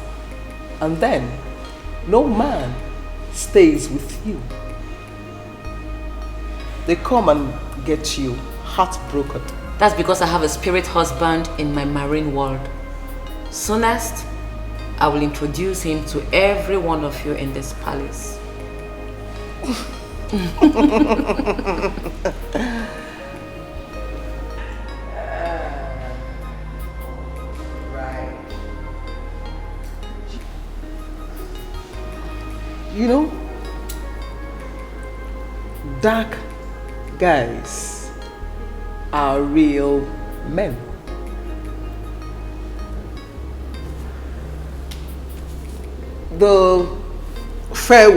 Speaker 2: and then no man stays with you. They come and get you heartbroken.
Speaker 3: That's because I have a spirit husband in my marine world. Soonest, I will introduce him to every one of you in this palace.
Speaker 2: You know, dark guys are real men. The fair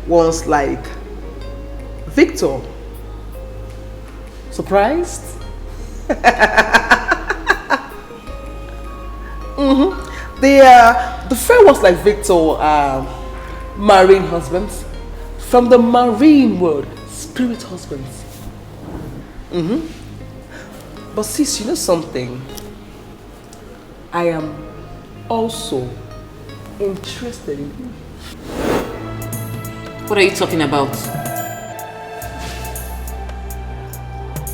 Speaker 2: ones like Victor. Surprised? The fair ones like Victor are marine husbands. From the marine world, spirit husbands. But sis, you know something? I am also interested in you.
Speaker 3: What are you talking about?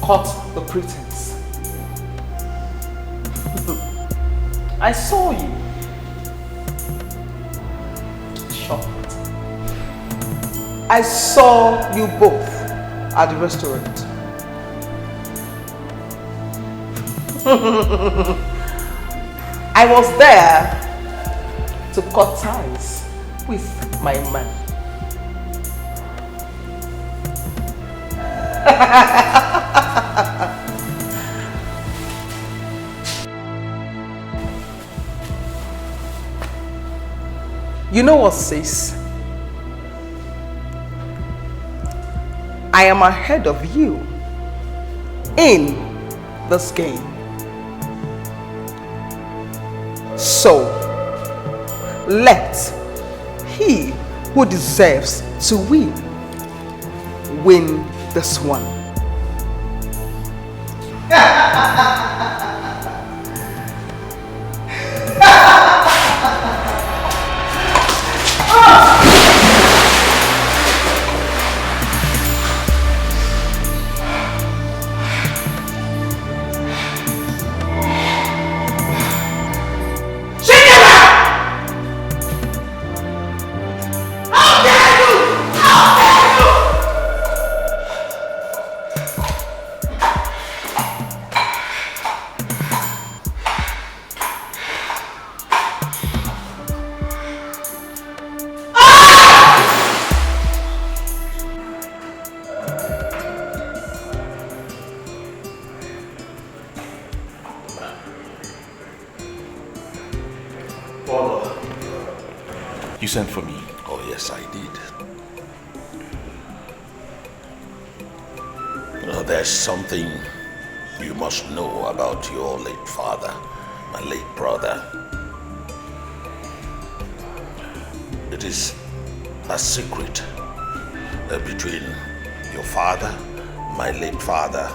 Speaker 2: Cut the pretense. I saw you. Shocked. I saw you both at the restaurant. I was there to cut ties with my man. You know what, sis? I am ahead of you in this game. So, let he who deserves to win this one.
Speaker 12: You sent for me? Oh yes, I did. There's something you must know about your late father, my late brother. It is a secret between your father, my late father,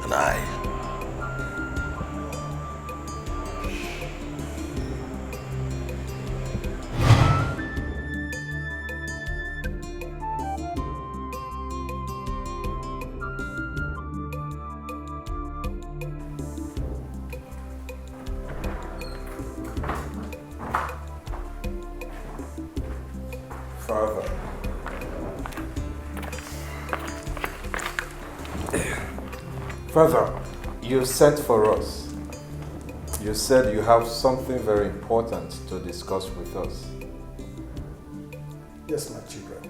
Speaker 12: and I.
Speaker 13: Father, you sent for us. You said you have something very important to discuss with us.
Speaker 17: Yes, my children.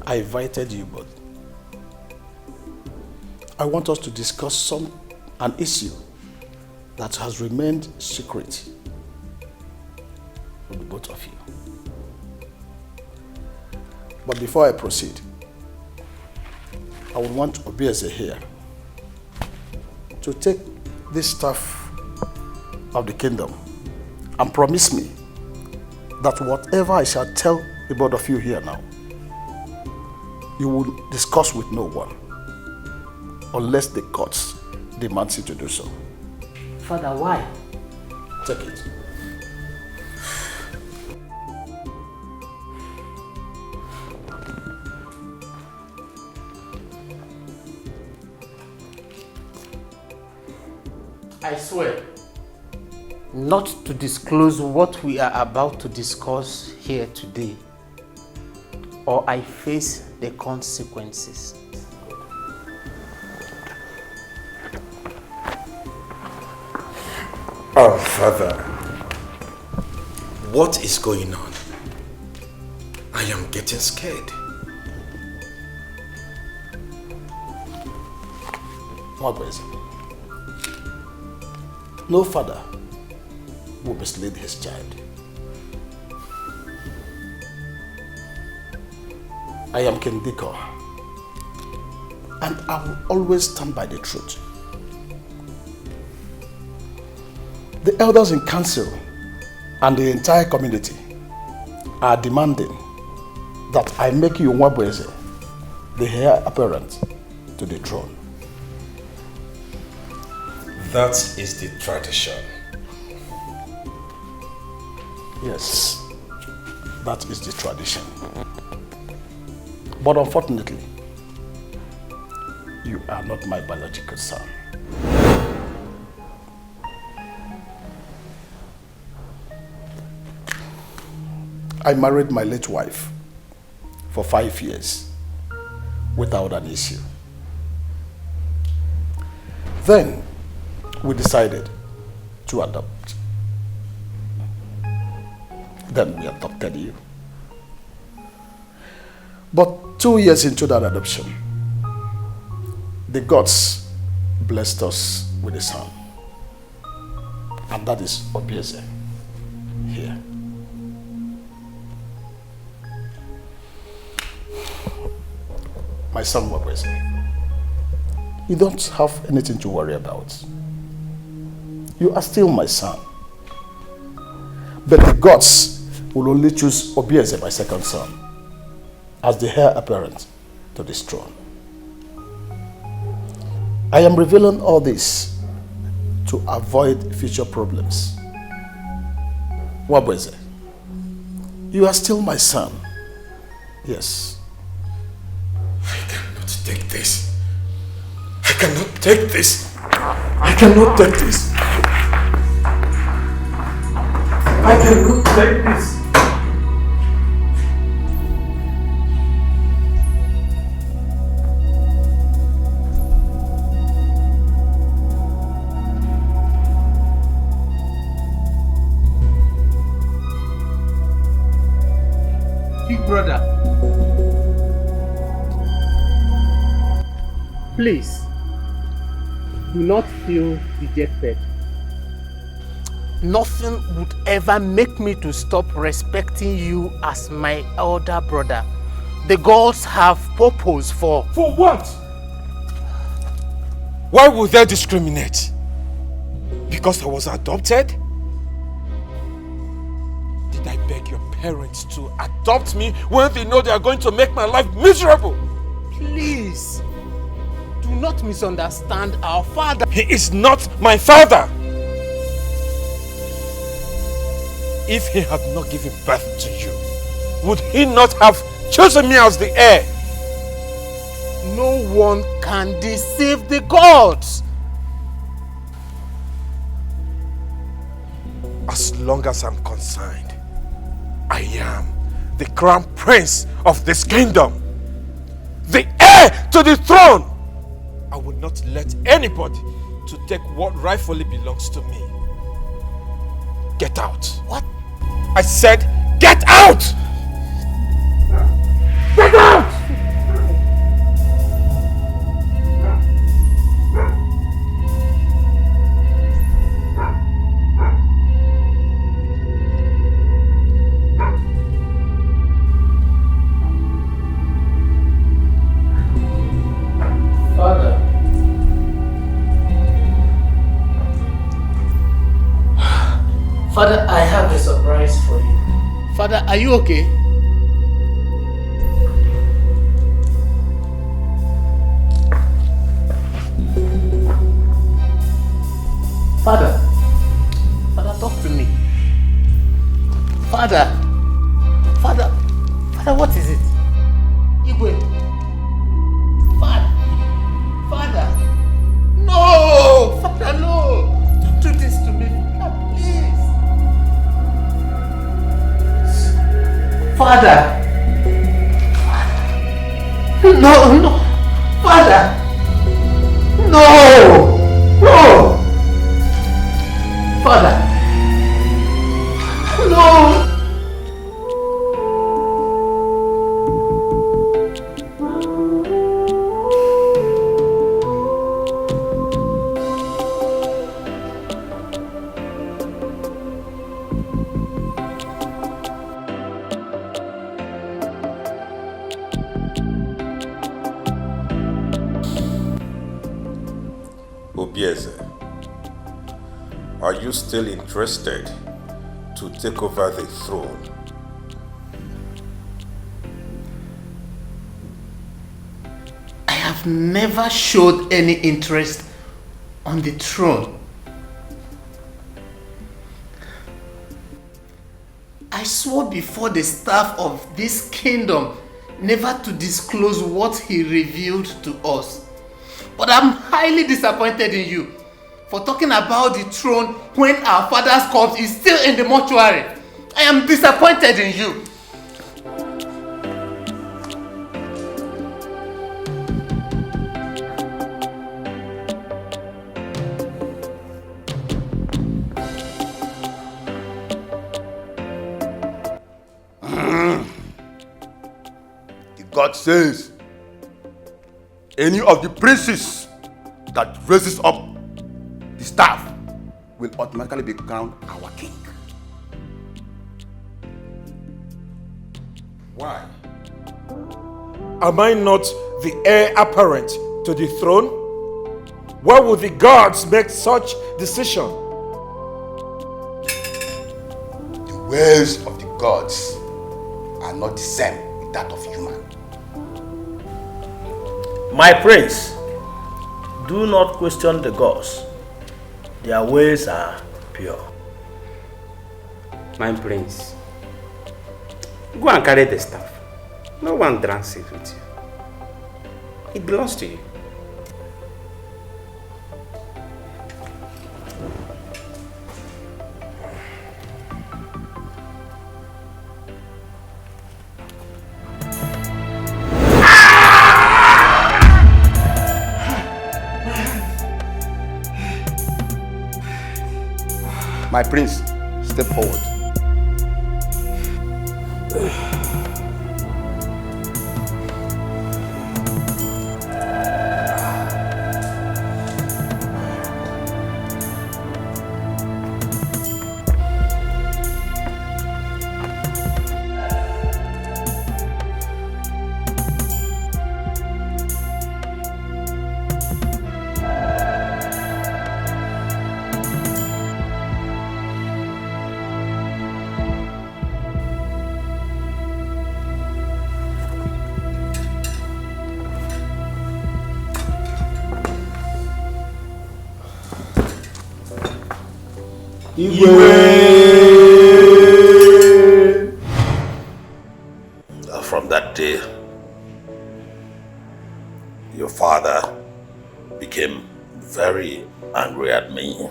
Speaker 17: I invited you, but I want us to discuss an issue that has remained secret for the both of you. But before I proceed, I would want Obieze here to take this staff of the kingdom and promise me that whatever I shall tell the both of you here now, you will discuss with no one unless the gods demand you to do so.
Speaker 15: Father, why?
Speaker 17: Take it.
Speaker 15: I swear not to disclose what we are about to discuss here today, or I face the consequences.
Speaker 6: Oh, Father, what is going on? I am getting scared.
Speaker 17: What is it? No father will mislead his child. I am King Diko, and I will always stand by the truth. The elders in council and the entire community are demanding that I make you Nwabweze the heir apparent to the throne.
Speaker 6: That is the tradition.
Speaker 17: Yes, that is the tradition. But unfortunately, you are not my biological son. I married my late wife for 5 years without an issue. Then we decided to adopt. Then we adopted you. But 2 years into that adoption, the gods blessed us with a son. And that is Obieze here. My son Wabweze, you don't have anything to worry about. You are still my son. But the gods will only choose Obieze, my second son, as the heir apparent to this throne. I am revealing all this to avoid future problems. Wabweze, you are still my son. Yes.
Speaker 6: I cannot take this. I cannot take this. I cannot take this. I cannot take this.
Speaker 15: Big brother, please do not feel dejected. Nothing would ever make me to stop respecting you as my elder brother. The gods have purpose for...
Speaker 6: For what? Why would they discriminate? Because I was adopted? Did I beg your parents to adopt me when they know they are going to make my life miserable?
Speaker 15: Please, do not misunderstand our father.
Speaker 6: He is not my father. If he had not given birth to you, would he not have chosen me as the heir?
Speaker 15: No one can deceive the gods.
Speaker 6: As long as I'm concerned, I am the crown prince of this kingdom, the heir to the throne. I will not let anybody to take what rightfully belongs to me. Get out.
Speaker 15: What?
Speaker 6: I said, get out! Get out!
Speaker 15: Father. Father, I have a surprise for you. Father, are you okay? Father. Father, talk to me. Father. Father, what is it? Igwe. Father. No! Father, no! Don't do this to me. Please. Father. No. Father. No. Father. No.
Speaker 6: Obieze, are you still interested to take over the throne?
Speaker 15: I have never showed any interest on the throne. I swore before the staff of this kingdom never to disclose what he revealed to us. But I'm highly disappointed in you for talking about the throne when our father's corpse is still in the mortuary. I am disappointed in you.
Speaker 12: God says, any of the princes that raises up the staff will automatically be crowned our king.
Speaker 6: Why? Am I not the heir apparent to the throne? Why would the gods make such decision?
Speaker 12: The ways of the gods are not the same with that of human.
Speaker 14: My prince, do not question the gods. Their ways are pure.
Speaker 18: My prince, go and carry the staff. No one drank it with you. It belongs to you.
Speaker 12: My prince, step forward.
Speaker 1: From that day, your father became very angry at me.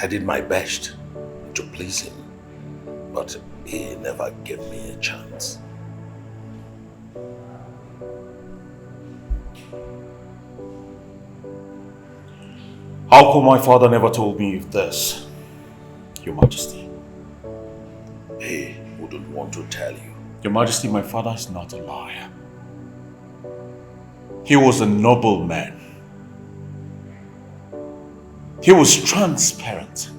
Speaker 1: I did my best to please him, but he never gave me a chance.
Speaker 5: How come my father never told me of this, Your Majesty?
Speaker 1: He wouldn't want to tell you.
Speaker 5: Your Majesty, my father is not a liar. He was a noble man. He was transparent.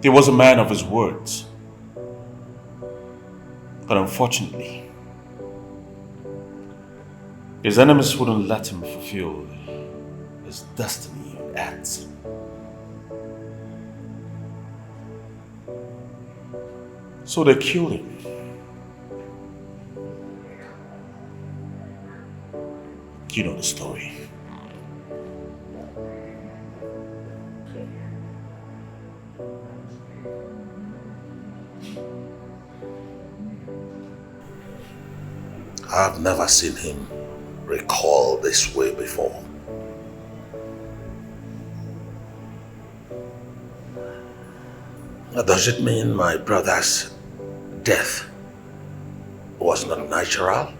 Speaker 5: He was a man of his words. But unfortunately, his enemies wouldn't let him fulfill his destiny on earth. So they killed him. You know the story.
Speaker 1: I've never seen him recall this way before. Does it mean my brother's death was not natural?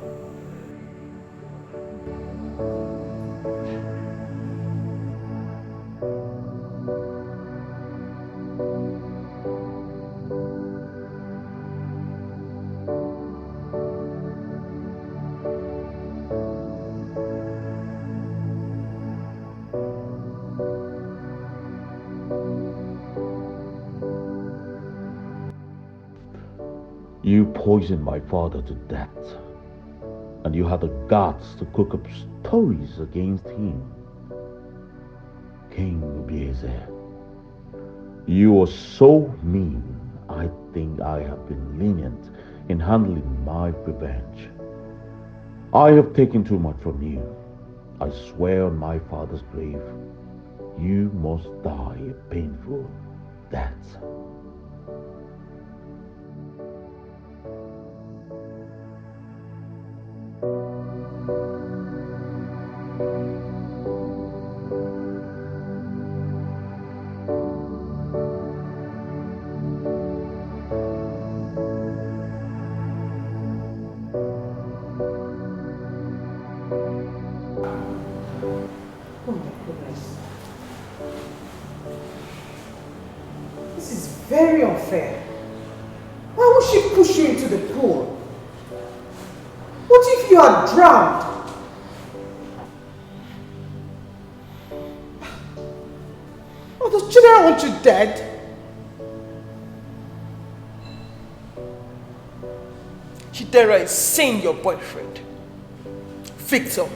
Speaker 9: You poisoned my father to death, and you had the guts to cook up stories against him. King Obieze, you are so mean, I think I have been lenient in handling my revenge. I have taken too much from you. I swear on my father's grave, you must die a painful death.
Speaker 2: Very unfair. Why would she push you into the pool? What if you are drowned? Oh, the children want you dead.
Speaker 20: She
Speaker 2: Dara is seeing your boyfriend, Victor.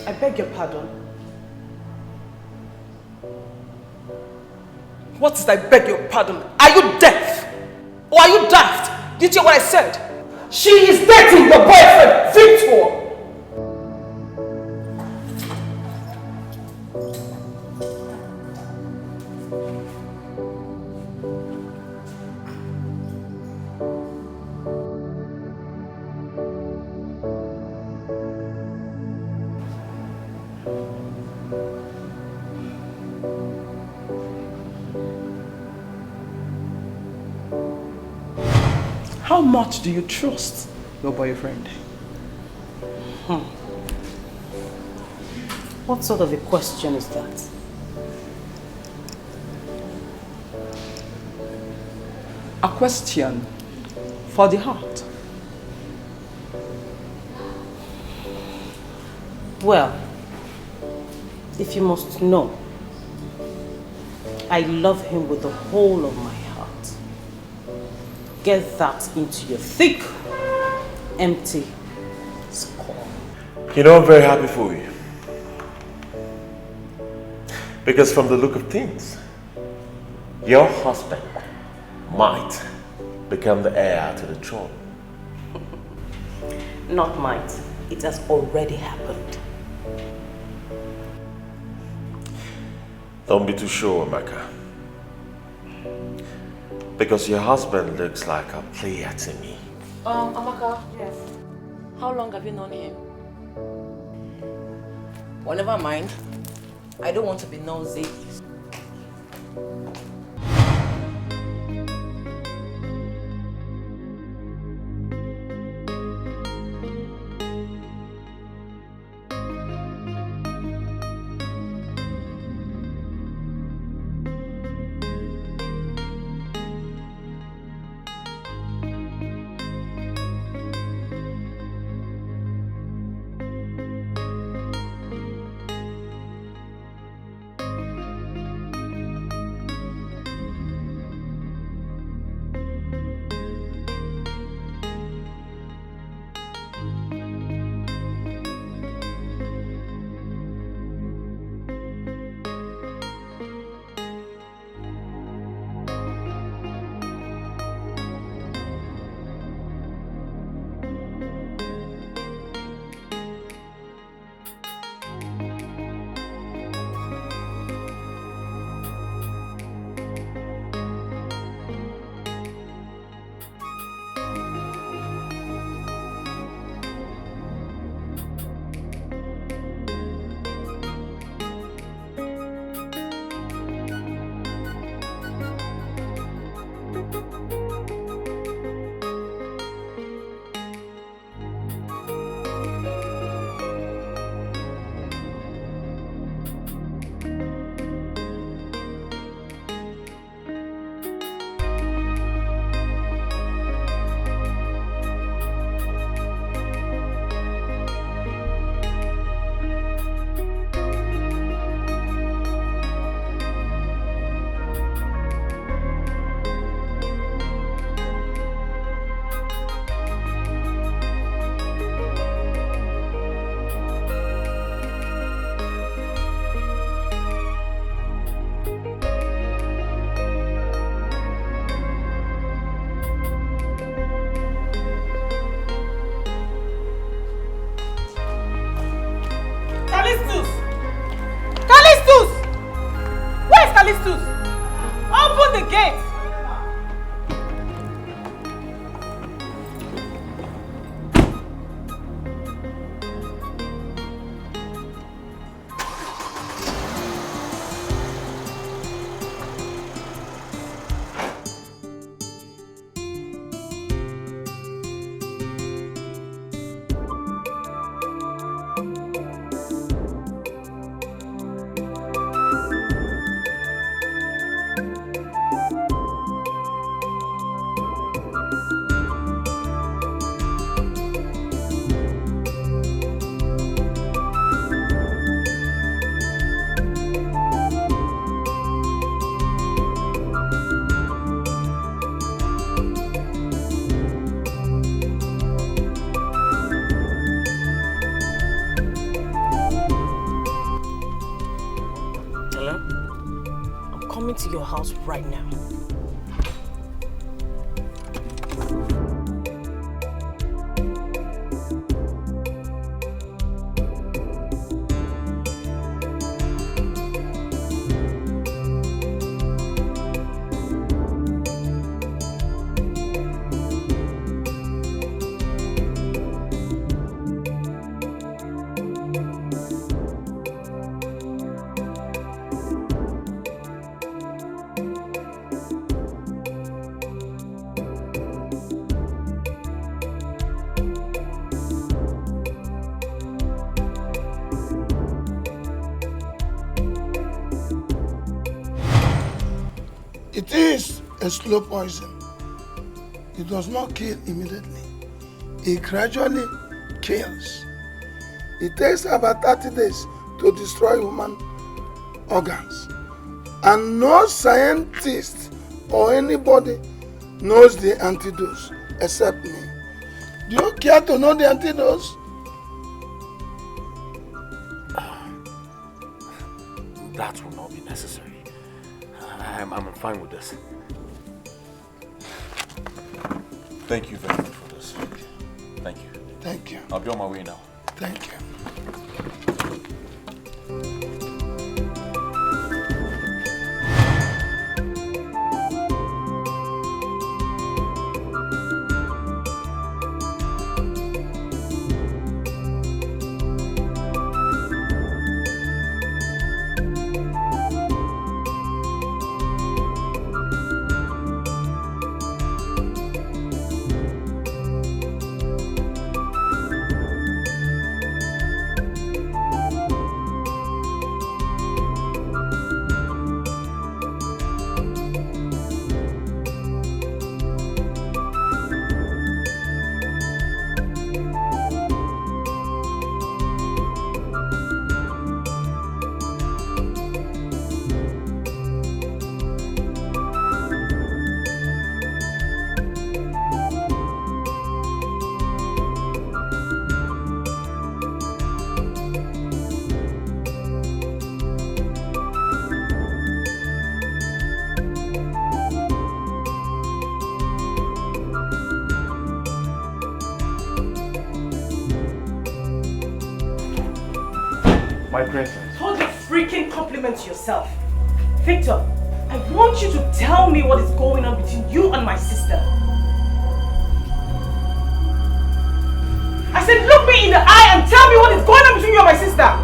Speaker 16: I beg your pardon.
Speaker 2: What is I beg your pardon? Are you deaf? Or are you daft? Did you hear what I said? She is dating your boyfriend, Victor!
Speaker 16: How much do you trust your boyfriend?
Speaker 4: What sort of a question is that?
Speaker 16: A question for the heart.
Speaker 4: Well, if you must know, I love him with the whole of my heart. Get that into your thick, empty skull.
Speaker 7: You know, I'm very happy for you. Because from the look of things, your husband might become the heir to the throne.
Speaker 4: Not might. It has already happened.
Speaker 7: Don't be too sure, Amaka. Because your husband looks like a player to me.
Speaker 3: Amaka. Yes. How long have you known him? Well, never mind. I don't want to be nosy.
Speaker 4: to your house right now.
Speaker 10: It is a slow poison. It does not kill immediately. It gradually kills. It takes about 30 days to destroy human organs. And no scientist or anybody knows the antidote except me. Do you care to know the antidote?
Speaker 12: That will not be necessary. I'm fine with this.
Speaker 5: Thank you very much for this. Thank you.
Speaker 10: Thank you.
Speaker 5: I'll be on my way now.
Speaker 10: Thank you.
Speaker 11: My princess.
Speaker 2: Hold your freaking compliment to yourself. Victor, I want you to tell me what is going on between you and my sister. I said look me in the eye and tell me what is going on between you and my sister.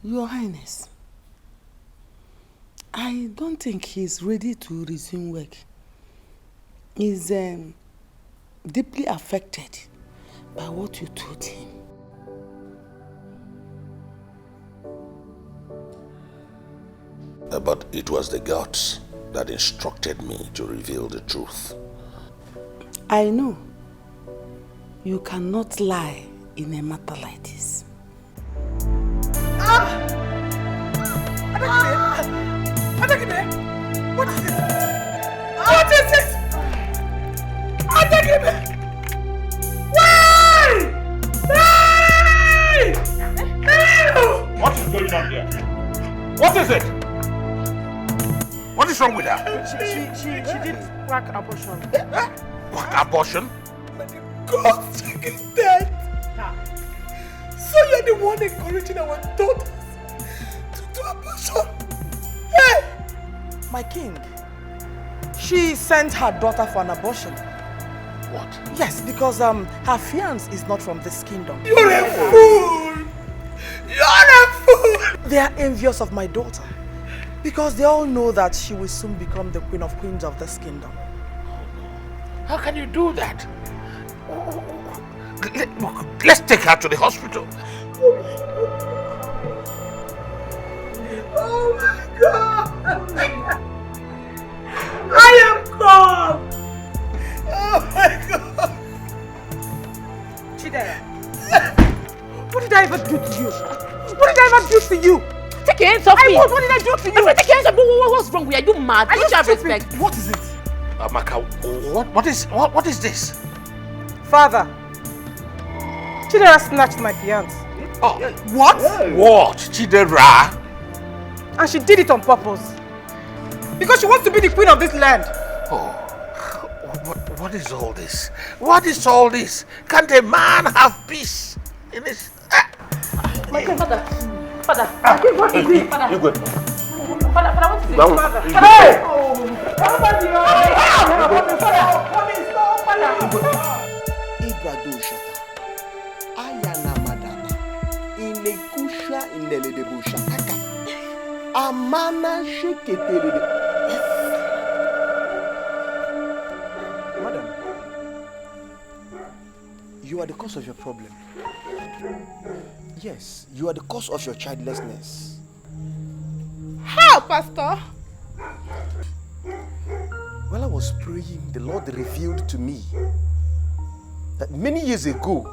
Speaker 16: Your Highness, I don't think he's ready to resume work. He's deeply affected by what you told him.
Speaker 12: But it was the gods that instructed me to reveal the truth.
Speaker 16: I know you cannot lie in a matter like this.
Speaker 2: What is it? What is it? Why?
Speaker 12: What is going on here? What is it? What is wrong with her?
Speaker 2: She did crack abortion.
Speaker 12: What abortion?
Speaker 2: God, she is dead. So you're the one encouraging our daughters to do abortion? Hey! My king, she sent her daughter for an abortion.
Speaker 12: What?
Speaker 2: Yes, because her fiancé is not from this kingdom.
Speaker 10: You're a fool! You're a fool!
Speaker 2: They are envious of my daughter because they all know that she will soon become the queen of queens of this kingdom.
Speaker 12: How can you do that? Let's take her to the hospital.
Speaker 10: Oh my God! I am gone! Oh my God!
Speaker 2: you?
Speaker 3: Take your hands off me.
Speaker 2: What did I do to you?
Speaker 3: Take your hands off me. What's wrong with you? Are you mad? Don't you have respect?
Speaker 2: What is it?
Speaker 12: Amaka, what is this?
Speaker 4: Father, Chidera snatched my fiancé.
Speaker 12: Oh,
Speaker 2: what?
Speaker 12: What? Chidera?
Speaker 4: And she did it on purpose.
Speaker 2: Because she wants to be the queen of this land.
Speaker 12: Oh, what is all this? What is all this? Can't a man have peace in his...
Speaker 3: My father. Father.
Speaker 12: What is it?
Speaker 3: Father.
Speaker 12: You good?
Speaker 3: Father, what is it?
Speaker 12: Down.
Speaker 3: Father.
Speaker 12: Hey!
Speaker 19: Ibrado shata. Ayana madana. Inekusha ineledebusha. Aka. Amana sheketelede. Madam, you are the cause of your problem. Yes, you are the cause of your childlessness.
Speaker 2: How, Pastor?
Speaker 19: While I was praying, the Lord revealed to me that many years ago,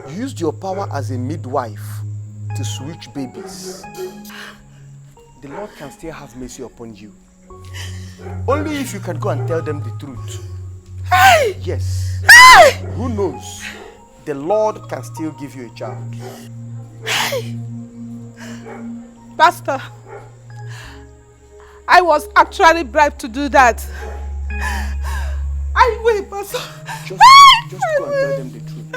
Speaker 19: you used your power as a midwife to switch babies. The Lord can still have mercy upon you. Only if you can go and tell them the truth.
Speaker 2: Hey!
Speaker 19: Yes.
Speaker 2: Hey!
Speaker 19: Who knows? The Lord can still give you a child.
Speaker 2: Hey! Pastor, I was actually bribed to do that. I will, Pastor.
Speaker 19: Just go and tell them the truth.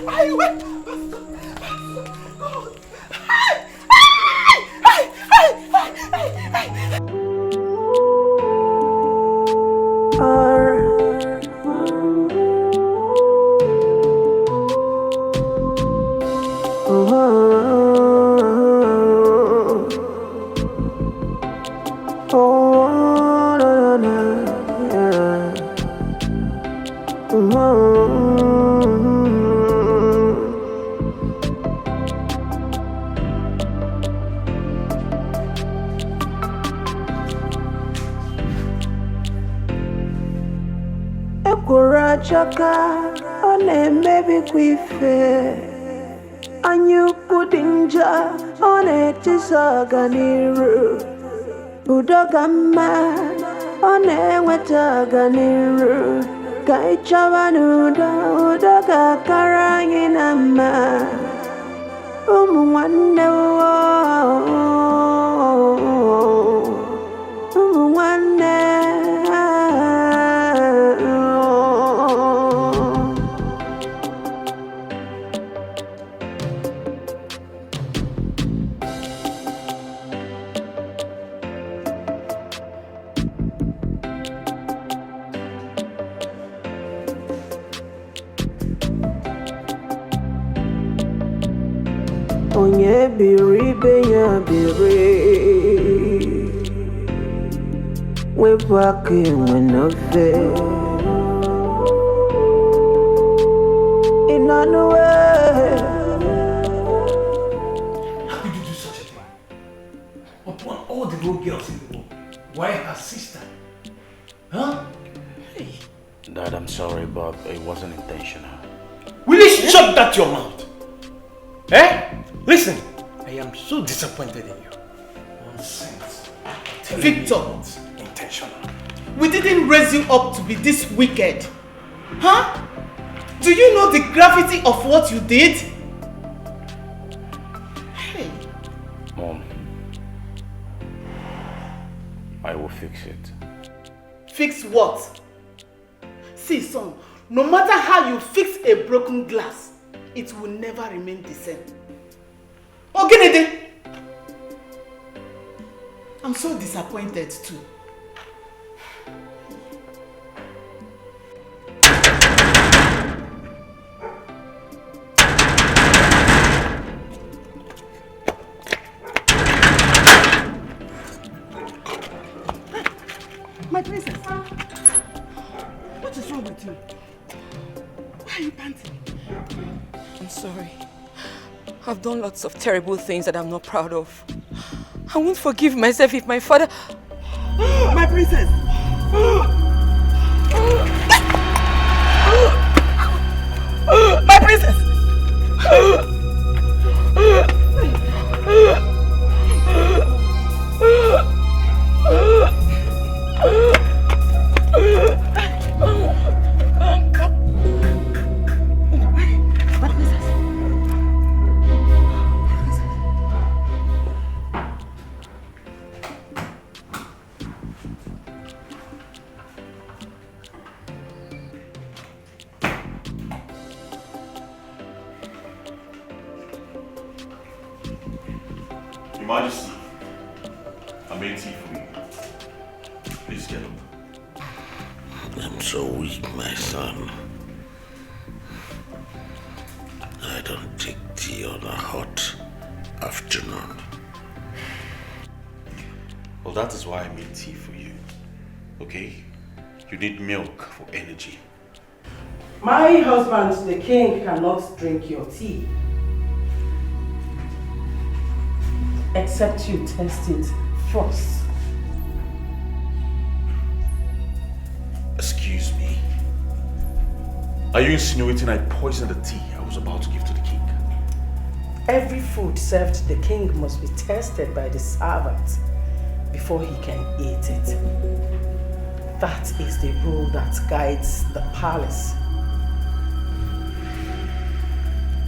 Speaker 2: I will.
Speaker 22: Chaka, one maybe quife. Anyu pudinja, one tisaganiru. Udogama, one wetaganiru. Kaichavanuda, udoga karanginama. Umwane Onye biri be ya biri Wepụ aka enwe n'ofe In anụ
Speaker 14: How could you do such a thing? Upon all the little girls in the world, why her sister? Huh? Hey.
Speaker 21: Dad, I'm sorry, but it wasn't intentional.
Speaker 14: Will you shut that your mouth? Eh? Listen, I am so disappointed in you. Nonsense.
Speaker 2: Victor,
Speaker 14: intentional.
Speaker 2: We didn't raise you up to be this wicked. Huh? Do you know the gravity of what you did? Hey.
Speaker 21: Mom, I will fix it.
Speaker 2: Fix what? See, son, no matter how you fix a broken glass, it will never remain the same. Ogenede! I'm so disappointed too. My princess, what is wrong with you? Why are you panting?
Speaker 23: I'm sorry. I've done lots of terrible things that I'm not proud of. I won't forgive myself if my father...
Speaker 2: My princess!
Speaker 7: Your Majesty, I made tea for you. Please get up.
Speaker 1: I'm so weak, my son. I don't take tea on a hot afternoon.
Speaker 7: Well, that is why I made tea for you. Okay? You need milk for energy.
Speaker 16: My husband, the king, cannot drink your tea. Except you test it first.
Speaker 7: Excuse me. Are you insinuating I poisoned the tea I was about to give to the king?
Speaker 16: Every food served the king must be tested by the servant before he can eat it. That is the rule that guides the palace.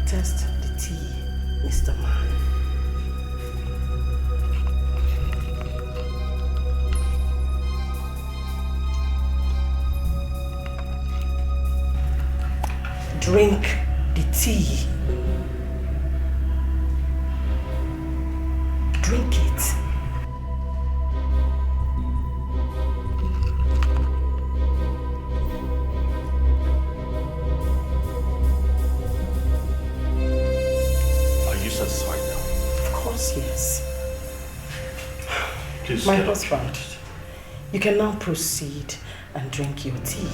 Speaker 16: Test the tea, Mr. Man. Drink the tea. Drink it.
Speaker 7: Are you satisfied now?
Speaker 16: Of course, yes.
Speaker 7: Please
Speaker 16: My
Speaker 7: get up.
Speaker 16: husband, you can now proceed and drink your tea.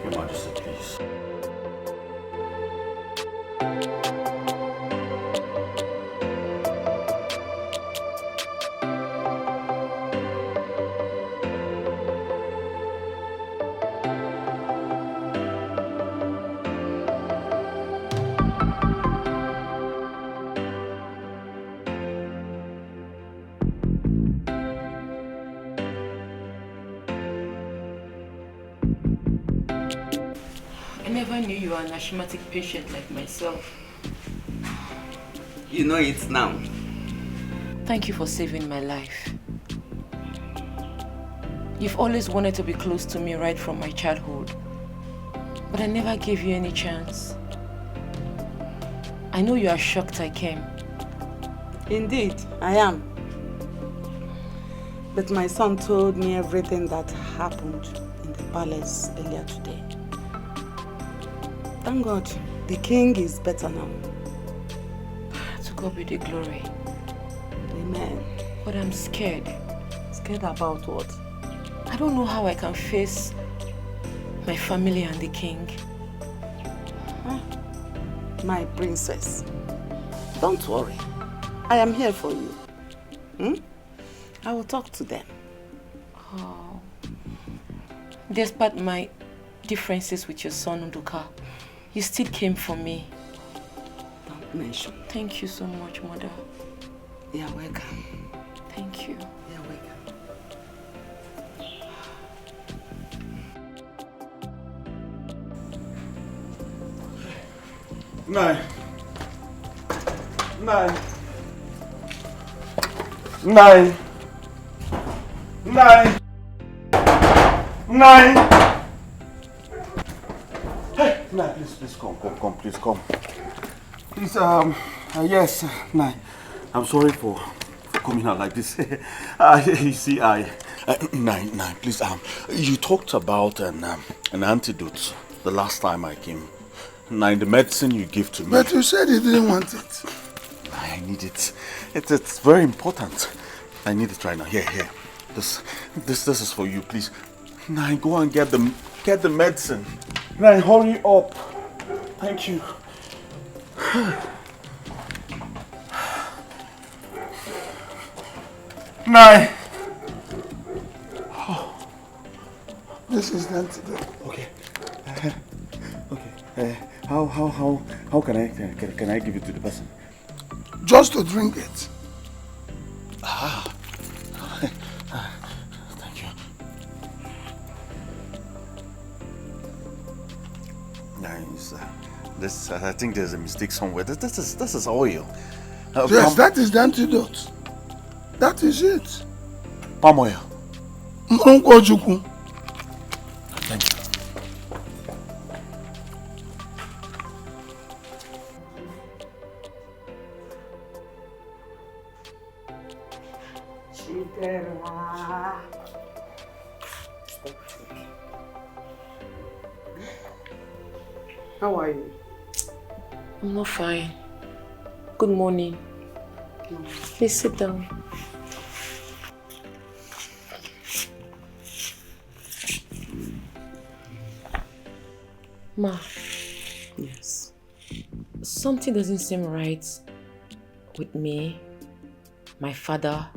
Speaker 7: Your Majesty, please.
Speaker 23: I never knew you were an asthmatic patient like myself.
Speaker 20: You know it now.
Speaker 23: Thank you for saving my life. You've always wanted to be close to me right from my childhood, but I never gave you any chance. I know you are shocked I came.
Speaker 15: Indeed, I am. But my son told me everything that happened in the palace earlier today. Thank God, the king is better now.
Speaker 23: To God be the glory.
Speaker 15: Amen.
Speaker 23: But I'm scared.
Speaker 15: Scared about what?
Speaker 23: I don't know how I can face my family and the king.
Speaker 15: My princess, don't worry. I am here for you. I will talk to them.
Speaker 23: Oh. Despite my differences with your son Nduka, you still came for me.
Speaker 15: Don't mention.
Speaker 23: Thank you so much, Mother.
Speaker 15: You're welcome.
Speaker 23: Thank you.
Speaker 15: You're welcome.
Speaker 5: Nine. Nine. Nine. Nine. Nine. Hey, Nine, please, come, please, come. Please, yes, Nine. I'm sorry for coming out like this. You see, Nine, please, you talked about an antidote the last time I came. Nine, the medicine you give to me.
Speaker 10: But you said you didn't want it.
Speaker 5: I need it. It's very important. I need it right now. Here. This is for you, please. Nine, go and get the medicine. Nine, hurry up. Thank you. Nine.
Speaker 10: This is the antidote.
Speaker 5: Okay. Okay. How can I give it to the person?
Speaker 10: Just to drink it.
Speaker 5: Thank you. Nice. This I think there's a mistake somewhere. This is oil.
Speaker 10: Yes, that is the antidote. That is it.
Speaker 5: Palm oil.
Speaker 10: Mkwojuku.
Speaker 5: Thank you.
Speaker 16: How are you?
Speaker 23: I'm not fine. Good morning. Please sit down. Ma.
Speaker 16: Yes.
Speaker 23: Something doesn't seem right with me, my father,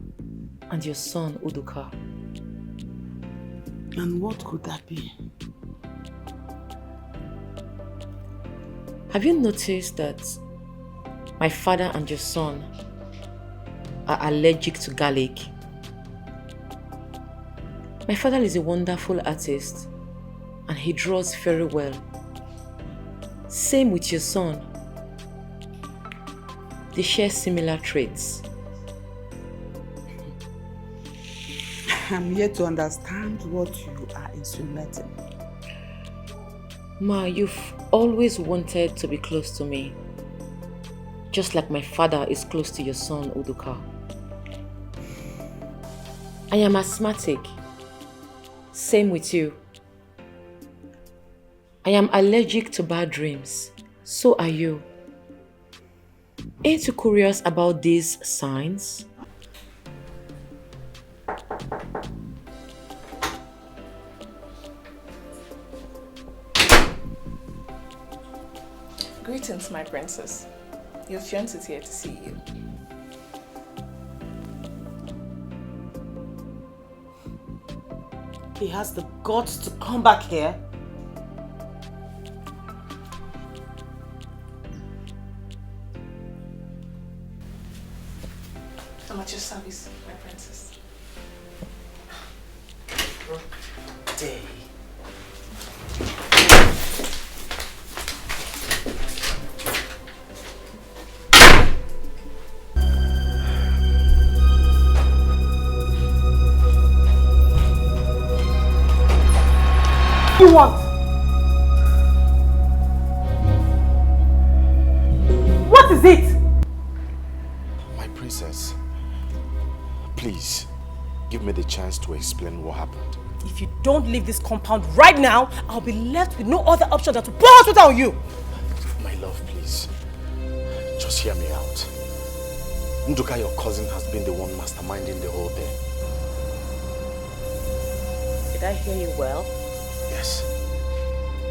Speaker 23: and your son, Uduka.
Speaker 16: And what could that be?
Speaker 23: Have you noticed that my father and your son are allergic to garlic? My father is a wonderful artist and he draws very well. Same with your son. They share similar traits.
Speaker 16: I'm yet to understand what you are insinuating.
Speaker 23: Ma, you've always wanted to be close to me. Just like my father is close to your son, Uduka. I am asthmatic. Same with you. I am allergic to bad dreams. So are you. Ain't you curious about these signs?
Speaker 8: Greetings, my princess. Your fiancé is here to see you.
Speaker 16: He has the guts to come back here.
Speaker 8: I'm at your service, my princess.
Speaker 16: Day.
Speaker 2: You want? What is it?
Speaker 6: My princess, please, give me the chance to explain what happened.
Speaker 2: If you don't leave this compound right now, I'll be left with no other option than to pour hospital on you.
Speaker 6: My love, please, just hear me out. Nduka, your cousin, has been the one masterminding the whole thing.
Speaker 2: Did I hear you well?
Speaker 6: Yes.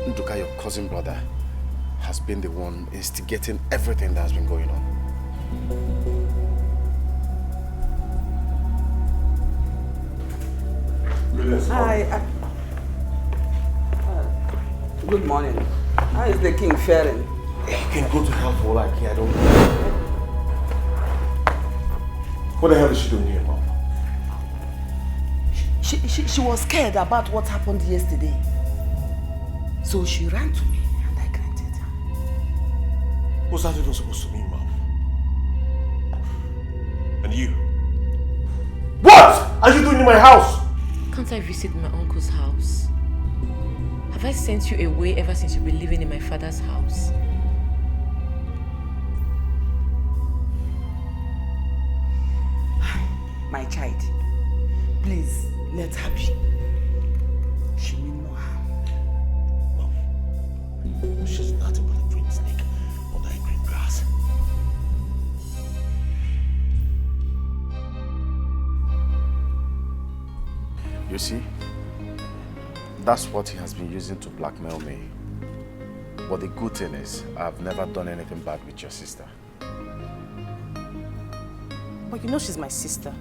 Speaker 6: Nduka, your cousin brother, has been the one instigating everything that has been going on.
Speaker 16: Hi. Good morning. How is the king faring?
Speaker 6: He can go to hell for all I care, I don't know. What the hell is she doing here, Mom?
Speaker 16: She was scared about what happened yesterday. So she ran to me and I granted her.
Speaker 7: What's that even supposed to mean, Mom? And you? What are you doing in my house?
Speaker 23: Can't I visit my uncle's house? Have I sent you away ever since you've been living in my father's house?
Speaker 16: My child, please let her be. She mean no harm.
Speaker 7: Mom, she's nothing but a green snake under a green grass.
Speaker 6: You see, that's what he has been using to blackmail me. But the good thing is, I've never done anything bad with your sister.
Speaker 4: But you know she's my sister.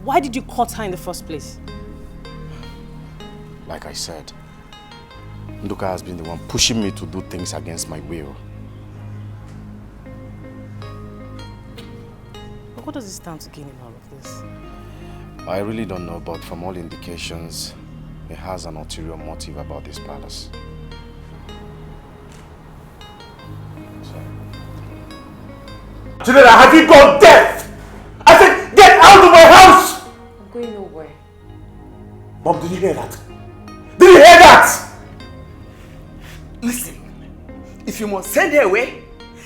Speaker 4: Why did you cut her in the first place?
Speaker 6: Like I said, Nduka has been the one pushing me to do things against my will.
Speaker 4: But what does it stand to gain in all of this?
Speaker 6: I really don't know, but from all indications, he has an ulterior motive about this palace.
Speaker 7: Janela, have you gone deaf? I said, get out of my house!
Speaker 23: I'm going nowhere.
Speaker 7: Mom, did you hear that? Did you hear that?
Speaker 16: Listen, if you must send her away,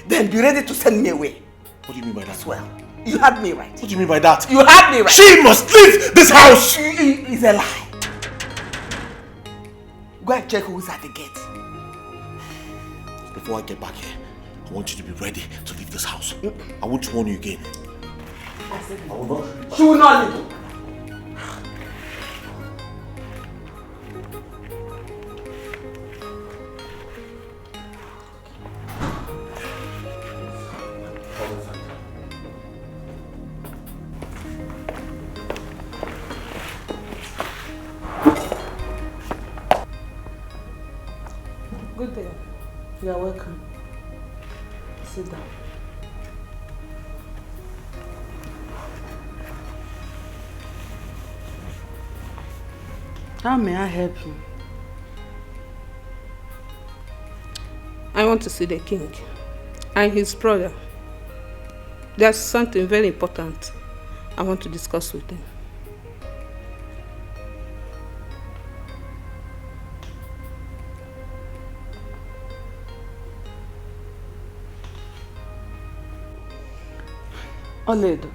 Speaker 16: then be ready to send me away.
Speaker 7: What do you mean by that?
Speaker 16: As well.
Speaker 2: You had me right.
Speaker 7: What do you mean by that?
Speaker 2: You had me right.
Speaker 7: She must leave this house!
Speaker 2: It's a lie. Go and check who's at the gate.
Speaker 7: Before I get back here, I want you to be ready to leave this house. I won't warn you again. I will not.
Speaker 2: She will not leave.
Speaker 16: Good day. You are welcome. Sit down. How may I help you?
Speaker 13: I want to see the king and his brother. There's something very important I want to discuss with them.
Speaker 16: Oledo,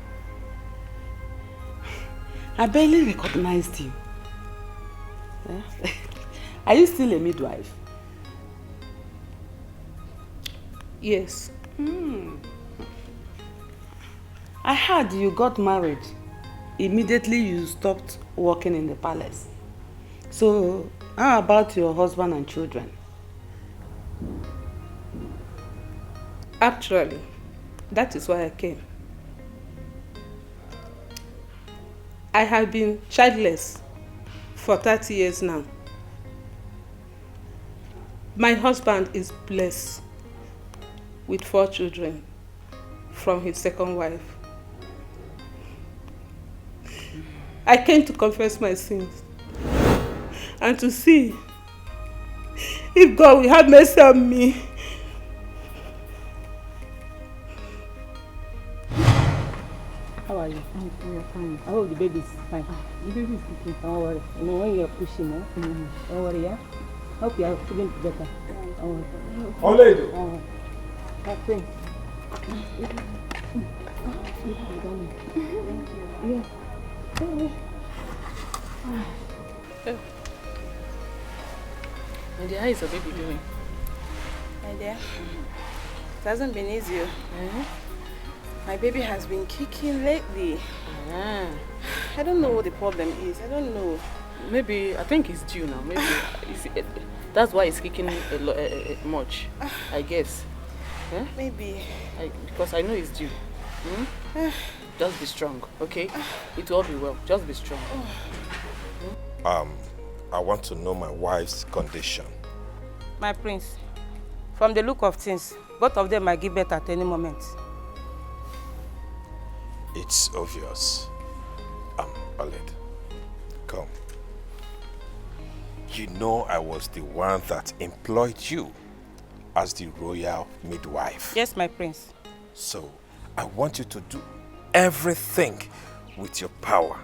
Speaker 16: I barely recognized you. Yeah? Are you still a midwife?
Speaker 13: Yes.
Speaker 16: I heard you got married. Immediately you stopped working in the palace. So, how about your husband and children?
Speaker 13: Actually, that is why I came. I have been childless for 30 years now. My husband is blessed with 4 children from his second wife. I came to confess my sins and to see if God will have mercy on me.
Speaker 4: How are you? We are fine. I hope the baby is fine. The baby is sleeping. Don't worry. You know when you are pushing, don't worry, yeah? Hope you are feeling better. Don't worry.
Speaker 6: Oledo.
Speaker 4: Thank you. Yeah.
Speaker 23: My dear, how is your baby doing?
Speaker 8: My dear, it hasn't been easy. My baby has been kicking lately. I don't know what the problem is. I don't know.
Speaker 23: Maybe, I think it's due now. Maybe that's why it's kicking much, I guess.
Speaker 8: Maybe.
Speaker 23: Because I know it's due. Just be strong, okay? It will all be well. Just be strong.
Speaker 6: I want to know my wife's condition.
Speaker 4: My prince, from the look of things, both of them might give birth at any moment.
Speaker 6: It's obvious. Oled, come. You know I was the one that employed you as the royal midwife.
Speaker 4: Yes, my prince.
Speaker 6: So, I want you to do everything with your power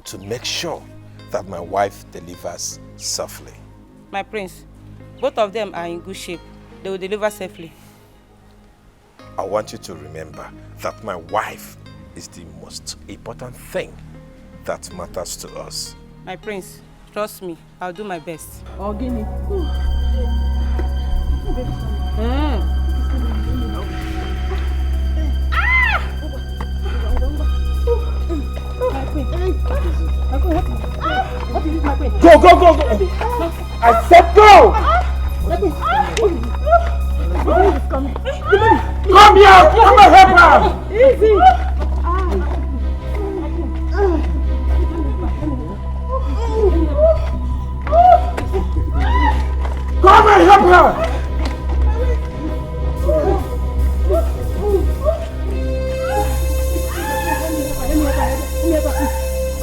Speaker 6: to make sure that my wife delivers safely.
Speaker 4: My prince, both of them are in good shape. They will deliver safely.
Speaker 6: I want you to remember that my wife is the most important thing that matters to us.
Speaker 4: My prince, trust me, I'll do my best.
Speaker 23: Oh, give me.
Speaker 6: Go, go, go, go! I said go! Come here! Come and help her!
Speaker 23: Easy!
Speaker 6: Come and help her!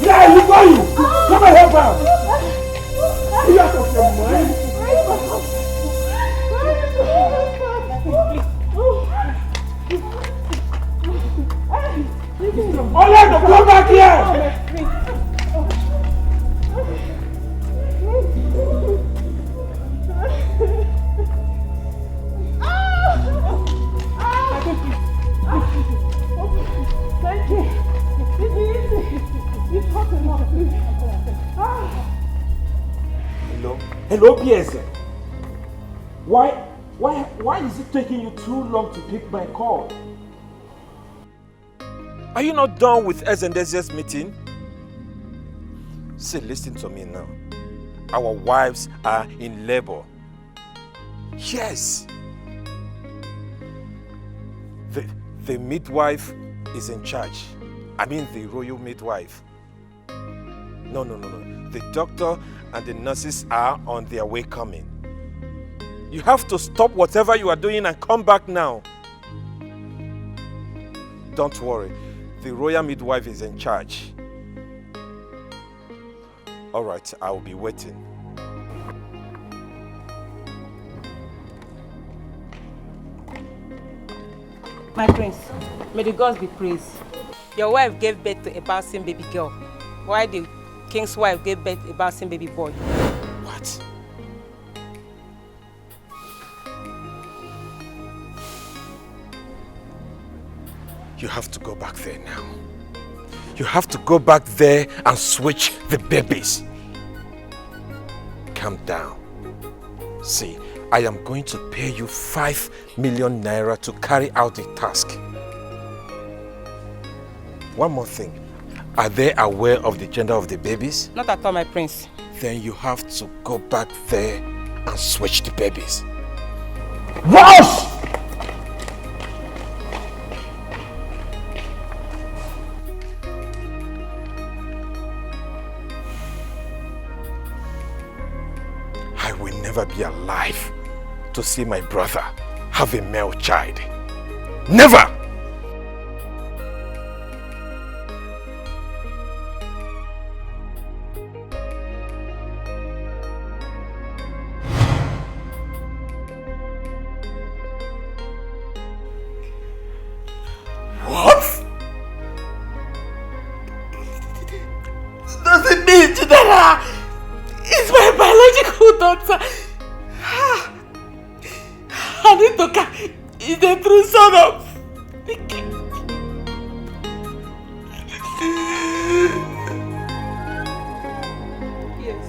Speaker 6: Yeah, you go you! Come and help her! You out of your mind? Oledo, come back here!
Speaker 14: Hello, PSN. Why is it taking you too long to pick my call?
Speaker 11: Are you not done with Ezendezia's meeting? See, listen to me now. Our wives are in labor. Yes. The midwife is in charge. I mean the royal midwife. No. The doctor and the nurses are on their way coming. You have to stop whatever you are doing and come back now. Don't worry. The royal midwife is in charge. All right, I'll be waiting.
Speaker 4: My prince, may the gods be praised. Your wife gave birth to a bouncing baby girl, while the king's wife gave birth to a bouncing baby boy.
Speaker 11: What? You have to go back there now. You have to go back there and switch the babies. Calm down. See, I am going to pay you 5 million naira to carry out the task. One more thing. Are they aware of the gender of the babies?
Speaker 4: Not at all, my prince.
Speaker 11: Then you have to go back there and switch the babies.
Speaker 14: Rush!
Speaker 11: I will never be alive to see my brother have a male child. Never!
Speaker 12: What? Does it mean that is my biological daughter? Anitoka is the true son of the king.
Speaker 23: Yes.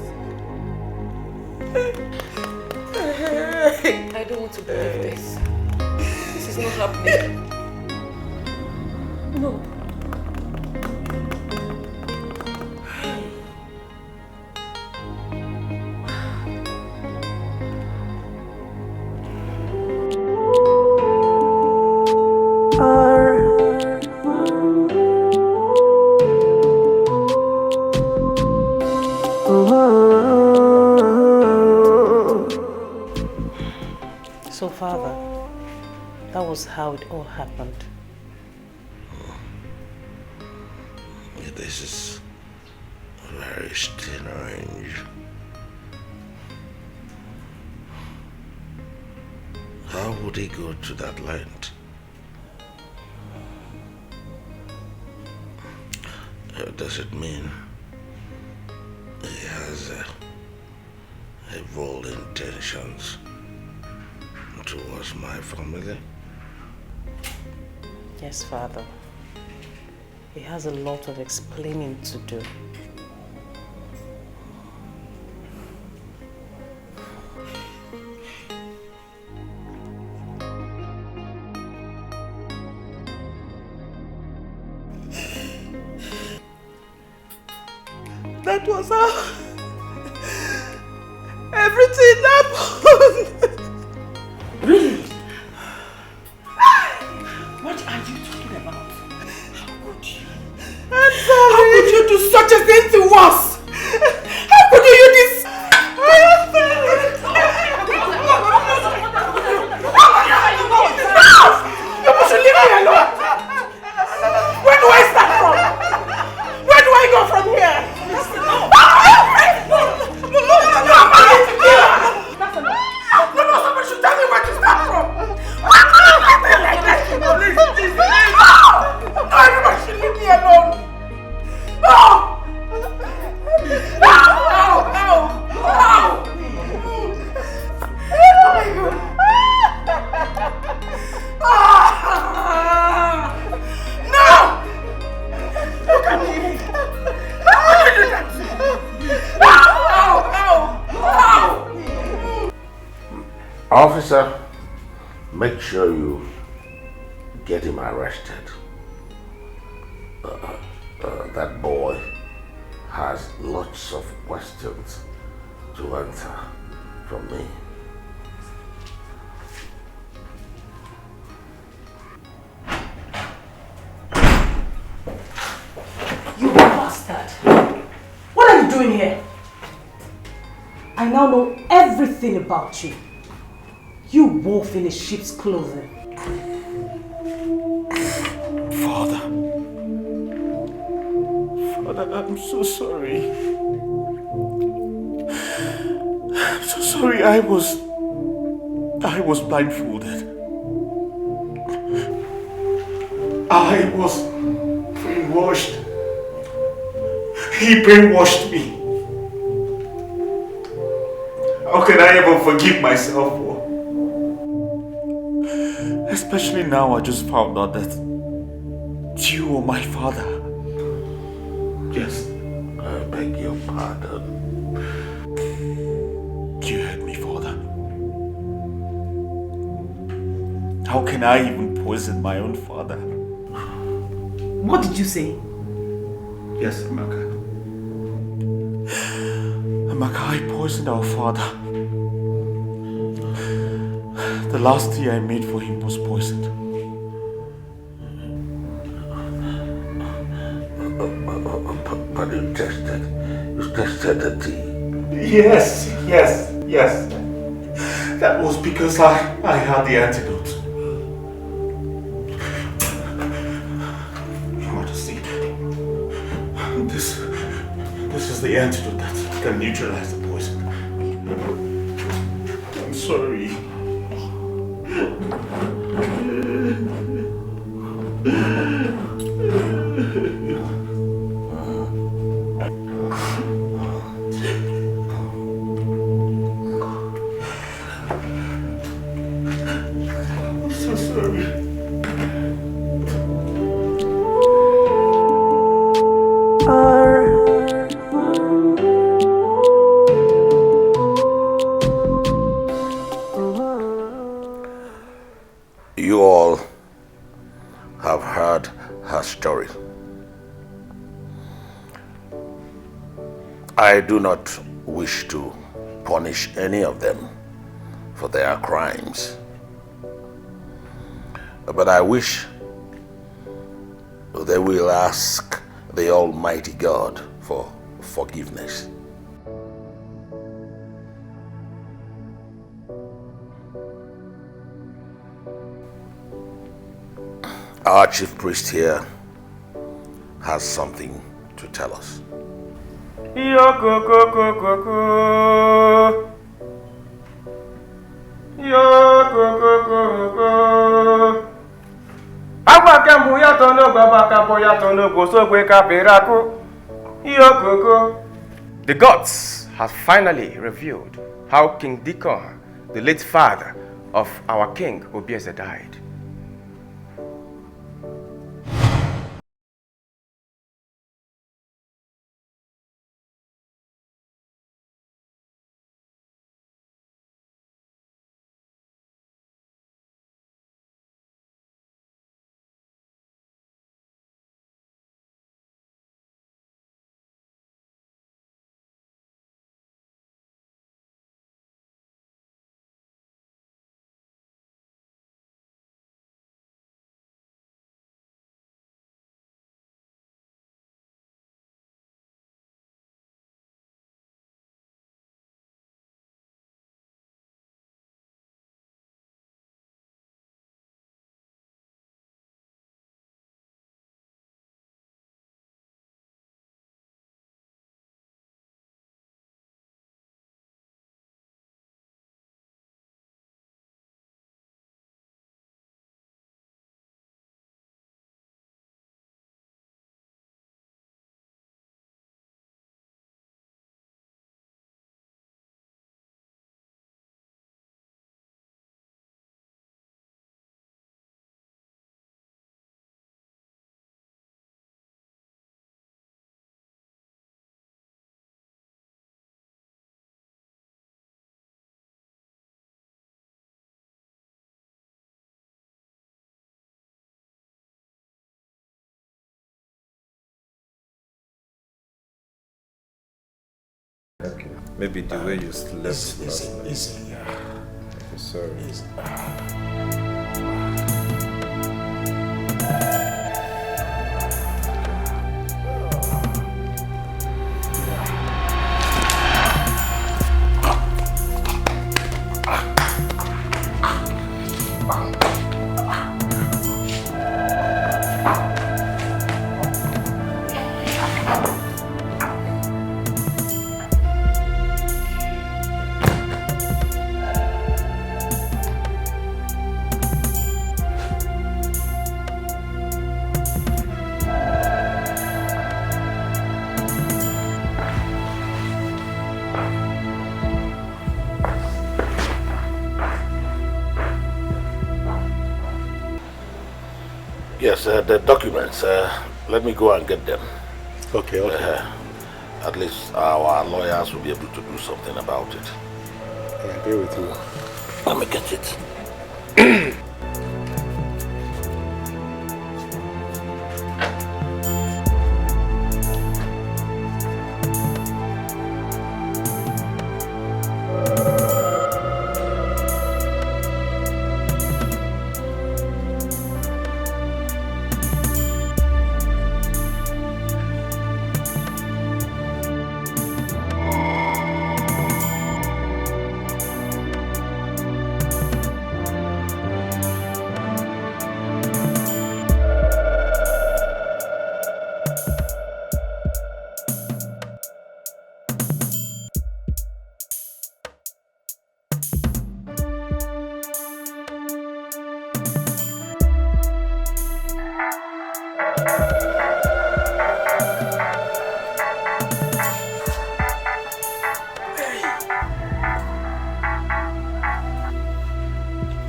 Speaker 23: I don't want to believe this. This is not happening. No.
Speaker 4: So, Father, that was how it all happened.
Speaker 1: This is very strange. How would he go to that length? Does it mean he has evil intentions towards my family?
Speaker 4: Yes, Father. He has a lot of explaining to do.
Speaker 2: That was how everything happened.
Speaker 16: Really? What are you talking about? How could you?
Speaker 2: I'm sorry.
Speaker 16: How could you do such a thing to us? How could you do this?
Speaker 2: I'm sorry.
Speaker 16: You must leave me alone. Where do I start from? Where do I go from here?
Speaker 1: Officer, make sure you get him arrested. That boy has lots of questions to answer from me.
Speaker 16: You bastard! What are you doing here? I now know everything about you. You wolf in a sheep's clothing.
Speaker 5: Father, I'm so sorry. I'm so sorry. I was blindfolded. I was brainwashed. He brainwashed me. How can I ever forgive myself for? Especially now I just found out that you are my father.
Speaker 1: Yes, I beg your pardon.
Speaker 5: You heard me, Father. How can I even poison my own father?
Speaker 16: What did you say?
Speaker 5: Yes, Amaka. Amaka, I poisoned our father. The last tea I made for him was poisoned.
Speaker 1: But you tested the tea.
Speaker 5: Yes. That was because I had the antidote. Your Majesty, this is the antidote that can neutralize the poison. I'm sorry.
Speaker 1: You all have heard her story. I do not wish to punish any of them for their crimes. But I wish they will ask the Almighty God for forgiveness. Our chief priest here has something to tell us.
Speaker 11: The gods have finally revealed how King Deacon, the late father of our king Obieze, died.
Speaker 9: Maybe the way you slept last night.
Speaker 6: Easy.
Speaker 9: I'm sorry.
Speaker 1: Yes, the documents. Let me go and get them.
Speaker 6: Okay.
Speaker 1: At least our lawyers will be able to do something about it.
Speaker 6: I agree with you.
Speaker 1: Let me get it.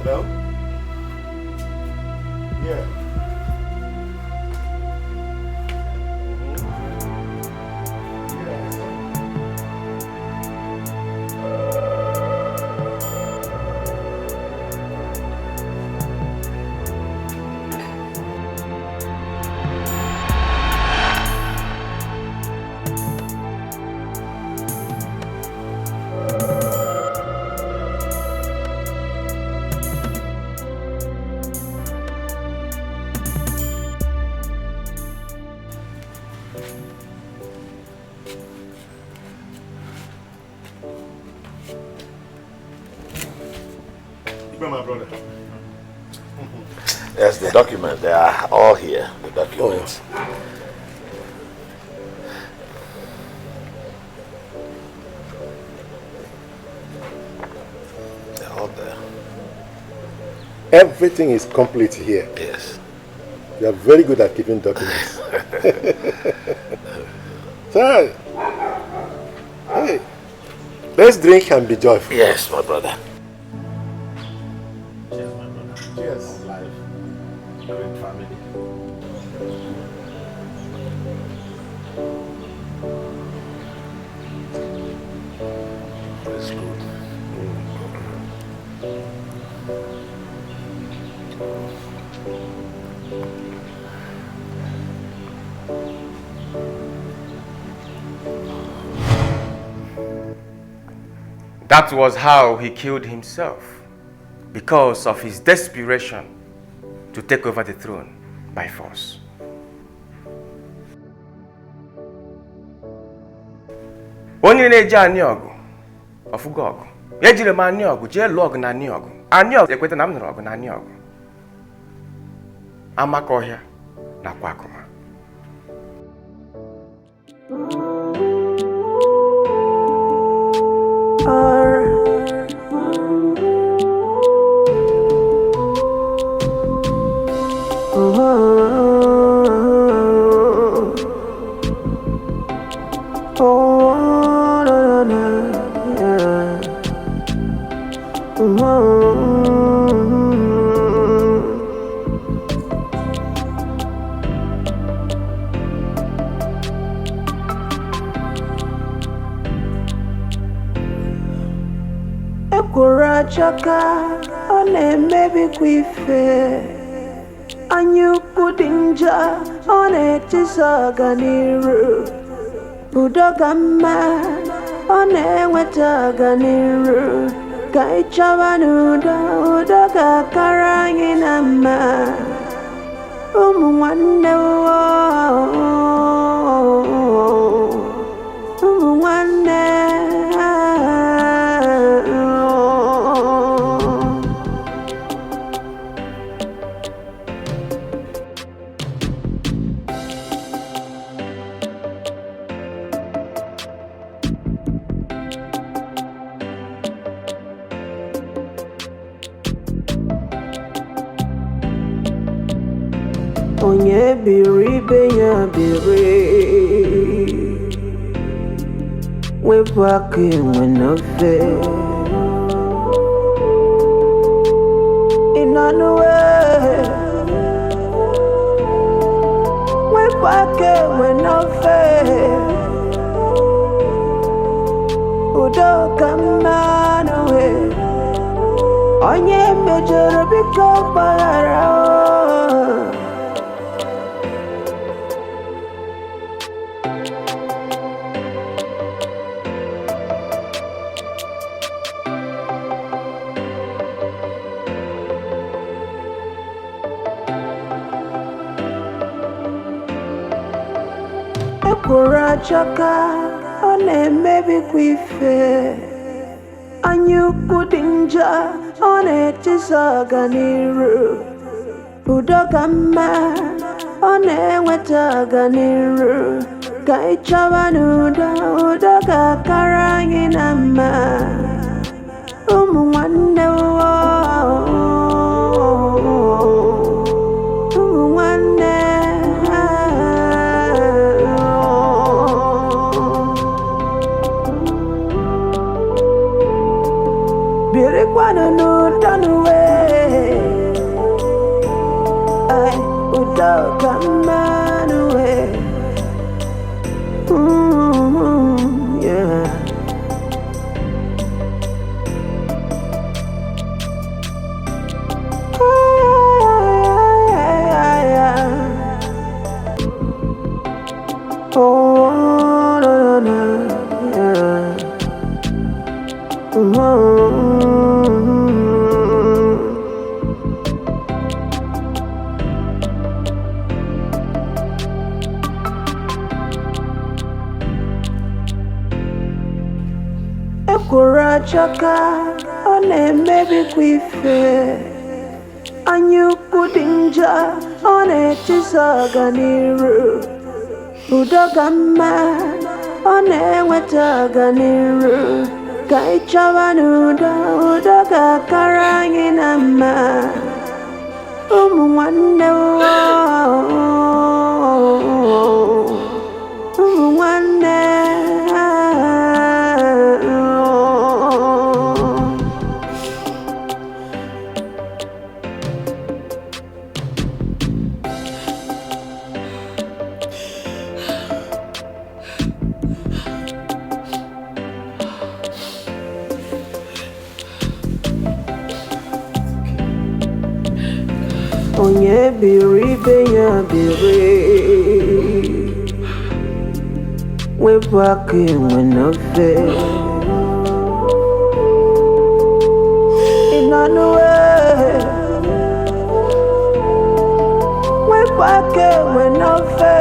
Speaker 6: Hello? Yeah. My brother.
Speaker 1: Yes, the document. They are all here. The documents. They're all there.
Speaker 6: Everything is complete here.
Speaker 1: Yes.
Speaker 6: You are very good at keeping documents. So, hey, let's drink and be joyful.
Speaker 1: Yes, my brother.
Speaker 6: Cheers.
Speaker 1: Life. Great family. That's good.
Speaker 11: That was how he killed himself, because of his desperation to take over the throne by force. Onye na-eje ani ọgụ, ọfụgo ọgụ. Ejiri m ani ọgụ, jee lụọ ọgụ na ani ọgụ. Ani ọgụ ekweta na m nụrụ ọgụ na ani ọgụ. Amaka ọhịa nakwa akụma.
Speaker 22: Chaka one mebikwa ife anyukwu dị njọ ọ na-etisa ọganiru udo ka mma ọ na-enweta ọganiru ka ị chọba n'udo udo ga-akara anyị na mma ụmụ nwanne ụmụ nwanne onye biri ibe ya biri wepụ aka enwe n'ofe ịnanụwe wepụ aka enwe n'ofe udo ka mma n'uwe onye mejọrọ biko gbaghara ekworo achọka ọ na-emebikwa ife anya ukwu dị njọ ọ na-etisa ọganiru udo ka mma ọ na-enweta ọganiru ka ị chọba n'udo udo ga-akara anyị na mma ụmụ nwanne ụmụ nwanne birikwanụ n'udo n'uwe udo ka mma n'uwe yeah. Oh, no, no, no, yeah. Ekworo achọka ọ na-emebikwa ife anya ukwu dị njọ ọ na-etisa ọganiru udo ka mma ọ na-enweta ọganiru ka ị chọba n'udo udo ga-akara anyị na mma ụmụ nwanne ụmụ nwanne onye biri ibe ya biri wepụ aka enwe n'ofe ịnanụwe wepụ aka enwe n'ofe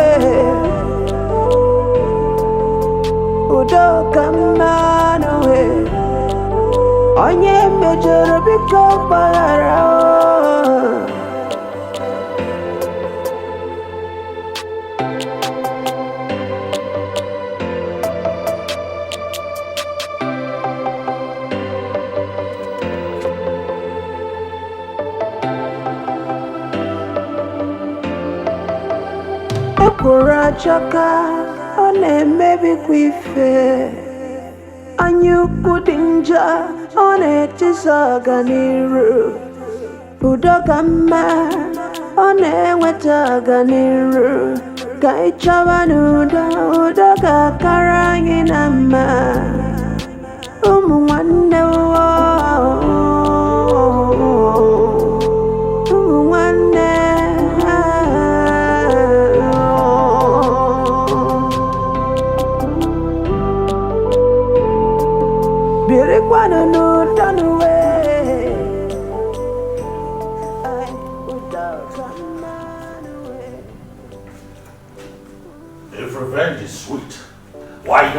Speaker 22: udo ka mma n'uwe onye mejọrọ biko gbaghara ekworo achọka ọ na-emebikwa ife anya ukwu dị njọ ọ na-etisa ọganiru udo ka mma ọ na-enweta ọganiru ka ị chọba n'udo udo ga-akara anyị na mma ụmụ nwanne ụmụ nwanne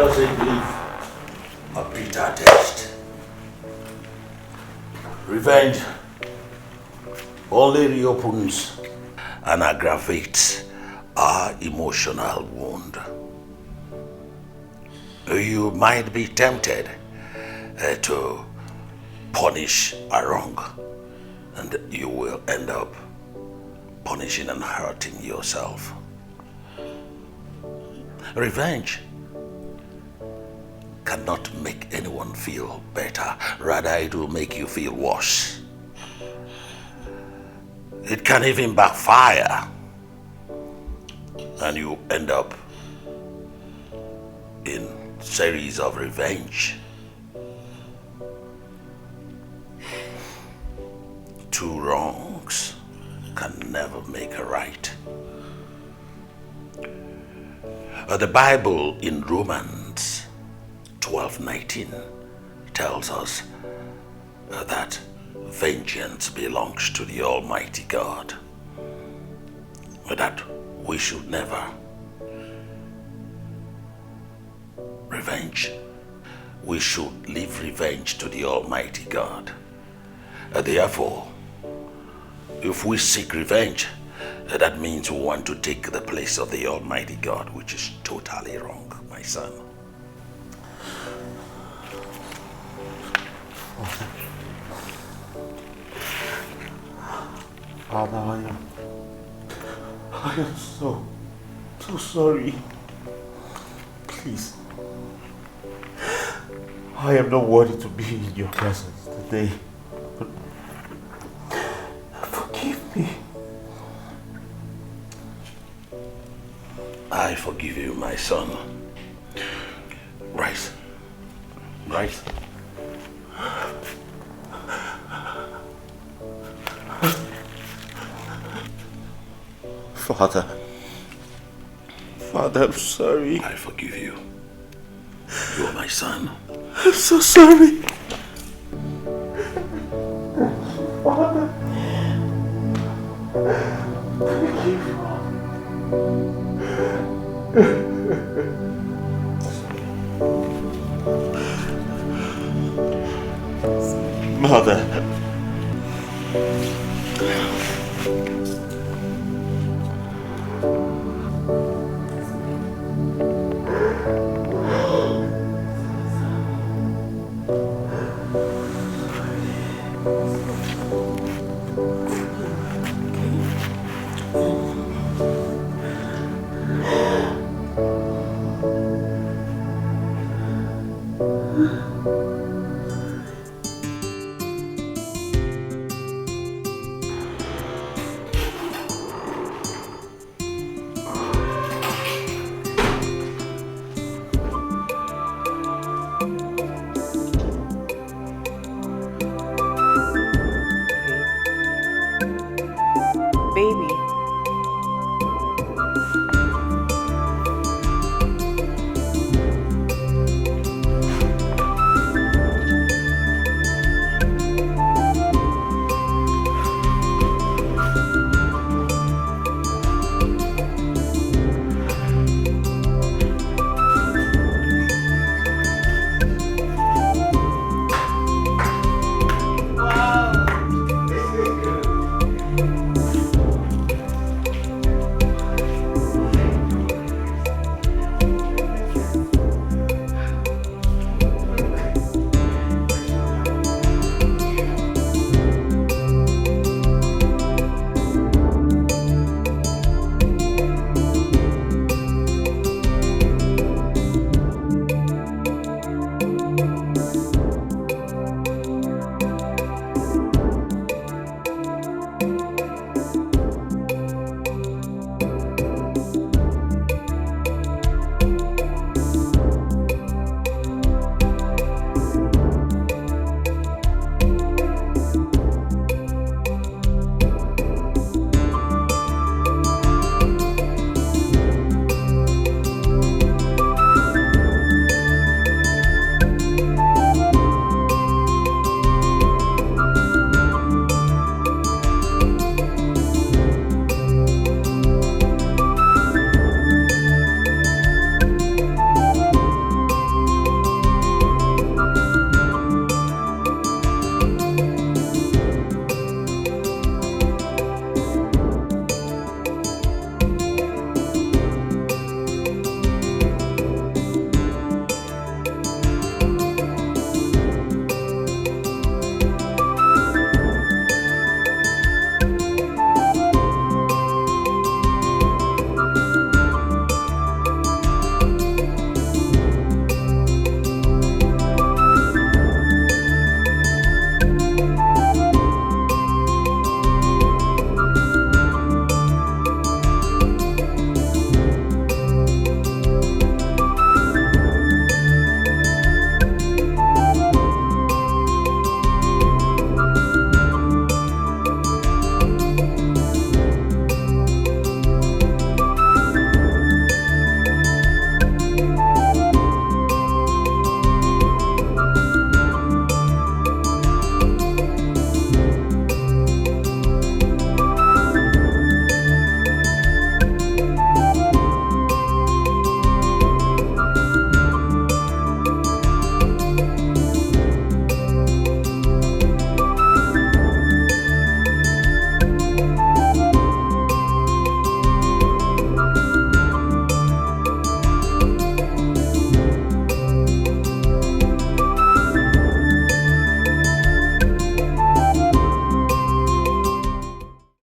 Speaker 1: doesn't leave a bitter taste. Revenge only reopens and aggravates our emotional wound. You might be tempted to punish a wrong, and you will end up punishing and hurting yourself. Revenge cannot make anyone feel better. Rather, it will make you feel worse. It can even backfire, and you end up in series of revenge. Two wrongs can never make a right. The Bible in Romans 12:19 tells us that vengeance belongs to the Almighty God. That we should never revenge. We should leave revenge to the Almighty God. Therefore, if we seek revenge, that means we want to take the place of the Almighty God, which is totally wrong, my son.
Speaker 7: Father, I am so sorry. Please, I am not worthy to be in your presence today. But forgive me.
Speaker 1: I forgive you, my son. Rise. Rise.
Speaker 7: Father, I'm sorry.
Speaker 1: I forgive you. You are my son.
Speaker 7: I'm so sorry. Father, forgive me. Mother.
Speaker 4: Baby,